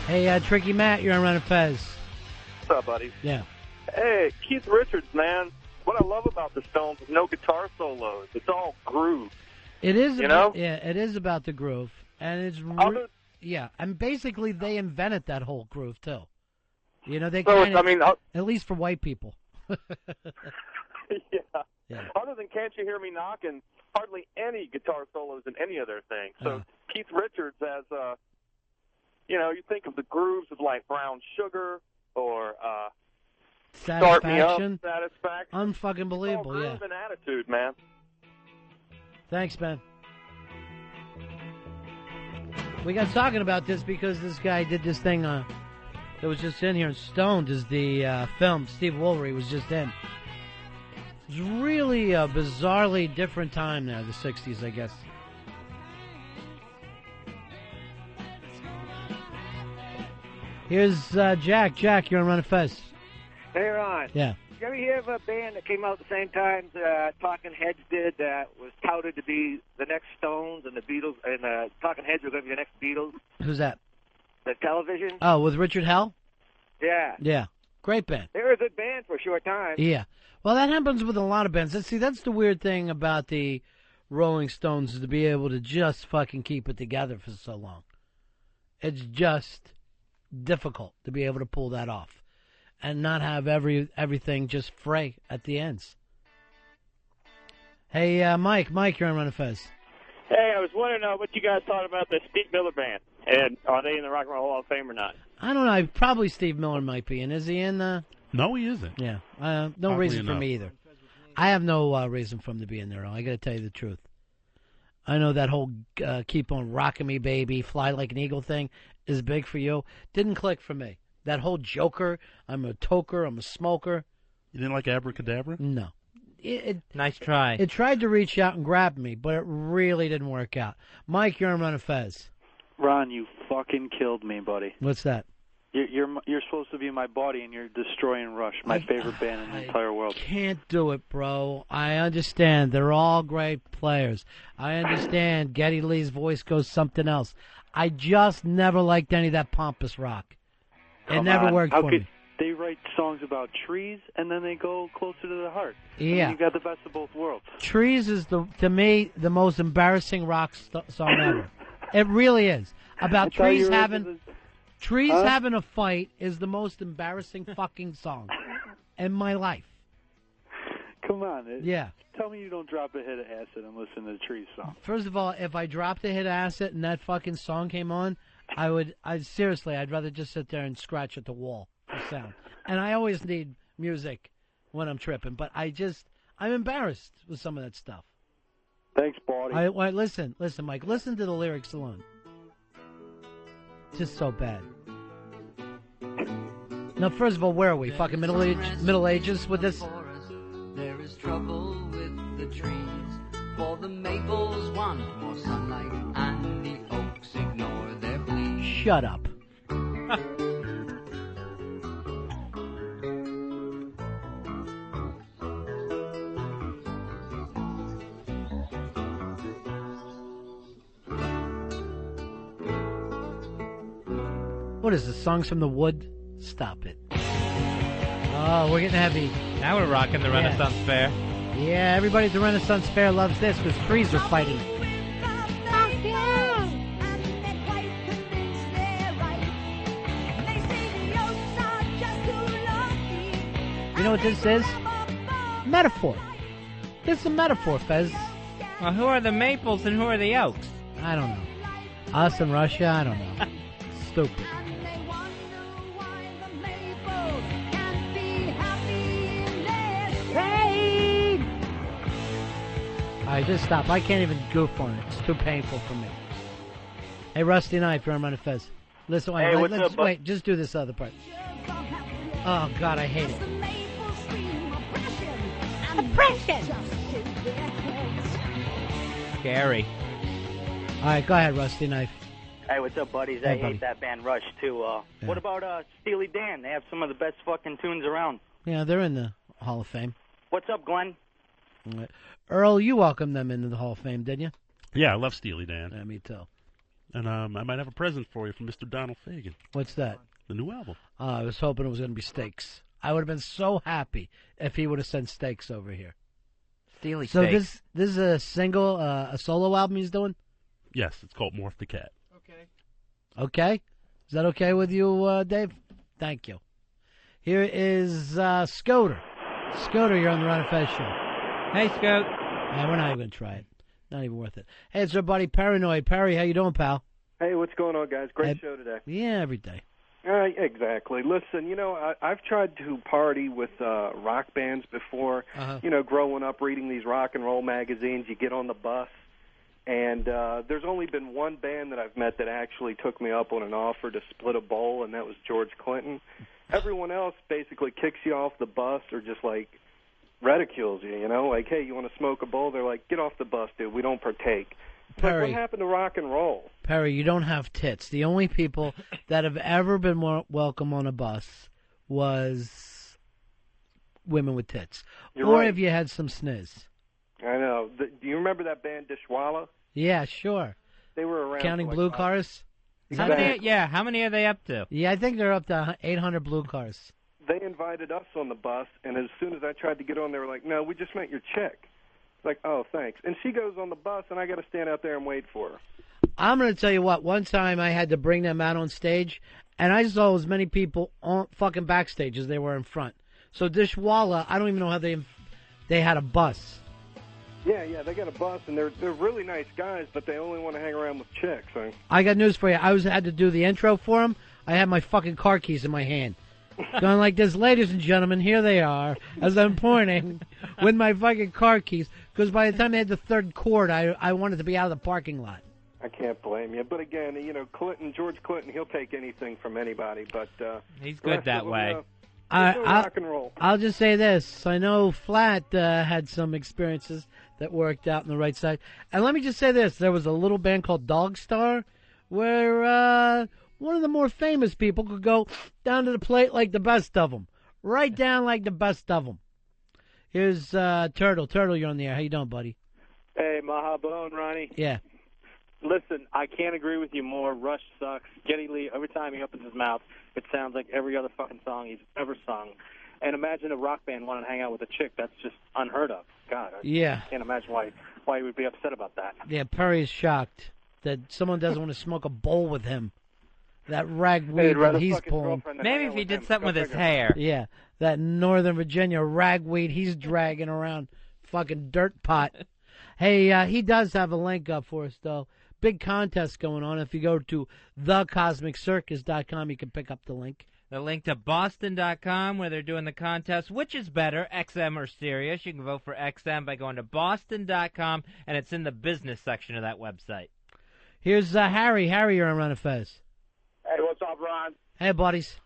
Hey, Tricky Matt, you're on Ron and Fez. What's up, buddy? Yeah. Hey, Keith Richards, man. What I love about the Stones is no guitar solos. It's all groove. It is, Yeah, it is about the groove, and it's and basically they invented that whole groove too. They at least for white people. Yeah. Other than Can't You Hear Me Knocking, hardly any guitar solos in any other thing. So Keith Richards has, you think of the grooves of like Brown Sugar or Start Me Up, Satisfaction. Unfucking believable, it's all groove and attitude, man. Thanks, man. We got talking about this because this guy did this thing that was just in here, and Stoned is the film Steve Wolvery was just in. It was really a bizarrely different time now, the 60s, I guess. Here's Jack. Jack, you're on Ron and Fez. Hey, Ron. Yeah. Did you ever hear of a band that came out at the same time Talking Heads did that was touted to be the next Stones and the Beatles, and Talking Heads were going to be the next Beatles? Who's that? The Television? Oh, with Richard Hell? Yeah. Yeah. Great band. They were a good band for a short time. Yeah. Well, that happens with a lot of bands. See, that's the weird thing about the Rolling Stones, is to be able to just fucking keep it together for so long. It's just difficult to be able to pull that off and not have everything just fray at the ends. Hey, Mike, you're on Ron and Fez. Hey, I was wondering what you guys thought about the Steve Miller Band, and are they in the Rock and Roll Hall of Fame or not? I don't know. Probably Steve Miller might be in. Is he in? No, he isn't. Yeah. No Oddly reason for enough. me either. I have no reason for him to be in there. I got to tell you the truth. I know that whole "Keep on Rocking Me, Baby," "Fly Like an Eagle" thing is big for you. Didn't click for me. That whole Joker, I'm a toker, I'm a smoker. You didn't like Abracadabra? No. Nice try. It tried to reach out and grab me, but it really didn't work out. Mike, you're on Ron and Fez. Ron, you fucking killed me, buddy. What's that? You're supposed to be my buddy, and you're destroying Rush, my favorite band in the entire world. Can't do it, bro. I understand. They're all great players. I understand Geddy Lee's voice goes something else. I just never liked any of that pompous rock. It never worked for me. They write songs about trees, and then they go closer to the heart. Yeah. And you got the best of both worlds. Trees is, to me, the most embarrassing rock song ever. It really is. About trees having... Trees having a fight is the most embarrassing fucking song in my life. Come on. Yeah. Tell me you don't drop a hit of acid and listen to the Trees song. First of all, if I dropped a hit of acid and that fucking song came on, seriously, I'd rather just sit there and scratch at the wall for sound. And I always need music when I'm tripping, but I'm embarrassed with some of that stuff. Thanks, Baldy. Listen, Mike, listen to the lyrics alone. Just so bad. Now, first of all, where are we? Fucking Middle Ages with this? There is trouble with the trees, for the maples want more sunlight, and the oaks ignore their pleas. Shut up. What is this, Songs from the Wood? Stop it. Oh, we're getting heavy. Now we're rocking the Renaissance Fair. Yeah, everybody at the Renaissance Fair loves this because trees are fighting. You know what this is? Metaphor. This is a metaphor, Fez. Well, who are the maples and who are the oaks? I don't know. Us and Russia? I don't know. Stupid. All right, just stop. I can't even goof on it. It's too painful for me. Hey, Rusty Knife, you're on Ron and Fez. Listen, wait, Hey, what's up, bud? wait, just do this other part. Oh, God, I hate it. Scary. All right, go ahead, Rusty Knife. Hey, what's up, buddies? Hey, I buddy. hate that band Rush, too. What about Steely Dan? They have some of the best fucking tunes around. Yeah, they're in the Hall of Fame. What's up, Glenn? All right. Earl, you welcomed them into the Hall of Fame, didn't you? Yeah, I love Steely Dan. Yeah, me too. And I might have a present for you from Mr. Donald Fagen. What's that? The new album. I was hoping it was going to be steaks. I would have been so happy if he would have sent steaks over here. Steely So steaks. this is a single, a solo album he's doing? Yes, it's called Morph the Cat. Okay. Is that okay with you, Dave? Thank you. Here is Scoter. Scoter, you're on the Ron and Fez show. Hey, Scout. We're not even going to try it. Not even worth it. Hey, it's our buddy Paranoid. Perry, how you doing, pal? Hey, what's going on, guys? Great show today. Yeah, every day. Exactly. Listen, I've tried to party with rock bands before. Growing up reading these rock and roll magazines, you get on the bus, and there's only been one band that I've met that actually took me up on an offer to split a bowl, and that was George Clinton. Everyone else basically kicks you off the bus or just, ridicules you, Like, hey, you want to smoke a bowl? They're like, get off the bus, dude. We don't partake. It's like, Perry. what happened to rock and roll? Perry, you don't have tits. The only people that have ever been welcome on a bus was women with tits. You're or right. if you had some sniz. I know. Do you remember that band Dishwalla? Yeah, sure. They were around. Counting for blue cars? How many are they up to? Yeah, I think they're up to 800 blue cars. They invited us on the bus, and as soon as I tried to get on, they were like, no, we just meant your chick. It's like, oh, thanks. And she goes on the bus, and I got to stand out there and wait for her. I'm going to tell you what. One time I had to bring them out on stage, and I saw as many people on fucking backstage as they were in front. So Dishwalla, I don't even know how they had a bus. Yeah, they got a bus, and they're really nice guys, but they only want to hang around with chicks. I got news for you. I had to do the intro for them. I had my fucking car keys in my hand. Going like this, ladies and gentlemen, here they are, as I'm pointing with my fucking car keys. Because by the time they had the third chord, I wanted to be out of the parking lot. I can't blame you. But again, George Clinton, he'll take anything from anybody. But he's good that way. Rock and roll. I'll just say this. I know Flat had some experiences that worked out on the right side. And let me just say this. There was a little band called Dog Star where one of the more famous people could go down to the plate like the best of them. Right down like the best of them. Here's Turtle. Turtle, you're on the air. How you doing, buddy? Hey, Mahabone, Ronnie. Yeah. Listen, I can't agree with you more. Rush sucks. Geddy Lee, every time he opens his mouth, it sounds like every other fucking song he's ever sung. And imagine a rock band wanting to hang out with a chick. That's just unheard of. God, I can't imagine why he would be upset about that. Yeah, Perry is shocked that someone doesn't want to smoke a bowl with him. That ragweed that he's pulling. Maybe if he did something with his hair. Yeah, that Northern Virginia ragweed he's dragging around, fucking dirt pot. Hey, he does have a link up for us, though. Big contest going on. If you go to thecosmiccircus.com, you can pick up the link. The link to Boston.com, where they're doing the contest. Which is better, XM or Sirius? You can vote for XM by going to Boston.com, and it's in the business section of that website. Here's Harry. Harry, you're on Ron and Fez. Hey, what's up, Ron? Hey, buddies.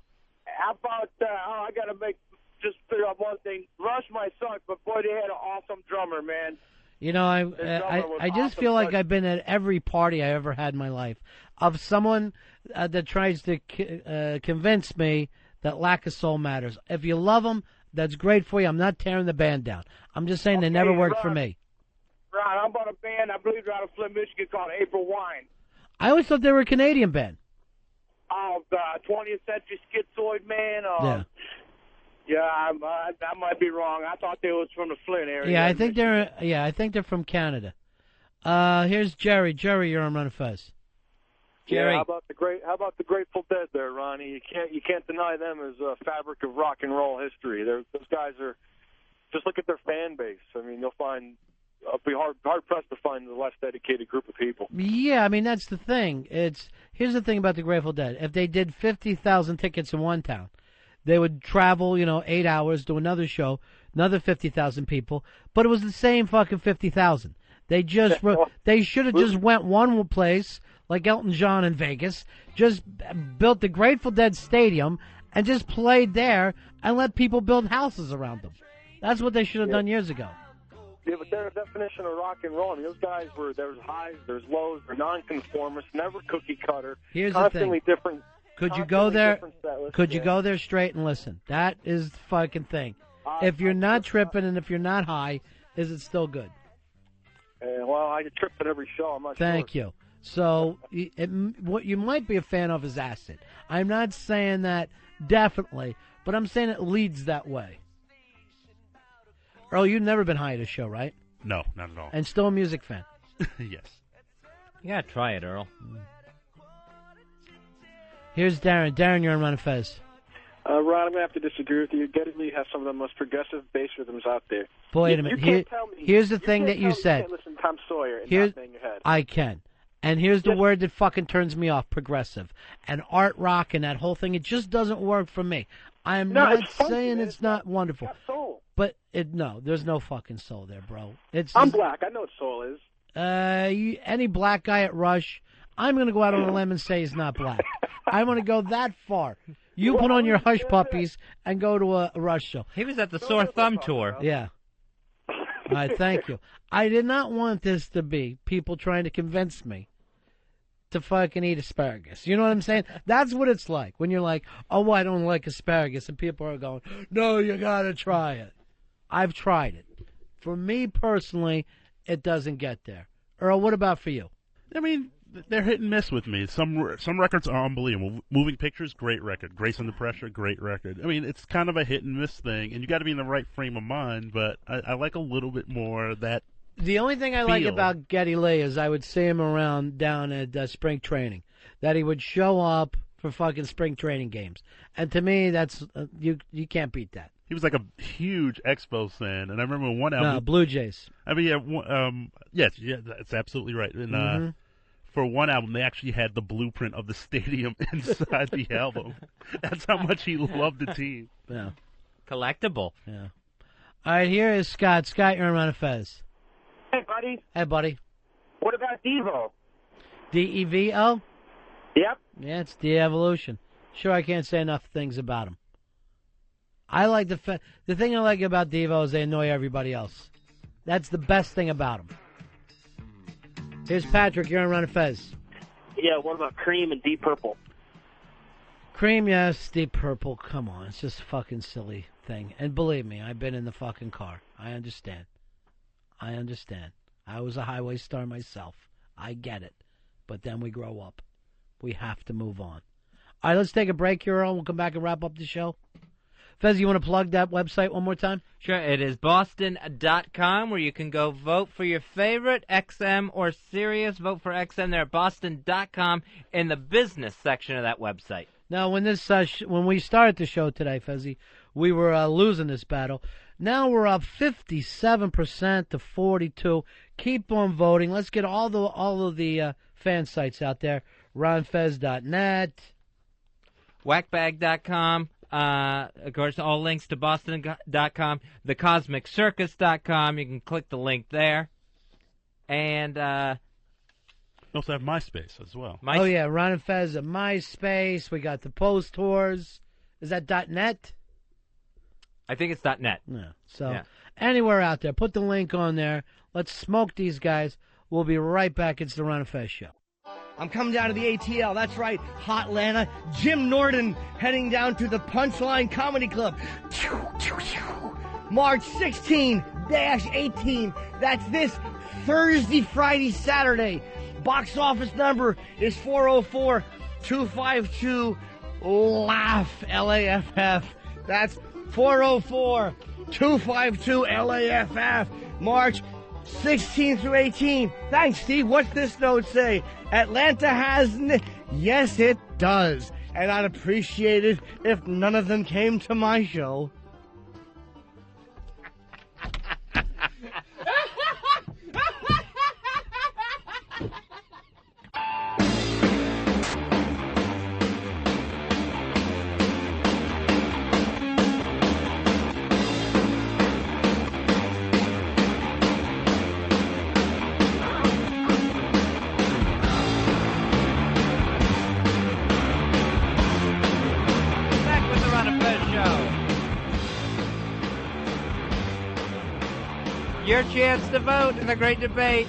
How about, I got to just figure out one thing. Rush might suck, but boy, they had an awesome drummer, man. You know, I just feel like I've been at every party I ever had in my life of someone that tries to convince me that Lack of Soul matters. If you love them, that's great for you. I'm not tearing the band down. I'm just saying they never worked for me. Ron, I'm about a band, I believe, out of Flint, Michigan called April Wine. I always thought they were a Canadian band. Oh, the 20th Century Schizoid Man. Yeah. Yeah, I might be wrong. I thought they was from the Flint area. Yeah, I think they're from Canada. Here's Jerry. Jerry, you're on Ron and Fez. Jerry. Yeah, how about the Grateful Dead there, Ronnie? You can't deny them as a fabric of rock and roll history. Those guys are, just look at their fan base. I mean, I'll be hard pressed to find a less dedicated group of people. Yeah, I mean that's the thing. Here's the thing about the Grateful Dead. If they did 50,000 tickets in one town, they would travel, 8 hours to another show, another 50,000 people, but it was the same fucking 50,000. They should have just went one place, like Elton John in Vegas, just built the Grateful Dead Stadium and just played there and let people build houses around them. That's what they should have done years ago. Yeah, but their definition of rock and roll, I mean, those guys there's highs, there's lows, they're nonconformists, never cookie cutter, Here's constantly the thing. different. Could you go there? Could you go there straight and listen? That is the fucking thing. If you're not tripping and if you're not high, is it still good? Well, I trip at every show. I'm not Thank you. So what you might be a fan of is acid. I'm not saying that definitely, but I'm saying it leads that way. Earl, you've never been high at a show, right? No, not at all. And still a music fan? Yes. You gotta try it, Earl. Here's Darren. Darren, you're on Ron and Fez. Ron, I'm going to have to disagree with you. Geddy Lee has some of the most progressive bass rhythms out there. Wait a minute. Here's the thing that you said. You can't listen to Tom Sawyer and not bang your head. I can. And here's the word that fucking turns me off, progressive. And art rock and that whole thing, it just doesn't work for me. I'm not saying it's not wonderful. It's got soul. But there's no fucking soul there, bro. I'm black. I know what soul is. Any black guy at Rush, I'm going to go out on a limb and say he's not black. I want to go that far. You put on your hush puppies and go to a Rush show. He was at the Sore Thumb tour. Yeah. All right, thank you. I did not want this to be people trying to convince me to fucking eat asparagus. You know what I'm saying? That's what it's like when you're like, oh, I don't like asparagus, and people are going, no, you got to try it. I've tried it. For me personally, it doesn't get there. Earl, what about for you? I mean, they're hit and miss with me. Some records are unbelievable. Moving Pictures, great record. Grace Under Pressure, great record. I mean, it's kind of a hit and miss thing, and you got to be in the right frame of mind. But I like a little bit more that. The only thing I like about Geddy Lee is I would see him around down at spring training. That he would show up for fucking spring training games, and to me, that's you can't beat that. He was like a huge Expos fan, and I remember one album. No, Blue Jays. I mean, yeah, yes, that's absolutely right. And for one album, they actually had the blueprint of the stadium inside the album. That's how much he loved the team. Yeah. Collectible. Yeah. All right, here is Scott. Scott, you're on Ron and Fez. Hey, buddy. Hey, buddy. What about Devo? D-E-V-O? Yep. Yeah, it's de-evolution. Sure, I can't say enough things about him. I like the thing I like about Devo is they annoy everybody else. That's the best thing about him. Here's Patrick. You're on Ron and Fez. Yeah, what about Cream and Deep Purple? Cream, yes. Deep Purple. Come on. It's just a fucking silly thing. And believe me, I've been in the fucking car. I understand. I was a highway star myself. I get it. But then we grow up. We have to move on. All right, let's take a break here, Earl. We'll come back and wrap up the show. Fez, you want to plug that website one more time? Sure, it is Boston.com, where you can go vote for your favorite XM or Sirius. Vote for XM there at Boston.com in the business section of that website. Now, when we started the show today, Fezzy, we were losing this battle. Now we're up 57% to 42%. Keep on voting. Let's get all of the fan sites out there. RonFez.net. Whackbag.com. Of course, all links to Boston.com. TheCosmicCircus.com. You can click the link there. And we also have MySpace as well. Oh, yeah, Ron and Fez at MySpace. We got the Post Tours. Is that .net? I think it's .net. Yeah. So anywhere out there, put the link on there. Let's smoke these guys. We'll be right back. It's the Ron and Fez Show. I'm coming down to the ATL. That's right, Hot Atlanta. Jim Norton heading down to the Punchline Comedy Club. March 16-18. That's this Thursday, Friday, Saturday. Box office number is 404-252-LAUGH, L-A-F-F. That's 404-252-LAFF. March 16 through 18. Thanks, Steve. What's this note say? Atlanta has... Yes, it does. And I'd appreciate it if none of them came to my show. Your chance to vote in the great debate.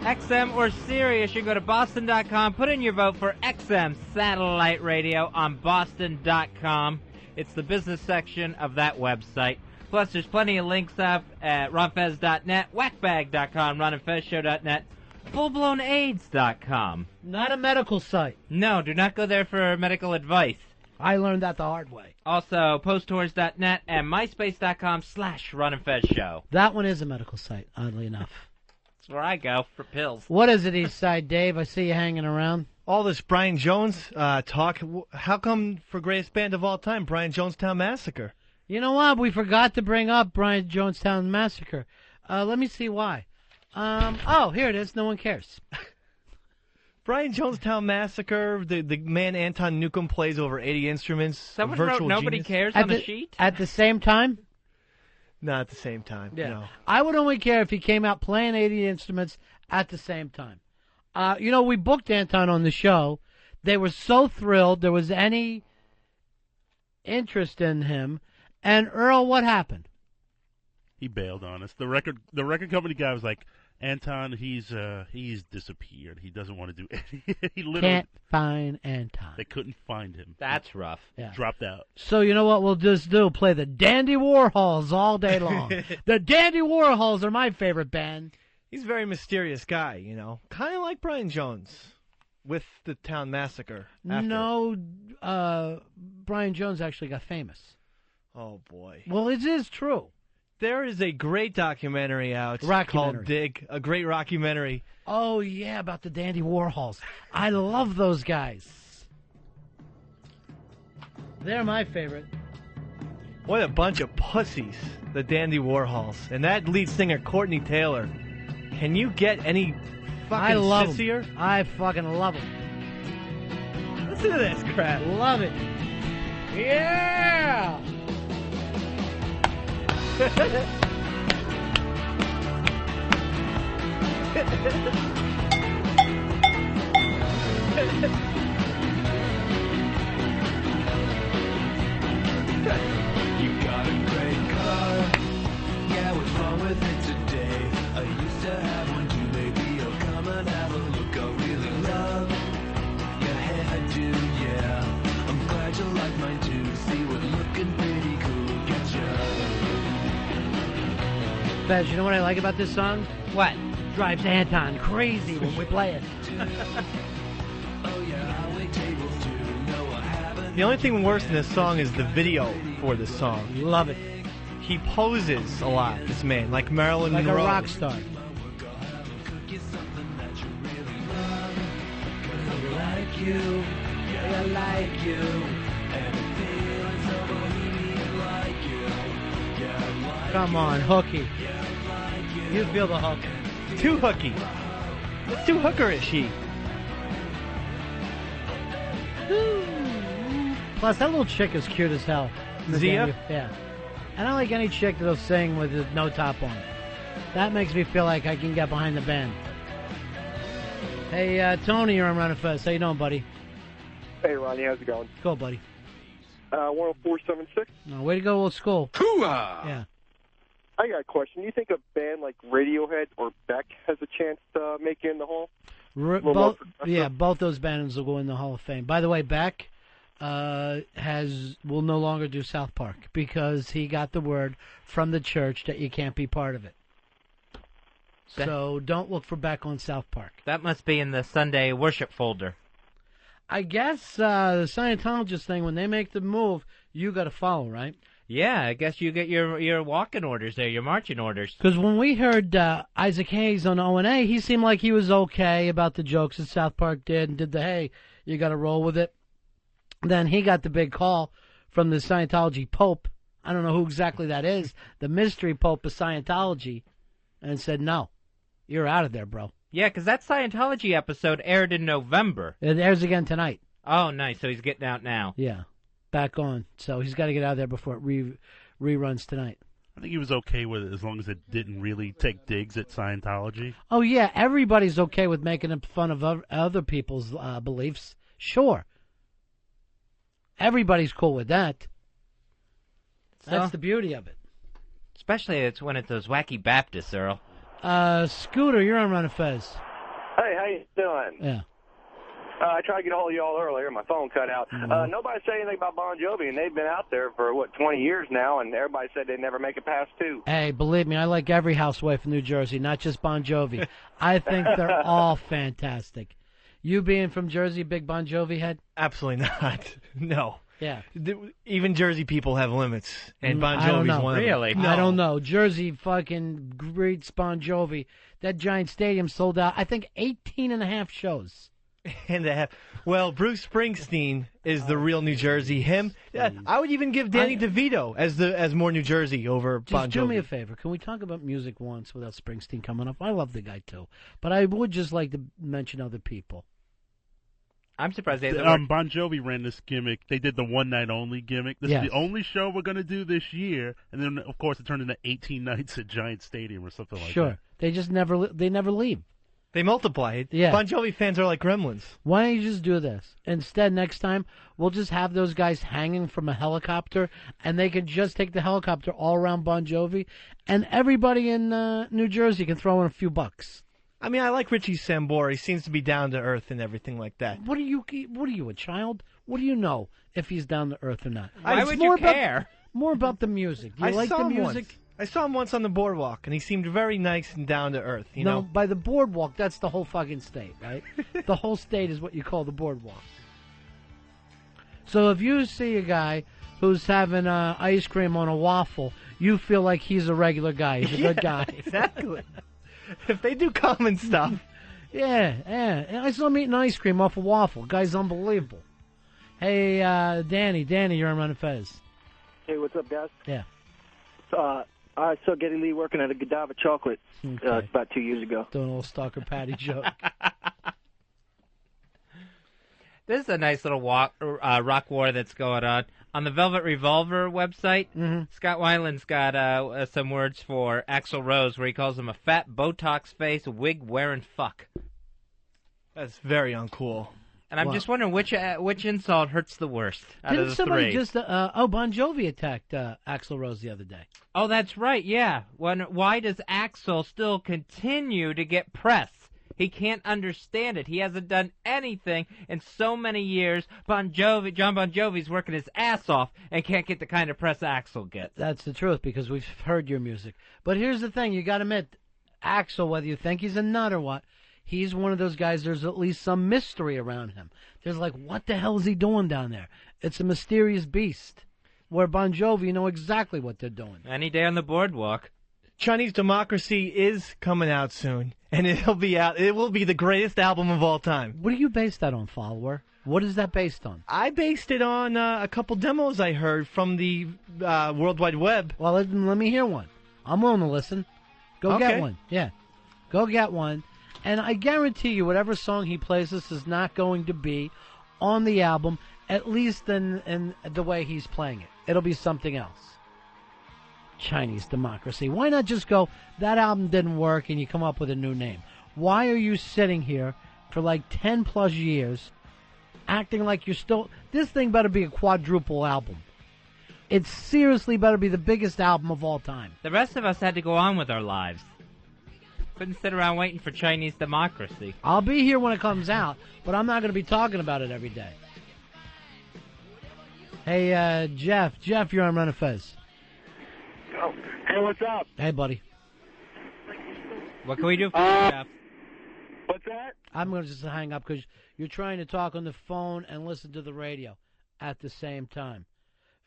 XM or Sirius, you can go to Boston.com. Put in your vote for XM Satellite Radio on Boston.com. It's the business section of that website. Plus, there's plenty of links up at RonFez.net, Whackbag.com, RonandFezShow.net, FullBlownAids.com. Not a medical site. No, do not go there for medical advice. I learned that the hard way. Also, posttours.net and myspace.com/RonandFezShow. That one is a medical site, oddly enough. That's where I go for pills. What is it, Eastside Dave? I see you hanging around. All this Brian Jones talk. How come for greatest band of all time, Brian Jonestown Massacre? You know what? We forgot to bring up Brian Jonestown Massacre. Let me see why. Oh, here it is. No one cares. Brian Jonestown Massacre, the man Anton Newcomb plays over 80 instruments. Someone wrote Nobody Cares on the sheet? At the same time? Not at the same time, no. I would only care if he came out playing 80 instruments at the same time. We booked Anton on the show. They were so thrilled there was any interest in him. And Earl, what happened? He bailed on us. The record company guy was like, Anton, he's disappeared. He doesn't want to do anything. He literally can't find Anton. They couldn't find him. That's rough. Yeah. Dropped out. So you know what we'll just do? Play the Dandy Warhols all day long. The Dandy Warhols are my favorite band. He's a very mysterious guy, kind of like Brian Jones with the Town Massacre. After. No, Brian Jones actually got famous. Oh boy. Well, it is true. There is a great documentary out called Dig, a great rockumentary. Oh, yeah, about the Dandy Warhols. I love those guys. They're my favorite. What a bunch of pussies, the Dandy Warhols. And that lead singer, Courtney Taylor. Can you get any I love sissier. him. I fucking love him. Listen to this crap. Love it. Yeah. You got a great car. Yeah, what's wrong with it today? I used to have one too. Maybe you'll come and have a look. I really love your hairdo, yeah. I'm glad you like mine too. See what looking pretty cool gets you. Fez, you know what I like about this song? What? Drives Anton crazy when we play it. The only thing worse than this song is the video for this song. Love it. He poses a lot, this man, like Marilyn Like Monroe. a rock star. Like you, yeah, I like you. And it feels so bohemian like you. Yeah, I like Come on, Hooky. You feel the hook. Too hooky. It's too hookerish, he. Plus, that little chick is cute as hell. Zia? Yeah. I don't like any chick that'll sing with no top on. That makes me feel like I can get behind the band. Hey, Tony, you're on Ron and Fez. How you doing, buddy? Hey, Ronnie, how's it going? Cool, buddy. 104.76. No, way to go, old school. Hoo-ah! Yeah. I got a question. Do you think a band like Radiohead or Beck has a chance to make it in the Hall? Both those bands will go in the Hall of Fame. By the way, Beck will no longer do South Park because he got the word from the church that you can't be part of it. So don't look for Beck on South Park. That must be in the Sunday worship folder. I guess the Scientologist thing, when they make the move, you got to follow, right? Yeah, I guess you get your walking orders there, your marching orders. Because when we heard Isaac Hayes on O&A, he seemed like he was okay about the jokes that South Park did and did the, hey, you got to roll with it. Then he got the big call from the Scientology Pope. I don't know who exactly that is, the mystery Pope of Scientology, and said, no, you're out of there, bro. Yeah, because that Scientology episode aired in November. It airs again tonight. Oh, nice. So he's getting out now. Yeah, back on. So he's got to get out of there before it reruns tonight. I think he was okay with it as long as it didn't really take digs at Scientology. Oh, yeah, everybody's okay with making fun of other people's beliefs. Sure. Everybody's cool with that. That's the beauty of it. Especially when it's those wacky Baptists, Earl. Scooter, you're on Ron and Fez. Hey, how you doing? Yeah. I tried to get a hold of y'all earlier. My phone cut out. Nobody said anything about Bon Jovi, and they've been out there for, 20 years now, and everybody said they'd never make it past 2. Hey, believe me, I like every housewife in New Jersey, not just Bon Jovi. I think they're all fantastic. You being from Jersey, big Bon Jovi head? Absolutely not. No. Yeah. Even Jersey people have limits, and Bon Jovi's one of them. Really? No. I don't know. Jersey fucking greats Bon Jovi. That giant stadium sold out, I think, 18 and a half shows. And a half. Well, Bruce Springsteen is the real New Jersey. Him, I would even give Danny DeVito as more New Jersey over Bon Jovi. Just do me a favor. Can we talk about music once without Springsteen coming up? I love the guy too, but I would just like to mention other people. I'm surprised they Bon Jovi ran this gimmick. They did the one night only gimmick. This is the only show we're going to do this year, and then of course it turned into 18 nights at Giant Stadium or something like that. Sure, they just never leave. They multiply. Yeah. Bon Jovi fans are like gremlins. Why don't you just do this? Instead, next time, we'll just have those guys hanging from a helicopter, and they can just take the helicopter all around Bon Jovi, and everybody in New Jersey can throw in a few bucks. I mean, I like Richie Sambora. He seems to be down to earth and everything like that. What are you, a child? What do you know if he's down to earth or not? Why would you care? More about the music. Do you like the music? Once. I saw him once on the boardwalk, and he seemed very nice and down to earth. You know, by the boardwalk, that's the whole fucking state, right? The whole state is what you call the boardwalk. So if you see a guy who's having ice cream on a waffle, you feel like he's a regular guy. He's a good guy. Exactly. If they do common stuff. Yeah. I saw him eating ice cream off a waffle. Guy's unbelievable. Hey, Danny, you're on Ron and Fez. Hey, what's up, guys? Yeah. I saw Geddy Lee working at a Godiva chocolate about 2 years ago. Doing a little Stalker Patty joke. This is a nice little rock war that's going on. On the Velvet Revolver website, Scott Weiland's got some words for Axl Rose, where he calls him a fat, Botox face, wig-wearing fuck. That's very uncool. And I'm just wondering which insult hurts the worst out of the somebody three. just Bon Jovi attacked Axl Rose the other day? Oh, that's right, yeah. Why does Axl still continue to get press? He can't understand it. He hasn't done anything in so many years. John Bon Jovi's working his ass off and can't get the kind of press Axl gets. That's the truth, because we've heard your music. But here's the thing. You got to admit, Axl, whether you think he's a nut or what, he's one of those guys, there's at least some mystery around him. There's like, what the hell is he doing down there? It's a mysterious beast. Where Bon Jovi, you know exactly what they're doing. Any day on the boardwalk. Chinese Democracy is coming out soon, and it'll be out. It will be the greatest album of all time. What do you base that on, follower? What is that based on? I based it on a couple demos I heard from the World Wide Web. Well, let me hear one. I'm willing to listen. Go get one. Yeah. Go get one. And I guarantee you, whatever song he plays, this is not going to be on the album, at least in the way he's playing it. It'll be something else. Chinese Democracy. Why not just go, that album didn't work, and you come up with a new name? Why are you sitting here for like 10 plus years acting like you're still... This thing better be a quadruple album. It seriously better be the biggest album of all time. The rest of us had to go on with our lives. Couldn't sit around waiting for Chinese Democracy. I'll be here when it comes out, but I'm not going to be talking about it every day. Hey, Jeff. Jeff, you're on Ron and Fez. Oh, hey, what's up? Hey, buddy. What can we do for you, Jeff? What's that? I'm going to just hang up because you're trying to talk on the phone and listen to the radio at the same time.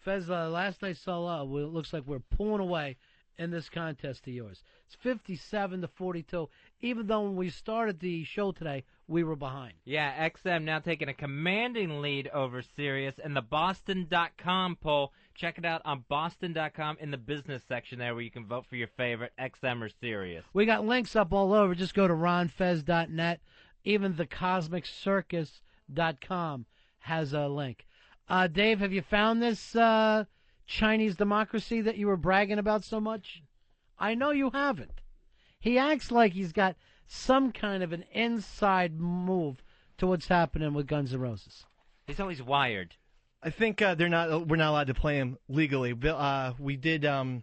Fez, last I saw, it looks like we're pulling away in this contest of yours. It's 57-42, even though when we started the show today, we were behind. Yeah, XM now taking a commanding lead over Sirius in the Boston.com poll. Check it out on Boston.com in the business section there where you can vote for your favorite, XM or Sirius. We got links up all over. Just go to ronfez.net. Even thecosmiccircus.com has a link. Dave, have you found this Chinese Democracy that you were bragging about so much? I know you haven't. He acts like he's got some kind of an inside move to what's happening with Guns N' Roses. He's always wired. I think we're not allowed to play him legally. We did kind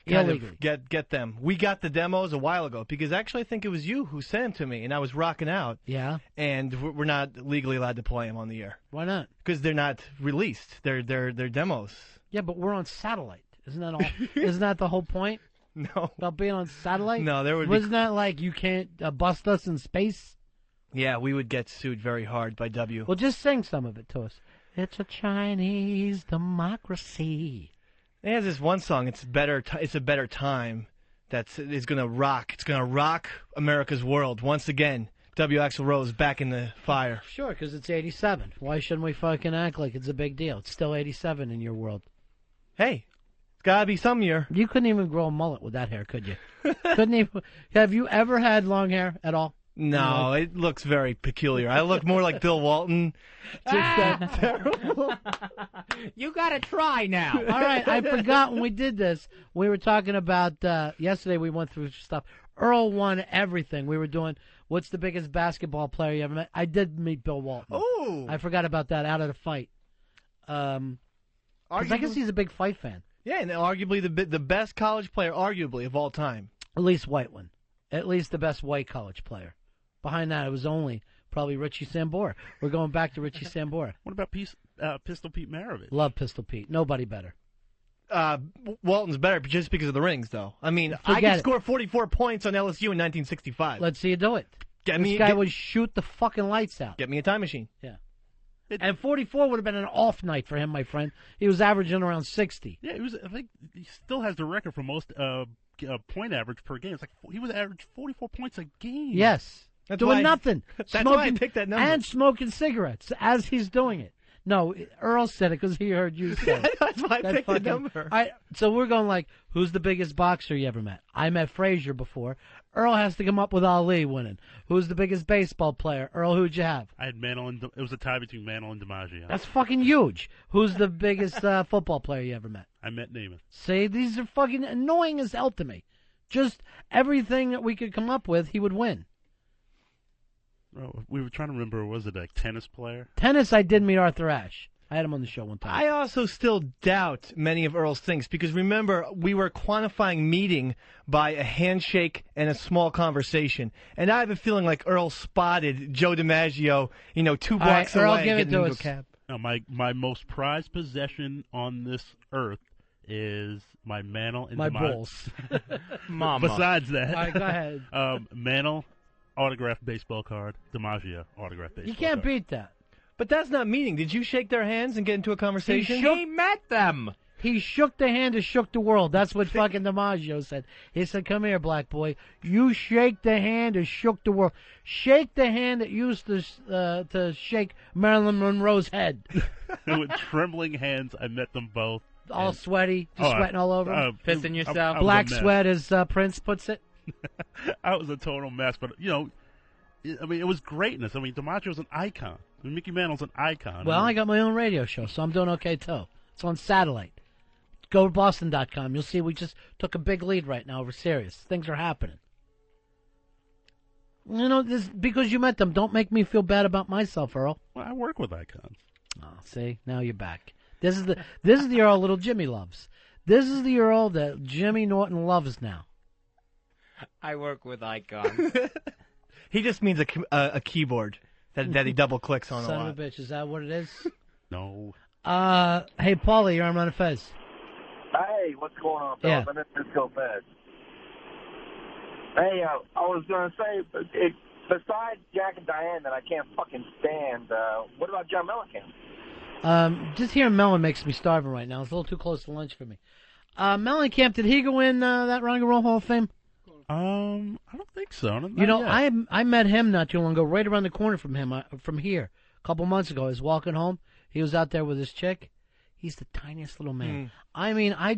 of get them. We got the demos a while ago because actually I think it was you who sent them to me, and I was rocking out. Yeah. And we're not legally allowed to play them on the air. Why not? Because they're not released. They're demos. Yeah, but we're on satellite. Isn't that all? Isn't that the whole point? No. About being on satellite? No, there would Wasn't that like you can't bust us in space? Yeah, we would get sued very hard by W. Well, just sing some of it to us. It's a Chinese democracy. It has this one song. It's better. It's a better time. Is gonna rock. It's gonna rock America's world once again. W. Axl Rose back in the fire. Sure, because it's 87. Why shouldn't we fucking act like it's a big deal? It's still 87 in your world. Hey, it's gotta be some year. You couldn't even grow a mullet with that hair, could you? Couldn't even. Have you ever had long hair at all? No, it looks very peculiar. I look more like Bill Walton. Just that terrible. You gotta try now. All right, I forgot when we did this. We were talking about yesterday. We went through stuff. Earl won everything. We were doing what's the biggest basketball player you ever met. I did meet Bill Walton. Oh, I forgot about that out of the fight. 'Cause I guess he's a big fight fan. Yeah, and arguably the best college player, arguably of all time. At least white one. At least the best white college player. Behind that, it was only probably Richie Sambora. We're going back to Richie Sambora. What about Pistol Pete Maravich? Love Pistol Pete. Nobody better. Walton's better just because of the rings, though. I mean, I could score 44 points on LSU in 1965. Let's see you do it. This guy would shoot the fucking lights out. Get me a time machine. Yeah. And 44 would have been an off night for him, my friend. He was averaging around 60. Yeah, I think he still has the record for most point average per game. It's like he was average 44 points a game. Yes. That's doing nothing. That's why I picked that number. And smoking cigarettes as he's doing it. No, Earl said it because he heard you say it. That's why I That picked the fucking- number. So we're going like, who's the biggest boxer you ever met? I met Frazier before. Earl has to come up with Ali winning. Who's the biggest baseball player? Earl, who'd you have? I had Mantle and it was a tie between Mantle and DiMaggio. That's fucking huge. Who's the biggest football player you ever met? I met Namath. See, these are fucking annoying as hell to me. Just everything that we could come up with, he would win. Oh, we were trying to remember, was it a tennis player? Tennis, I did meet Arthur Ashe. I had him on the show one time. I also still doubt many of Earl's things because remember, we were quantifying meeting by a handshake and a small conversation. And I have a feeling like Earl spotted Joe DiMaggio, 2 blocks Earl, away. give it getting to into us. a cab. No, my most prized possession on this earth is my Mantle and My DiMaggio. balls. Mama. Besides that, All right, go ahead. Mantle autographed baseball card, DiMaggio autographed baseball You can't card. beat that. But that's not meeting. Did you shake their hands and get into a conversation? He met them. He shook the hand that shook the world. That's what fucking DiMaggio said. He said, come here, black boy. You shake the hand that shook the world. Shake the hand that used to shake Marilyn Monroe's head. With trembling hands, I met them both. All sweaty, just sweating all over him. Pissing yourself. I was Black a mess. sweat, as Prince puts it. I was a total mess, but it was greatness. I mean, DiMaggio's an icon. I mean, Mickey Mantle's an icon. Well, I got my own radio show, so I'm doing okay, too. It's on satellite. Go to Boston.com. You'll see we just took a big lead right now over Sirius. Things are happening. This because you met them. Don't make me feel bad about myself, Earl. Well, I work with icons. Oh, see? Now you're back. This is the Earl little Jimmy loves. This is the Earl that Jimmy Norton loves now. I work with icons. He just means a keyboard that he double clicks on a Son lot. of a bitch, is that what it is? No. Hey, Paulie, you're on Ron and Fez. Hey, what's going on, fellas? Yeah. I'm at Cisco Fez. Hey, I was going to say, besides Jack and Diane that I can't fucking stand, what about John Mellencamp? Just hearing Mellon makes me starving right now. It's a little too close to lunch for me. Mellencamp, did he go in that Rock and Roll Hall of Fame? I don't think so. I met him not too long ago, right around the corner from him, from here, a couple months ago. I was walking home. He was out there with his chick. He's the tiniest little man. I mean, I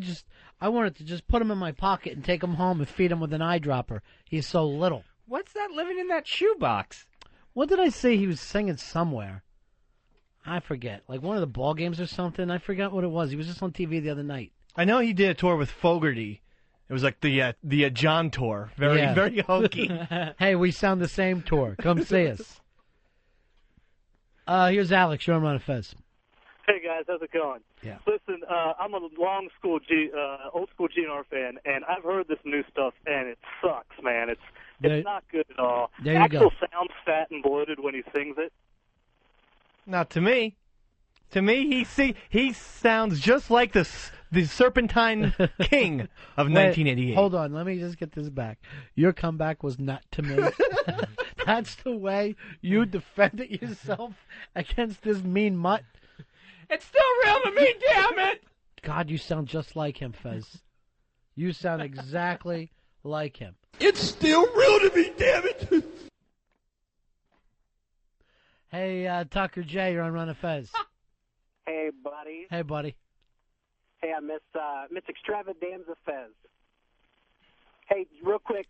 wanted to just put him in my pocket and take him home and feed him with an eyedropper. He's so little. What's that living in that shoebox? What did I say he was singing somewhere? I forget. Like one of the ball games or something. I forgot what it was. He was just on TV the other night. I know he did a tour with Fogerty. It was like the John tour. Very hokey. Hey, we sound the same tour. Come see us. Here's Alex. You're on Ron and Fez. Hey guys, how's it going? Yeah. Listen, I'm a old school GNR fan, and I've heard this new stuff, and it sucks, man. It's not good at all. There you Axl go. sounds fat and bloated when he sings it. Not to me. To me, he sounds just like the Serpentine King of 1988. Hold on, let me just get this back. Your comeback was not to me. That's the way you defended yourself against this mean mutt. It's still real to me, damn it! God, you sound just like him, Fez. You sound exactly like him. It's still real to me, damn it! Hey, Tucker J, you're on Ron and Fez. Hey, buddy. Hey, buddy. Hey, I miss Extravaganza Fez. Hey, real quick,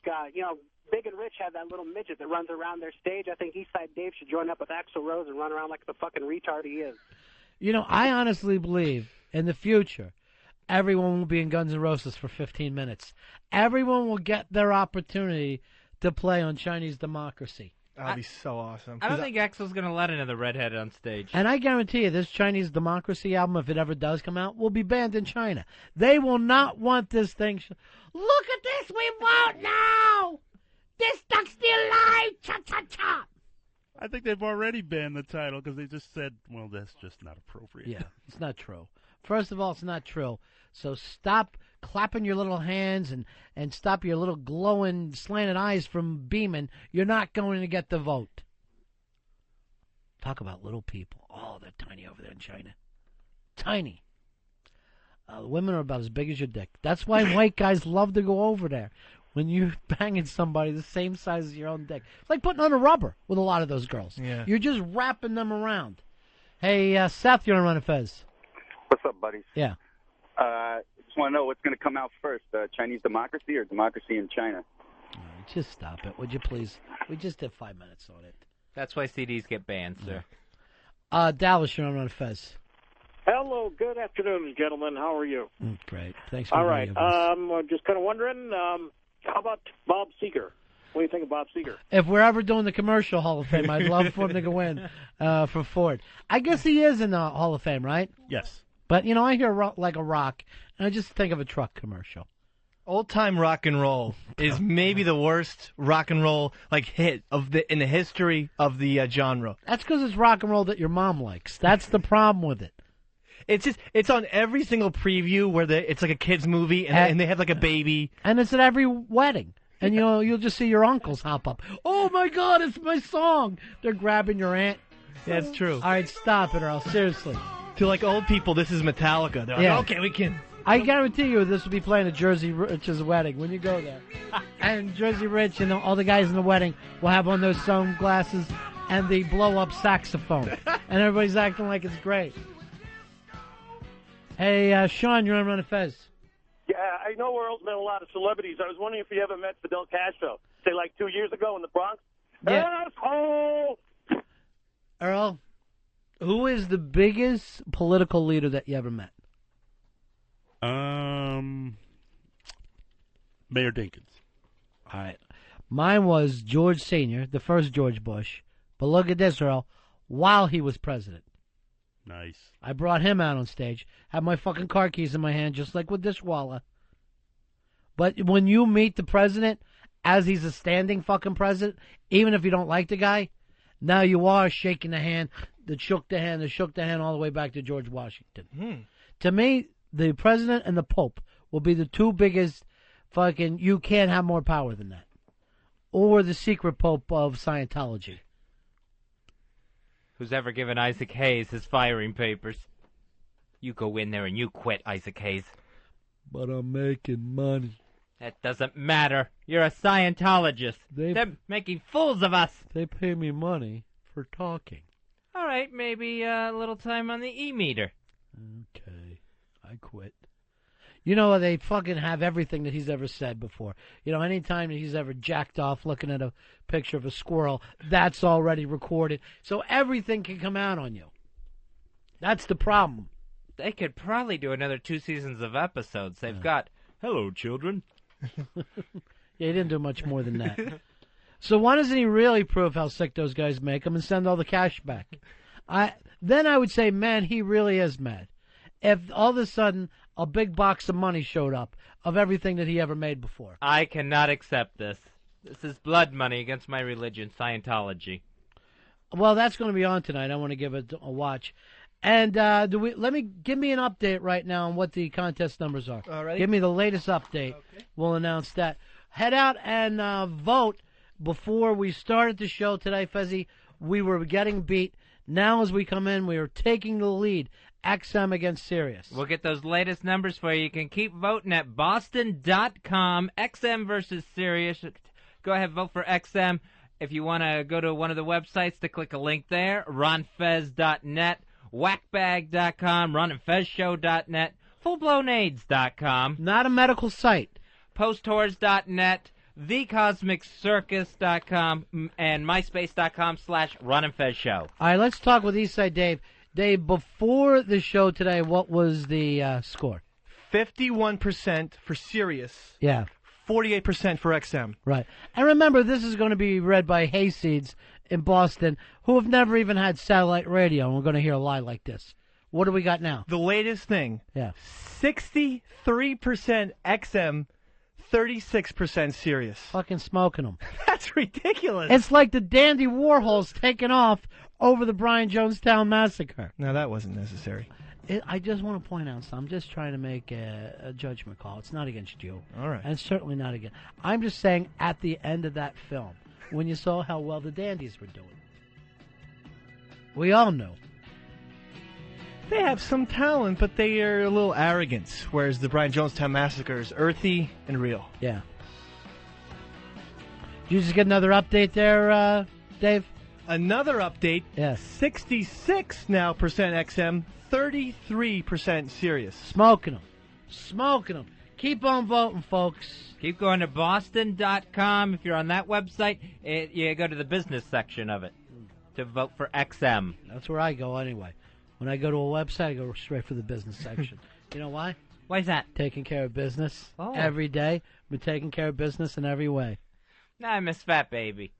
Big and Rich have that little midget that runs around their stage. I think Eastside Dave should join up with Axl Rose and run around like the fucking retard he is. I honestly believe in the future, everyone will be in Guns N' Roses for 15 minutes. Everyone will get their opportunity to play on Chinese Democracy. That'd be so awesome. I don't think Axl's going to let another redhead on stage. And I guarantee you, this Chinese Democracy album, if it ever does come out, will be banned in China. They will not want this thing. Look at this, we won't now! This duck's still alive! Cha-cha-cha! I think they've already banned the title because they just said, well, that's just not appropriate. Yeah, it's not true. First of all, it's not true. So stop clapping your little hands and stop your little glowing, slanted eyes from beaming. You're not going to get the vote. Talk about little people. Oh, they're tiny over there in China. Tiny. The women are about as big as your dick. That's why white guys love to go over there. When you're banging somebody the same size as your own dick. It's like putting on a rubber with a lot of those girls. Yeah. You're just wrapping them around. Hey, Seth, you're on Ron and Fez. What's up, buddies? Yeah. Just want to know what's going to come out first, Chinese democracy or democracy in China? Just stop it, would you please? We just did 5 minutes on it. That's why CDs get banned, sir. Dallas, you're on Ron and Fez. Hello, good afternoon, gentlemen. How are you? Great. Thanks for All right. being with us. I'm just kind of wondering, how about Bob Seger? What do you think of Bob Seger? If we're ever doing the commercial Hall of Fame, I'd love for him to go in for Ford. I guess he is in the Hall of Fame, right? Yes. But, I hear like a rock, and I just think of a truck commercial. Old-time rock and roll is maybe the worst rock and roll hit in the history of the genre. That's because it's rock and roll that your mom likes. That's the problem with it. It's on every single preview where it's like a kid's movie and they have like a baby. And it's at every wedding. And you'll just see your uncles hop up. Oh my God, it's my song. They're grabbing your aunt. Yeah, that's true. All right, stop it, Earl. Seriously. To old people, this is Metallica. They're like, okay, we can. I guarantee you this will be playing at Jersey Rich's wedding when you go there. And Jersey Rich and all the guys in the wedding will have on those sunglasses and the blow-up saxophone. And everybody's acting like it's great. Hey, Sean, you're on Ron and Fez. Yeah, I know Earl's met a lot of celebrities. I was wondering if you ever met Fidel Castro, say 2 years ago in the Bronx. Yeah. Asshole! Earl, who is the biggest political leader that you ever met? Mayor Dinkins. All right. Mine was George Sr., the first George Bush. But look at this, Earl. While he was president. Nice. I brought him out on stage. Had my fucking car keys in my hand, just like with Dishwalla. But when you meet the president, as he's a standing fucking president, even if you don't like the guy, now you are shaking the hand that shook the hand all the way back to George Washington. To me, the president and the Pope will be the two biggest fucking, you can't have more power than that. Or the secret Pope of Scientology. Who's ever given Isaac Hayes his firing papers? You go in there and you quit, Isaac Hayes. But I'm making money. That doesn't matter. You're a Scientologist. They're making fools of us. They pay me money for talking. All right, maybe a little time on the e-meter. Okay, I quit. They fucking have everything that he's ever said before. Anytime that he's ever jacked off looking at a picture of a squirrel, that's already recorded. So everything can come out on you. That's the problem. They could probably do another 2 seasons of episodes. They've got, hello, children. Yeah, he didn't do much more than that. So why doesn't he really prove how sick those guys make him and send all the cash back? Then I would say, man, he really is mad. If all of a sudden a big box of money showed up of everything that he ever made before. I cannot accept this. This is blood money against my religion, Scientology. Well, that's going to be on tonight. I want to give it a watch. And give me an update right now on what the contest numbers are. All right. Give me the latest update. Okay. We'll announce that. Head out and vote before we started the show today, Fezzi. We were getting beat. Now as we come in, we are taking the lead. XM against Sirius. We'll get those latest numbers for you. You can keep voting at Boston.com. XM versus Sirius. Go ahead, vote for XM. If you want to go to one of the websites to click a link there, ronfez.net, whackbag.com, ronandfezshow.net, fullblownaids.com. Not a medical site. Posttours.net, thecosmiccircus.com, and myspace.com/ronandfezshow. All right, let's talk with Eastside Dave. Dave, before the show today, what was the score? 51% for Sirius. Yeah. 48% for XM. Right. And remember, this is going to be read by Hayseeds in Boston, who have never even had satellite radio, and we're going to hear a lie like this. What do we got now? The latest thing. Yeah. 63% XM, 36% Sirius. Fucking smoking them. That's ridiculous. It's like the Dandy Warhols taking off over the Brian Jonestown massacre. No, that wasn't necessary. I just want to point out something. I'm just trying to make a judgment call. It's not against you. All right. And certainly not against. I'm just saying at the end of that film, when you saw how well the Dandies were doing, we all knew. They have some talent, but they are a little arrogant, whereas the Brian Jonestown massacre is earthy and real. Yeah. Did you just get another update there, Dave? Another update. Yes. 66% now XM, 33% Sirius. Smoking them. Keep on voting, folks. Keep going to Boston.com. If you're on that website, you go to the business section of it to vote for XM. That's where I go anyway. When I go to a website, I go straight for the business section. You know why? Why is that? Taking care of business Oh. every day. We're taking care of business in every way. Nah, I miss Fat Baby.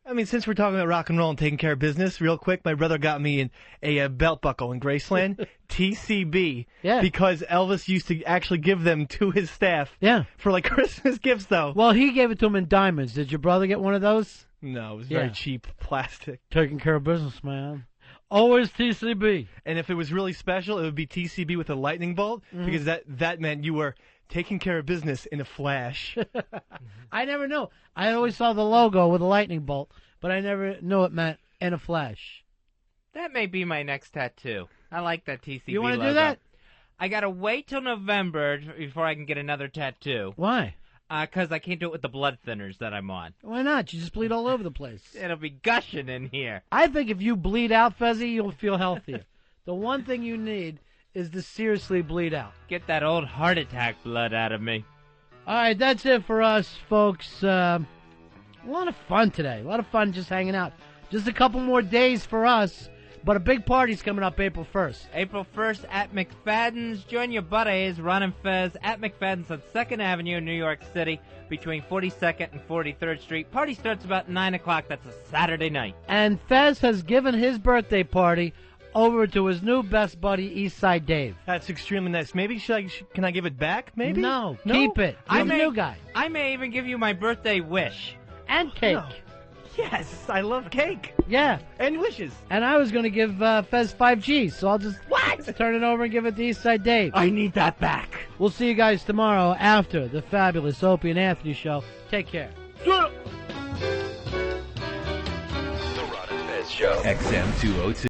I mean, since we're talking about rock and roll and taking care of business, real quick, my brother got me a belt buckle in Graceland, TCB, because Elvis used to actually give them to his staff for, like, Christmas gifts, though. Well, he gave it to him in diamonds. Did your brother get one of those? No, it was very cheap plastic. Taking care of business, man. Always TCB. And if it was really special, it would be TCB with a lightning bolt, because that meant you were taking care of business in a flash. I never knew. I always saw the logo with a lightning bolt, but I never knew it meant in a flash. That may be my next tattoo. I like that TCB You want to logo. do that? I got to wait till November before I can get another tattoo. Why? Because I can't do it with the blood thinners that I'm on. Why not? You just bleed all over the place. It'll be gushing in here. I think if you bleed out, Fezzy, you'll feel healthier. The one thing you need is to seriously bleed out. Get that old heart attack blood out of me. All right, that's it for us, folks. A lot of fun today. A lot of fun just hanging out. Just a couple more days for us, but a big party's coming up April 1st. April 1st at McFadden's. Join your buddies, Ron and Fez, at McFadden's on 2nd Avenue in New York City between 42nd and 43rd Street. Party starts about 9 o'clock. That's a Saturday night. And Fez has given his birthday party over to his new best buddy, Eastside Dave. That's extremely nice. Maybe can I give it back, maybe? No, keep it. He's a new guy. I may even give you my birthday wish. And cake. No. Yes, I love cake. Yeah. And wishes. And I was going to give Fez 5G, so I'll just turn it over and give it to Eastside Dave. I need that back. We'll see you guys tomorrow after the fabulous Opie and Anthony show. Take care. The Ron and Fez Show. XM 202.